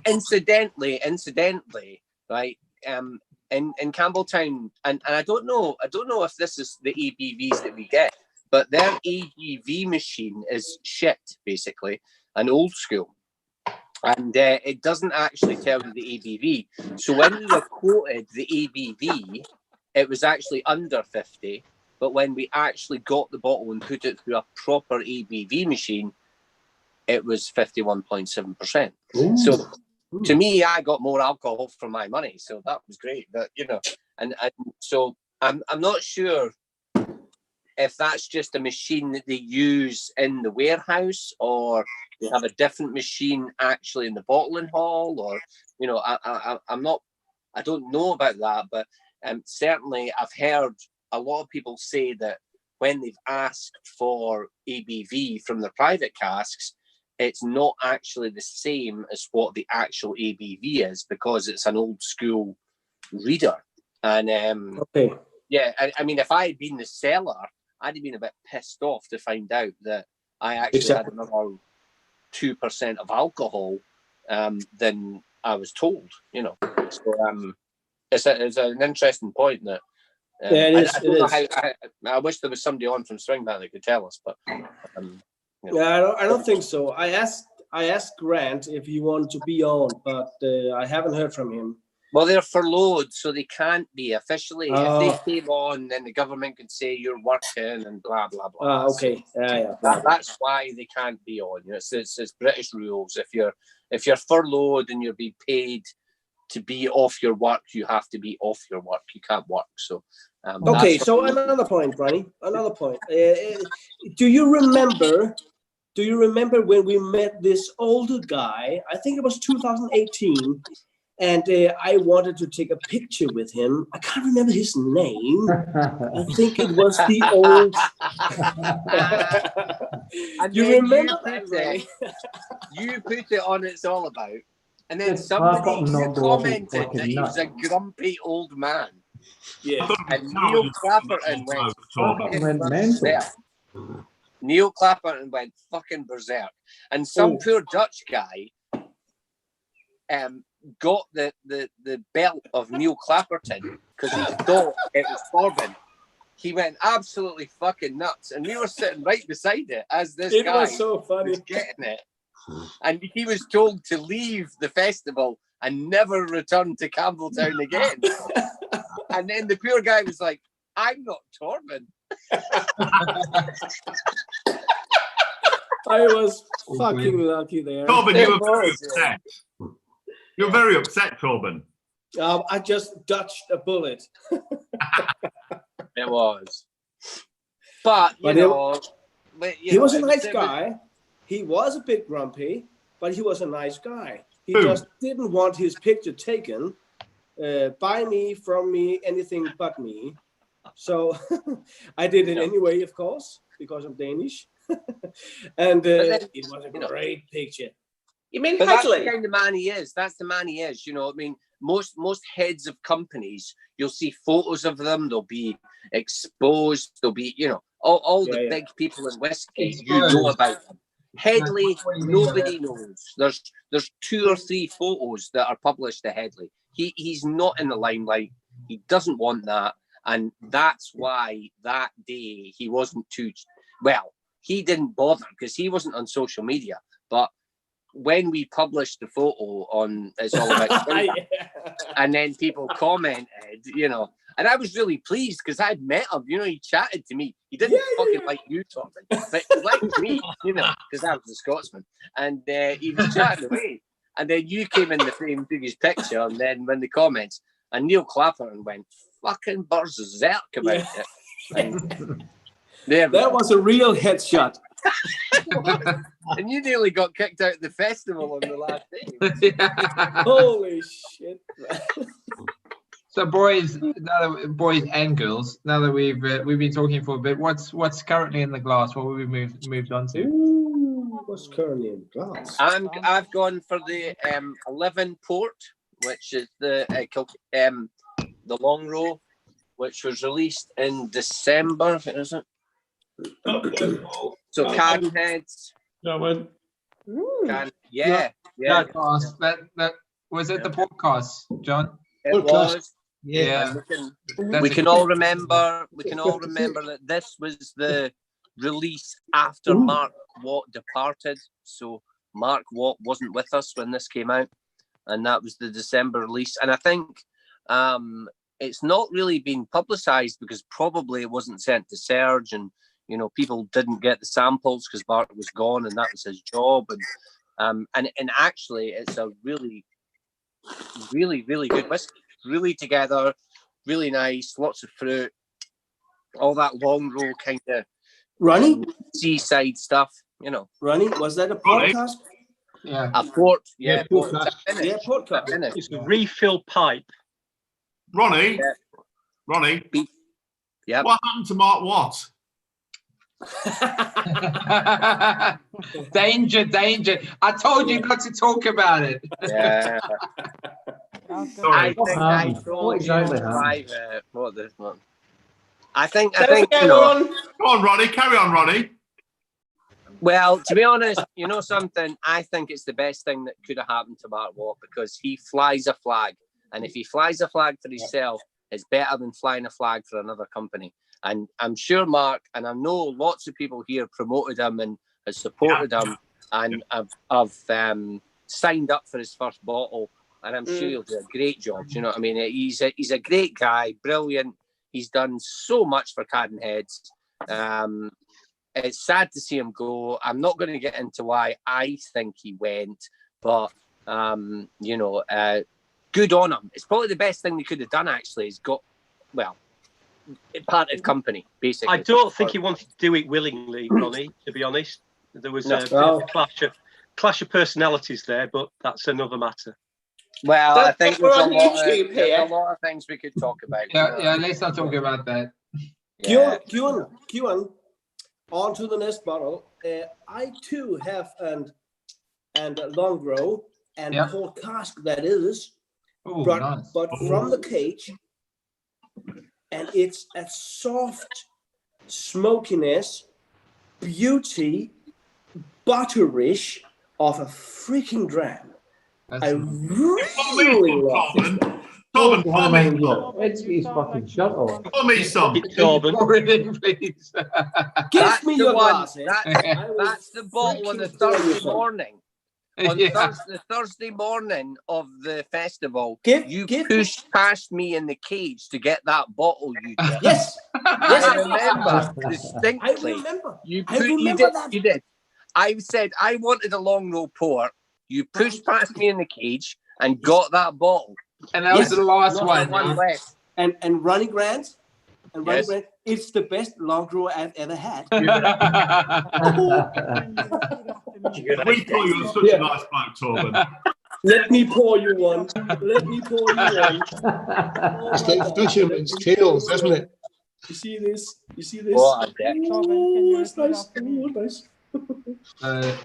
Incidentally, right? In Campbelltown, and I don't know if this is the ABVs that we get, but their ABV machine is shit, basically, an old school, and it doesn't actually tell you the ABV. So when we were quoted the ABV, it was actually under 50, but when we actually got the bottle and put it through a proper ABV machine, it was 51.7%. So to me, I got more alcohol for my money, so that was great. But and so I'm not sure if that's just a machine that they use in the warehouse, or they have a different machine actually in the bottling hall, or I don't know about that. But certainly, I've heard a lot of people say that when they've asked for ABV from their private casks, it's not actually the same as what the actual ABV is, because it's an old school reader. And I mean, if I had been the seller, I'd have been a bit pissed off to find out that I actually had another 2% of alcohol than I was told, you know. So it's an interesting point that yeah, it is. I don't know how. I wish there was somebody on from Springbank that could tell us, but you know. Yeah, I don't think so. I asked Grant if he wanted to be on, but I haven't heard from him. Well, they're furloughed, so they can't be officially. If they came on, then the government could say you're working and blah blah blah. Okay, yeah. That's why they can't be on. You know, it's British rules. If you're furloughed and you're being paid to be off your work, you have to be off your work. You can't work. So. Okay, so another point, Ronnie. Another point. Do you remember when we met this older guy? I think it was 2018. And I wanted to take a picture with him. I can't remember his name. I think it was the old. You remember that, Ronnie? You put it on It's All About, and then somebody commented that he was a grumpy old man. Yeah. And Neil Clapperton went. Neil Clapperton went fucking berserk, and some poor Dutch guy got the belt of Neil Clapperton because he thought it was Corbyn. He went absolutely fucking nuts, and we were sitting right beside it as this guy was so funny. was getting it, and he was told to leave the festival and never return to Campbelltown again. And then the poor guy was like, "I'm not Corbyn." I was fucking lucky there. Corbyn, you were very upset. You're very upset, Corbyn. I just dodged a bullet. It was. But, you know... He was a nice guy. He was a bit grumpy, but he was a nice guy. He just didn't want his picture taken by me, from me, anything but me. So I did it anyway, of course, because I'm Danish. And it was a great picture. You mean that's the Hadley? kind of man he is. That's the man he is. You know, I mean, most heads of companies, you'll see photos of them. They'll be exposed. They'll be, you know, all the big people in whiskey. You know about them. Headley, nobody knows. There's 2 or 3 photos that are published of Headley. He's not in the limelight. He doesn't want that, and that's why that day he wasn't too well. He didn't bother because he wasn't on social media, but when we published the photo on It's All About and then people commented, you know, and I was really pleased because I'd met him, you know, he chatted to me. He didn't like you, Corbyn, but he liked me, you know, because I was a Scotsman. And he was chatting away. And then you came in the frame, took his picture, and then when the comments, and Neil Clapperton went fucking berserk about it. And that was a real headshot. And you nearly got kicked out of the festival on the last day. Holy shit. So boys and girls, now that we've been talking for a bit, what's currently in the glass? What have we moved on to? Ooh, what's currently in the glass? I've gone for the 11 port, which is the long row, which was released in December, is it? So Can Heads. That one. Yeah. That was it. The podcast, John. It was. Yeah. We can all remember. We can all remember that this was the release after Mark Watt departed. So Mark Watt wasn't with us when this came out, and that was the December release. And I think it's not really been publicised because probably it wasn't sent to Serge, and you know people didn't get the samples because Bart was gone, and that was his job. And actually, it's a really, really, really good whiskey. Really together, really nice, lots of fruit, all that long roll kind of seaside stuff, you know. Ronnie, was that a podcast? Yeah. A port, podcast. It's a refill pipe. Ronnie, yeah. What happened to Mark Watt? Danger. I told you not to talk about it. Yeah. I think I told you private what this one. I think, Go on. Go on, Ronnie. Carry on, Ronnie. Well, to be honest, you know something, I think it's the best thing that could have happened to Mark Watt, because he flies a flag. And if he flies a flag for himself, it's better than flying a flag for another company. And I'm sure Mark, and I know lots of people here promoted him and has supported him, and have signed up for his first bottle. And I'm sure he'll do a great job. Do you know what I mean? He's a great guy, brilliant. He's done so much for Cadden Heads. It's sad to see him go. I'm not going to get into why I think he went, but you know, good on him. It's probably the best thing they could have done. Actually, he's got parted company basically. I don't think he wanted to do it willingly, Ronnie. To be honest, there was a bit of a clash of personalities there, but that's another matter. Well, I think we're on there's YouTube a lot of things we could talk about. Yeah, let's not talk about that. Kieran, on to the next bottle. I too have a long row and cold cask that is, but from the cage, and it's a soft smokiness, beauty, butterish of a freaking dram. I really love this one. Torben, pour me. It's his fucking shirt off. Pour me some. Torben, please. Give me your glasses. That's the bottle on the Thursday morning. On the Thursday morning of the festival, you pushed past me in the cage to get that bottle. You did. Yes. I remember distinctly. I remember. You that. did. I said I wanted a long row port. You pushed past me in the cage and got that bottle. And that was the last one. Left. And Ronnie Grant, it's the best long row I've ever had. We thought you were such a nice bloke, Torben. Let me pour you one. Let me pour you one. It's like fisherman's tales, isn't it? You see this? You see this? What a it's nice. Nice.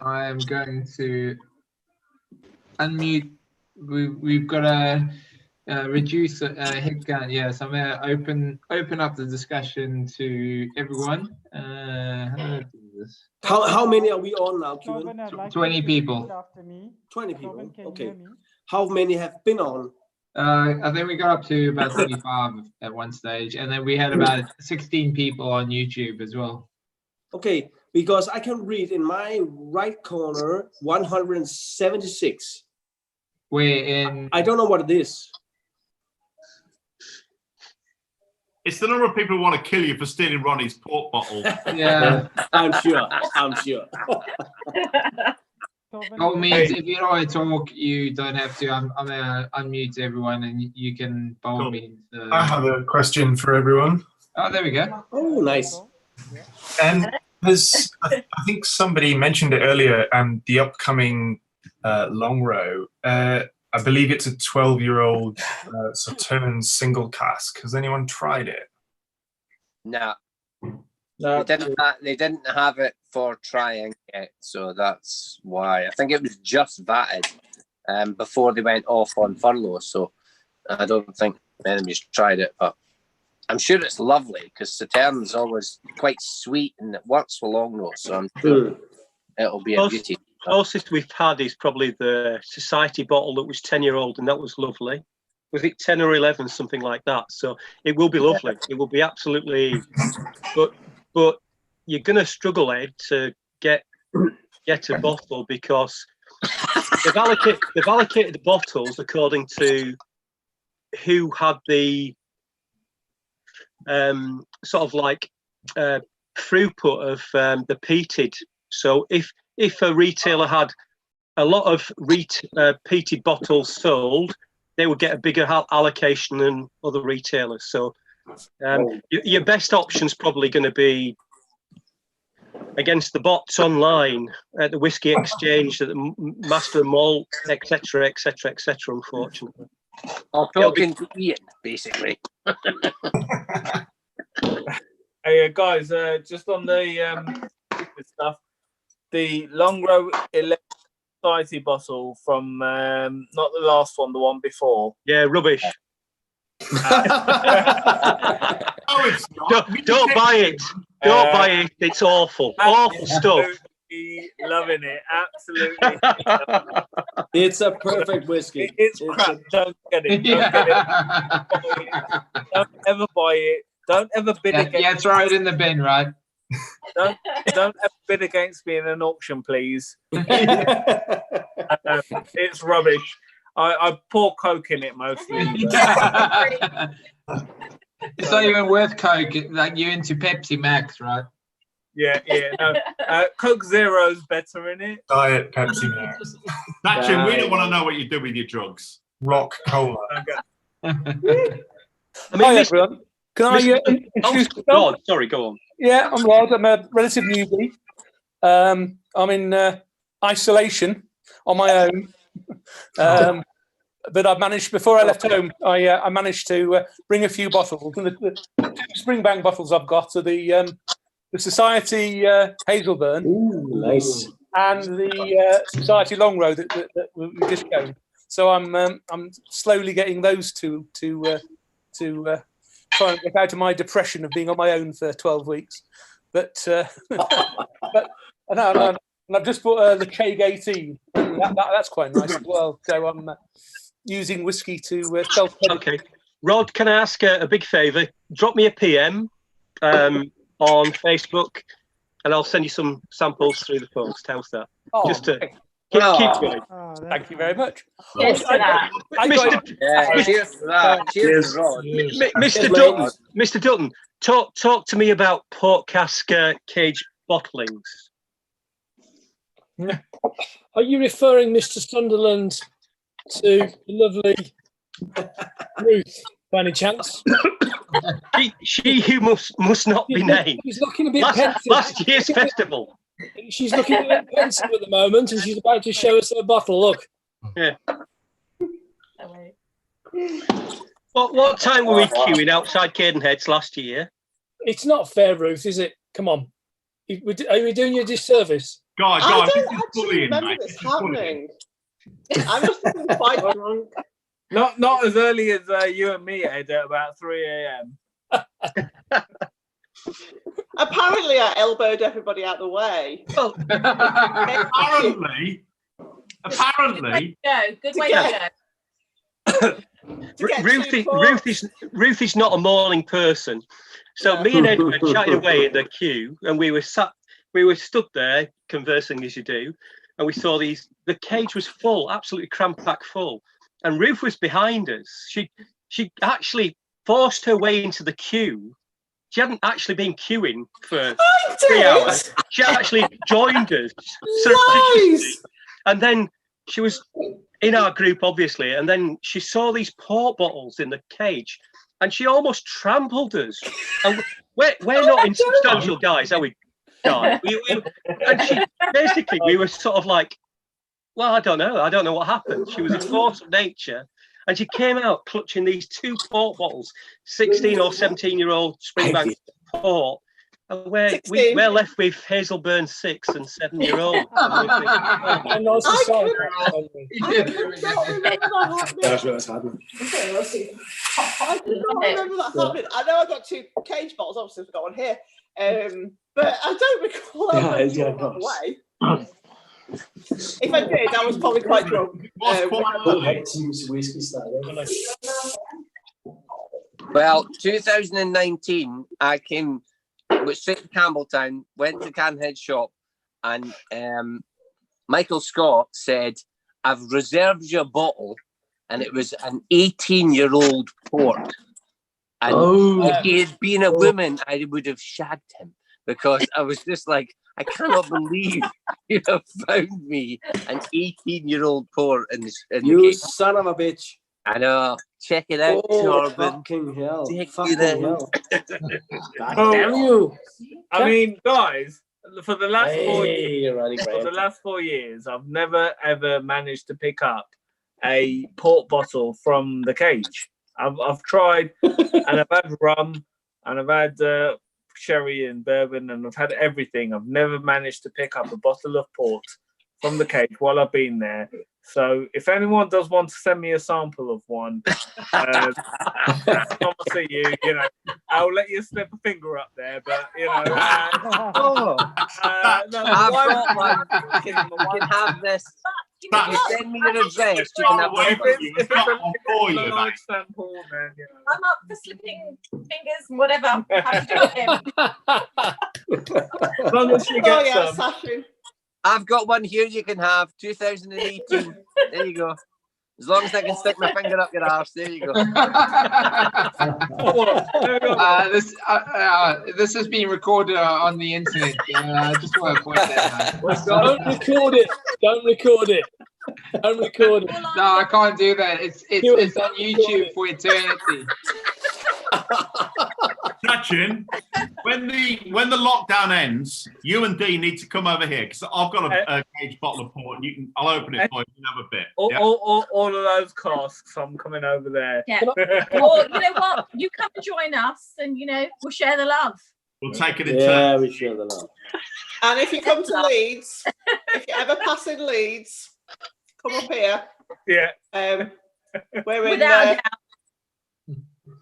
I am going to unmute. We've got to reduce head count. Yes, I'm going to open up the discussion to everyone. How many are we on now, Kieran? 20 people. 20 people. Okay. How many have been on? I think we got up to about 35 at one stage, and then we had about 16 people on YouTube as well. Okay, because I can read in my right corner 176. I don't know what it is. It's the number of people who want to kill you for stealing Ronnie's port bottle. Yeah, I'm sure. That means if you don't want to talk, you don't have to. I'm gonna unmute everyone, and you can by means. I have a question for everyone. Oh, there we go. Oh, nice. And I think somebody mentioned it earlier. The upcoming long row. I believe it's a 12-year-old Sauterne single cask. Has anyone tried it? No. They didn't have it for trying yet, so that's why. I think it was just vatted before they went off on furlough, so I don't think anybody's tried it, but I'm sure it's lovely because Sauterne's always quite sweet and it works for long rows, so I'm sure it'll be a beauty. Closest we've had is probably the Society bottle that was 10-year-old, and that was lovely. Was it 10 or 11, something like that? So it will be lovely. It will be absolutely, but you're going to struggle, Ed, to get a bottle because they've allocated the bottles according to who had the sort of like throughput of the peated. So if a retailer had a lot of peated bottles sold, they would get a bigger allocation than other retailers. So your best option's probably going to be against the bots online at the Whiskey Exchange, at the Master Malt, etc., etc., etc. Unfortunately, I'm talking to Ian, basically. Hey guys, just on the stuff. The long row 11 Society bottle from not the last one, the one before. Yeah, rubbish. Don't buy it. Don't buy it. It's awful. Awful stuff. Loving it. Absolutely. It's a perfect whiskey. It's crap. Don't get it. Don't get it. Don't ever buy it. Don't ever bid against. Yeah, throw it in the bin, right? Don't ever bid against me in an auction, please. It's rubbish. I pour Coke in it mostly. It's not even worth Coke. Like you're into Pepsi Max, right? Yeah. No. Coke Zero's better in it. Diet Pepsi Max. Sachin, we don't want to know what you do with your drugs. Rock Cola. I mean, Hi everyone. Can I introduce myself? Go on. Sorry, go on. Yeah, I'm Rod. I'm a relative newbie. I'm in isolation on my own. But I managed, before I left home, I managed to bring a few bottles. And the 2 Springbank bottles I've got are the Society Hazelburn. Ooh, nice. And the Society Longrow that we just going. So I'm slowly getting those two to try and get out of my depression of being on my own for 12 weeks. But and I've just bought the Keg 18. That's quite nice as well. So I'm using whiskey to self. Okay, Rod, can I ask a big favour? Drop me a PM on Facebook, and I'll send you some samples through the post. How's that? Oh, just to keep going. Thank you very much. Cheers to that. Cheers to that. Cheers to Rod. Mr. Dutton, talk to me about port cask cage bottlings. Are you referring, Mr. Sunderland, to the lovely Ruth, by any chance? she who must not be named. She's looking a bit pensive. Last year's festival. She's looking a bit pensive at the moment, and she's about to show us her bottle. Look. Yeah. What time were we queuing outside Cadenheads last year? It's not fair, Ruth, is it? Come on. Are we doing you a disservice? God, I don't actually remember this happening. I must have been quite drunk. Not as early as you and me, Ed, at about 3 a.m. Apparently, I elbowed everybody out the way. Well, apparently. Good way to go. Ruth is not a morning person, so me and Ed were chatting away in the queue, and we were stood there conversing as you do, and we saw the cage was full, absolutely cramped full, and Ruth was behind us. She actually forced her way into the queue. She hadn't actually been queuing for 3 hours. She actually joined us. Nice. And then she was in our group, obviously, and then she saw these port bottles in the cage, and she almost trampled us. And we're not insubstantial guys, are we? And we were sort of like, well, I don't know what happened. She was a force of nature, and she came out clutching these 2 port bottles, 16 or 17-year-old Springbank port, and we're left with Hazelburn 6 and 7-year-old. I cannot remember that happening. That's what's happening. I cannot remember that happening. I know I got 2 cage bottles, obviously I've got one here, but I don't recall that away. If I did, I was probably quite drunk. Well, 2019, I came with straight to Campbelltown, went to Cadenhead shop, and Michael Scott said, "I've reserved your bottle," and it was an 18-year-old port. And if he had been a woman, I would have shagged him, because I was just like, I cannot believe you have found me an 18-year-old port in You the cage. son of a bitch. I know. Check it out, Torben. Fucking hell. Fucking hell. God damn you. I mean, guys, for the last 4 years, you're running for great. the last 4 years, I've never ever managed to pick up a port bottle from the cage. I've tried, and I've had rum, and I've had sherry and bourbon, and I've had everything. I've never managed to pick up a bottle of port from the cage while I've been there. So if anyone does want to send me a sample of one, next time I see you, I'll let you slip a finger up there. But no, I've got one. You can have this. If you send me your address, you can have if it's a large sample, then I'm up for slipping fingers and whatever. Have to do with him. As long as you get some. I've got one here you can have, 2018. There you go. As long as I can stick my finger up your arse, there you go. This has been recorded on the internet. I just want to point that out. Don't record it. Don't record it. Don't record it. No, I can't do that. It's on YouTube for eternity. Sachin, when the lockdown ends, you and Dee need to come over here because I've got a cage bottle of port, and I'll open it for you and have a bit. All of those casks, I'm coming over there. Yeah. Or you know what? You come and join us, and we'll share the love. We'll take it in Yeah, turn. we share the love. And if you come to Leeds, if you ever pass in Leeds, come up here. Yeah.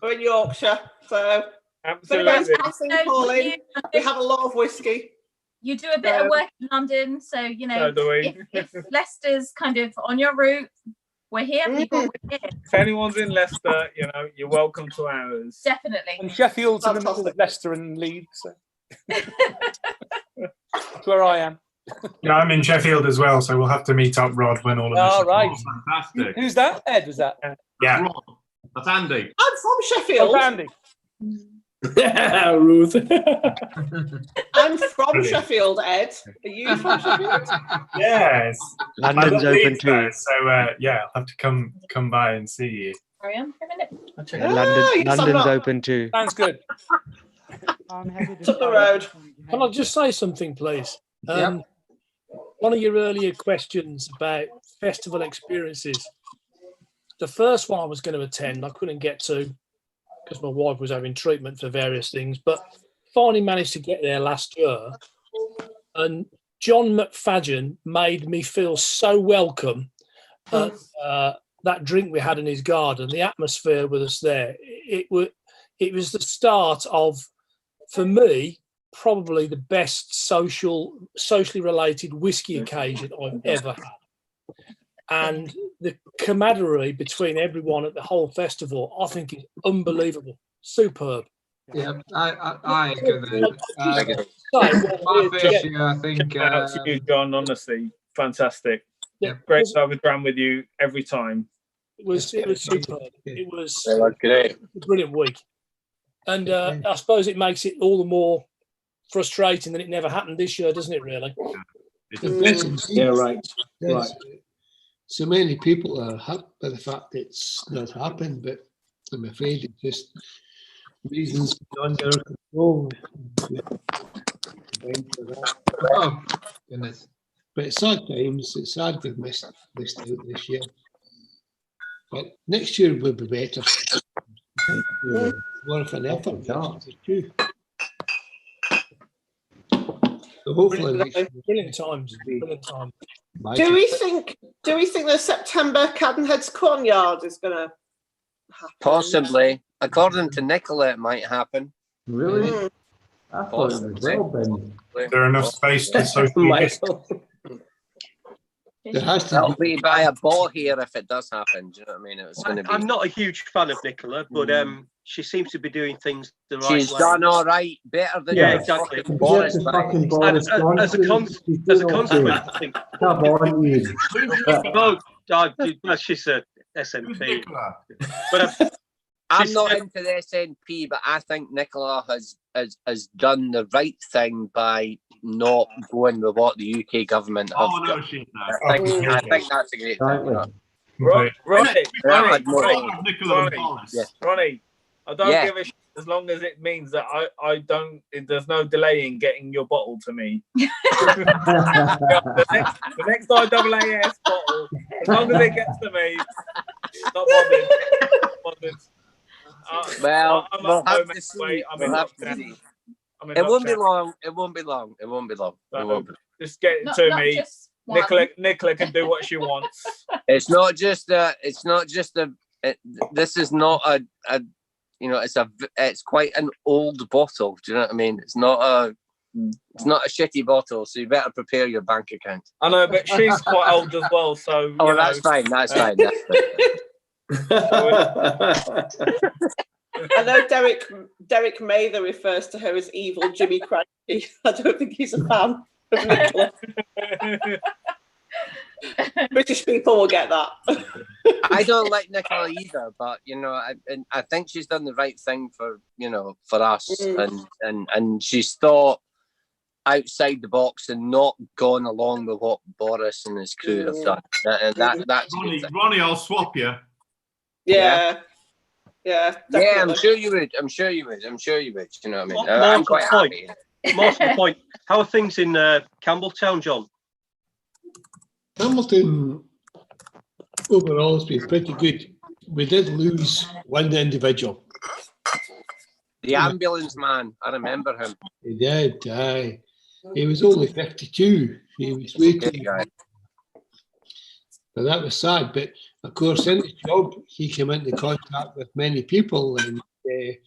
We're in Yorkshire, so absolutely. Pauline, we have a lot of whiskey. You do a bit of work in London, so So do we. if Leicester's kind of on your route, we're here. People, we're here. If anyone's in Leicester, you're welcome to ours. Definitely. And Sheffield's in the middle of Leicester and Leeds. So. That's where I am. Yeah, I'm in Sheffield as well, so we'll have to meet up, Rod, when all of this. All right. Fantastic. Who's that? Ed, was that? Yeah. Rod. That's Andy. I'm from Sheffield. Oh, Andy. Ruth. I'm from Sheffield, Ed. Are you from Sheffield? Yes. London's open too. So yeah, I'll have to come by and see you. Carry on for a minute. London's open too. Sounds good. I'm happy Took the road. Can I just say something, please? One of your earlier questions about festival experiences. The first one I was going to attend, I couldn't get to because my wife was having treatment for various things, but finally managed to get there last year. And John McFadden made me feel so welcome at that drink we had in his garden, the atmosphere with us there. It was the start of, for me, probably the best socially related whiskey occasion I've ever had. And the camaraderie between everyone at the whole festival, I think, is unbelievable. Superb. Yeah, I agree with that. My first year, I think. Shout out to you, John. Honestly, fantastic. Yeah. Great to have a dram with you every time. It was superb. It was great. a brilliant week. And I suppose it makes it all the more frustrating that it never happened this year, doesn't it, really? Yeah, right. Right. So many people are happy by the fact it's not happened, but I'm afraid it's just reasons beyond our control. Oh, goodness. But it's sad times. It's sad we've missed out this year. But next year will be better. More of an effort too. So hopefully brilliant times. Brilliant time. Do we think the September Cadenhead's Cornyard is going to happen? Possibly. According to Nicola, it might happen. Really? I thought it was well been. Is there enough space to socially distance? There has to That'll be by a ball here if it does happen. Do you know what I mean? It was going to be. I'm not a huge fan of Nicola, but she seems to be doing things the right way. She's done all right, better than exactly. Boris. As a consequence, I think. Come on, Ian. No, she's a SNP. But I'm not into the SNP, but I think Nicola has done the right thing by not going with what the UK government have done. I think that's a great thing. Ronnie, I don't give a shit as long as it means that I don't. There's no delay in getting your bottle to me. the next IAAS bottle, as long as it gets to me, not bothered. Well, I'm we'll at have home to see. anyway. I'm in We'll have to lockdown. see. I'm in It won't be lockdown. long. It won't be long. It won't be long. It won't be. Just get it to me. Nicola can do what she wants. It's not just a. This is not a. You know, it's quite an old bottle. Do you know what I mean? It's not a shitty bottle, so you better prepare your bank account. I know, but she's quite old as well, so. Oh, that's fine. That's fine. I know Derek Mather refers to her as evil Jimmy Cranky. I don't think he's a fan of Nicola. British people will get that. I don't like Nicola either, but you know, I think she's done the right thing for us, and she's thought outside the box and not gone along with what Boris and his crew have done. And that's Ronnie, I'll swap you. Yeah. Yeah, I'm sure you would. I'm sure you would. You know what I mean? I'm quite happy. More to the point, how are things in Campbelltown, John? Hamilton overall has been pretty good. We did lose one individual. The ambulance man, I remember him. He did, aye. He was only 52. He was waiting. But that was sad. But of course, in his job, he came into contact with many people, and the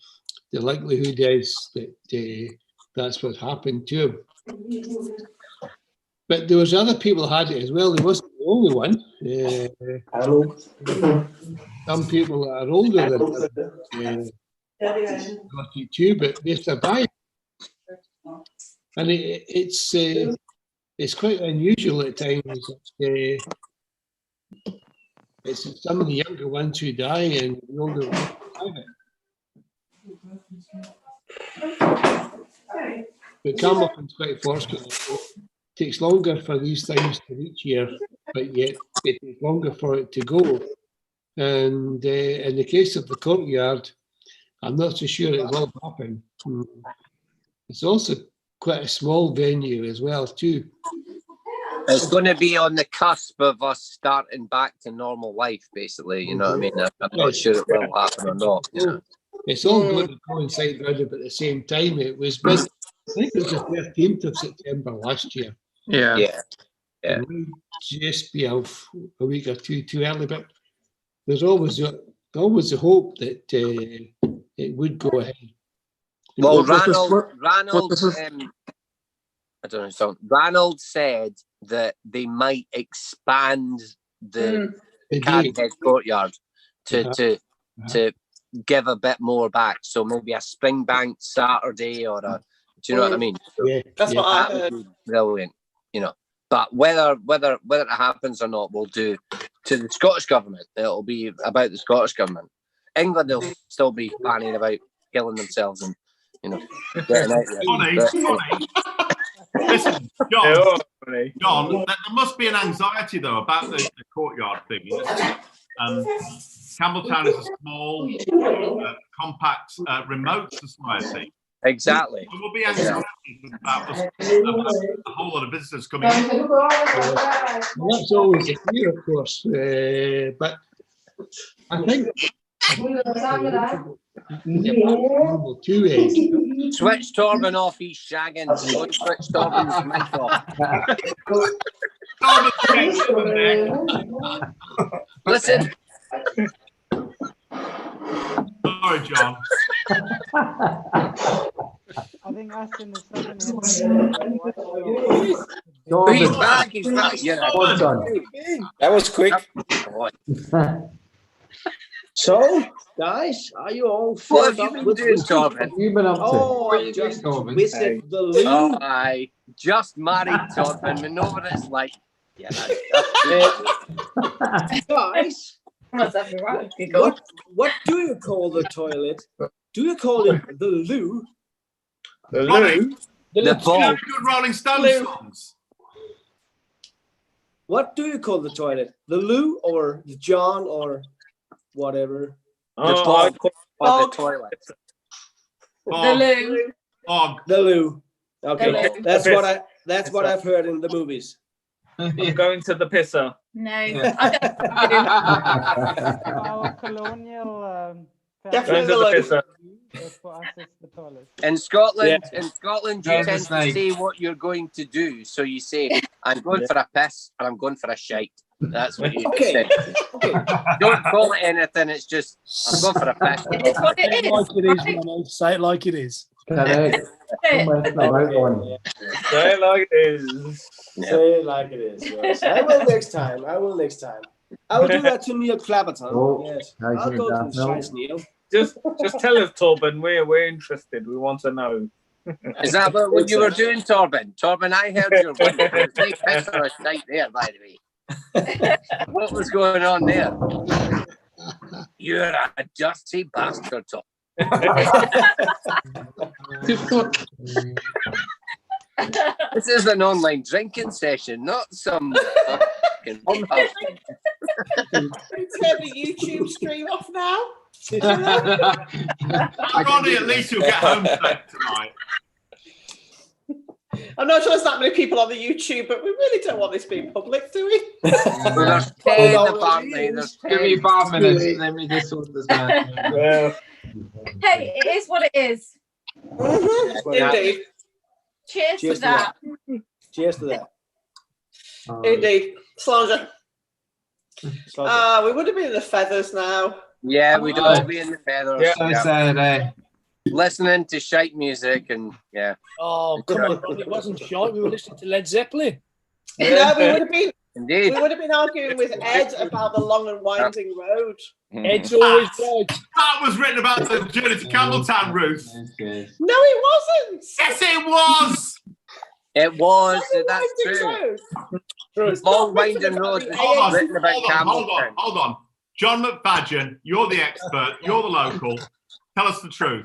likelihood is that that's what happened to him. But there was other people had it as well. He wasn't the only one. Some people that are older than got it too, but they survived. And it's quite unusual at times. It's some of the younger ones who die, and the older ones survive it. But Campbellton's quite fortunate. It takes longer for these things to reach here, but yet it takes longer for it to go. And in the case of the courtyard, I'm not so sure it will happen. It's also quite a small venue as well, too. It's going to be on the cusp of us starting back to normal life, basically. You know what I mean? I'm not sure it will happen or not. You know? It's all going to coincide round about the same time. It was, I think it was the 13th of September last year. Yeah. It might just be a week or two too early, but there's always a hope that it would go ahead. Well, Ranald said that they might expand the Caddyhead courtyard to give a bit more back. So maybe a Springbank Saturday or do you know what I mean? So that's what I heard. Would be brilliant, you know. But whether it happens or not, we'll do to the Scottish government. It'll be about the Scottish government. England will still be planning about killing themselves and getting out there. Johnny. Listen, John, there must be an anxiety though about the courtyard thing. Campbelltown is a small, compact, remote society. Exactly. There will be anxiety about a whole lot of visitors coming in. That's always a fear, of course. But I think switch Torben off, he's shagging. Don't switch Torben's mic off. Listen. Sorry, John. I think us in the southern He's back. Yeah. That was quick. So, guys, are you all filled up with Torben? You've been up to? Oh, I just visited the loo. Oh, I just married Torben. We know what it's like. Yeah, guys, what do you call the toilet? Do you call it the loo? The loo? The ball. Good Rolling Stones songs. What do you call the toilet? The loo or the John or whatever? The bog or the toilet? The loo. Bog. The loo. Okay, The loo. that's what I've heard in the movies. I'm going to the pisser. No. Our colonial Going to the pisser. but for us it's the tallest. In Scotland, Yeah. you There's a tend to snake. say what you're going to do. So you say, "I'm going for a piss," and "I'm going for a shite." That's what you say. Don't call it anything. It's just, "I'm going for a piss." It's what it Say it is. like it is, right? Mono. Say it like it is. Correct. Don't mess about, Ronnie. Say it like it is. Say it like it is. Yes. I will next time. I will next time. I will do that to Neil Clapperton. Oh, yes. nice I'll and go to down, the no. Scheiß, Neil. Just tell us, Torben. We're interested. We want to know. Is that what you were doing, Torben? Torben, I heard you were going to take piss or a shite there, by the way. What was going on there? You're a dirty bastard, Torben. This is an online drinking session, not some fucking pub. Turn the YouTube stream off now. Ronnie, at least you'll get home safe tonight. I'm not sure there's that many people on the YouTube, but we really don't want this being public, do we? Well, there's 10 apparently. There's 10. Give me 5 minutes. Let me just sort this out. Hey, it is what it is. Indeed. Cheers Cheers to that. Cheers to that. Indeed. Slanger. We would have been in the feathers now. Yeah, we'd all be in the feathers. Yeah, I said, Listening to shite music and yeah. Oh, come on, Ron, it wasn't shite. We were listening to Led Zeppelin. No, we would have been. Indeed. We would have been arguing with Ed about the long and winding road. Ed's always right. That was written about the journey to Campbelltown, Ruth. No, it wasn't. Yes, it was. It was. That's Winding true. road. Long winding road is written about Campbelltown. Hold on. John McFadgen, you're the expert. You're the local. Tell us the truth.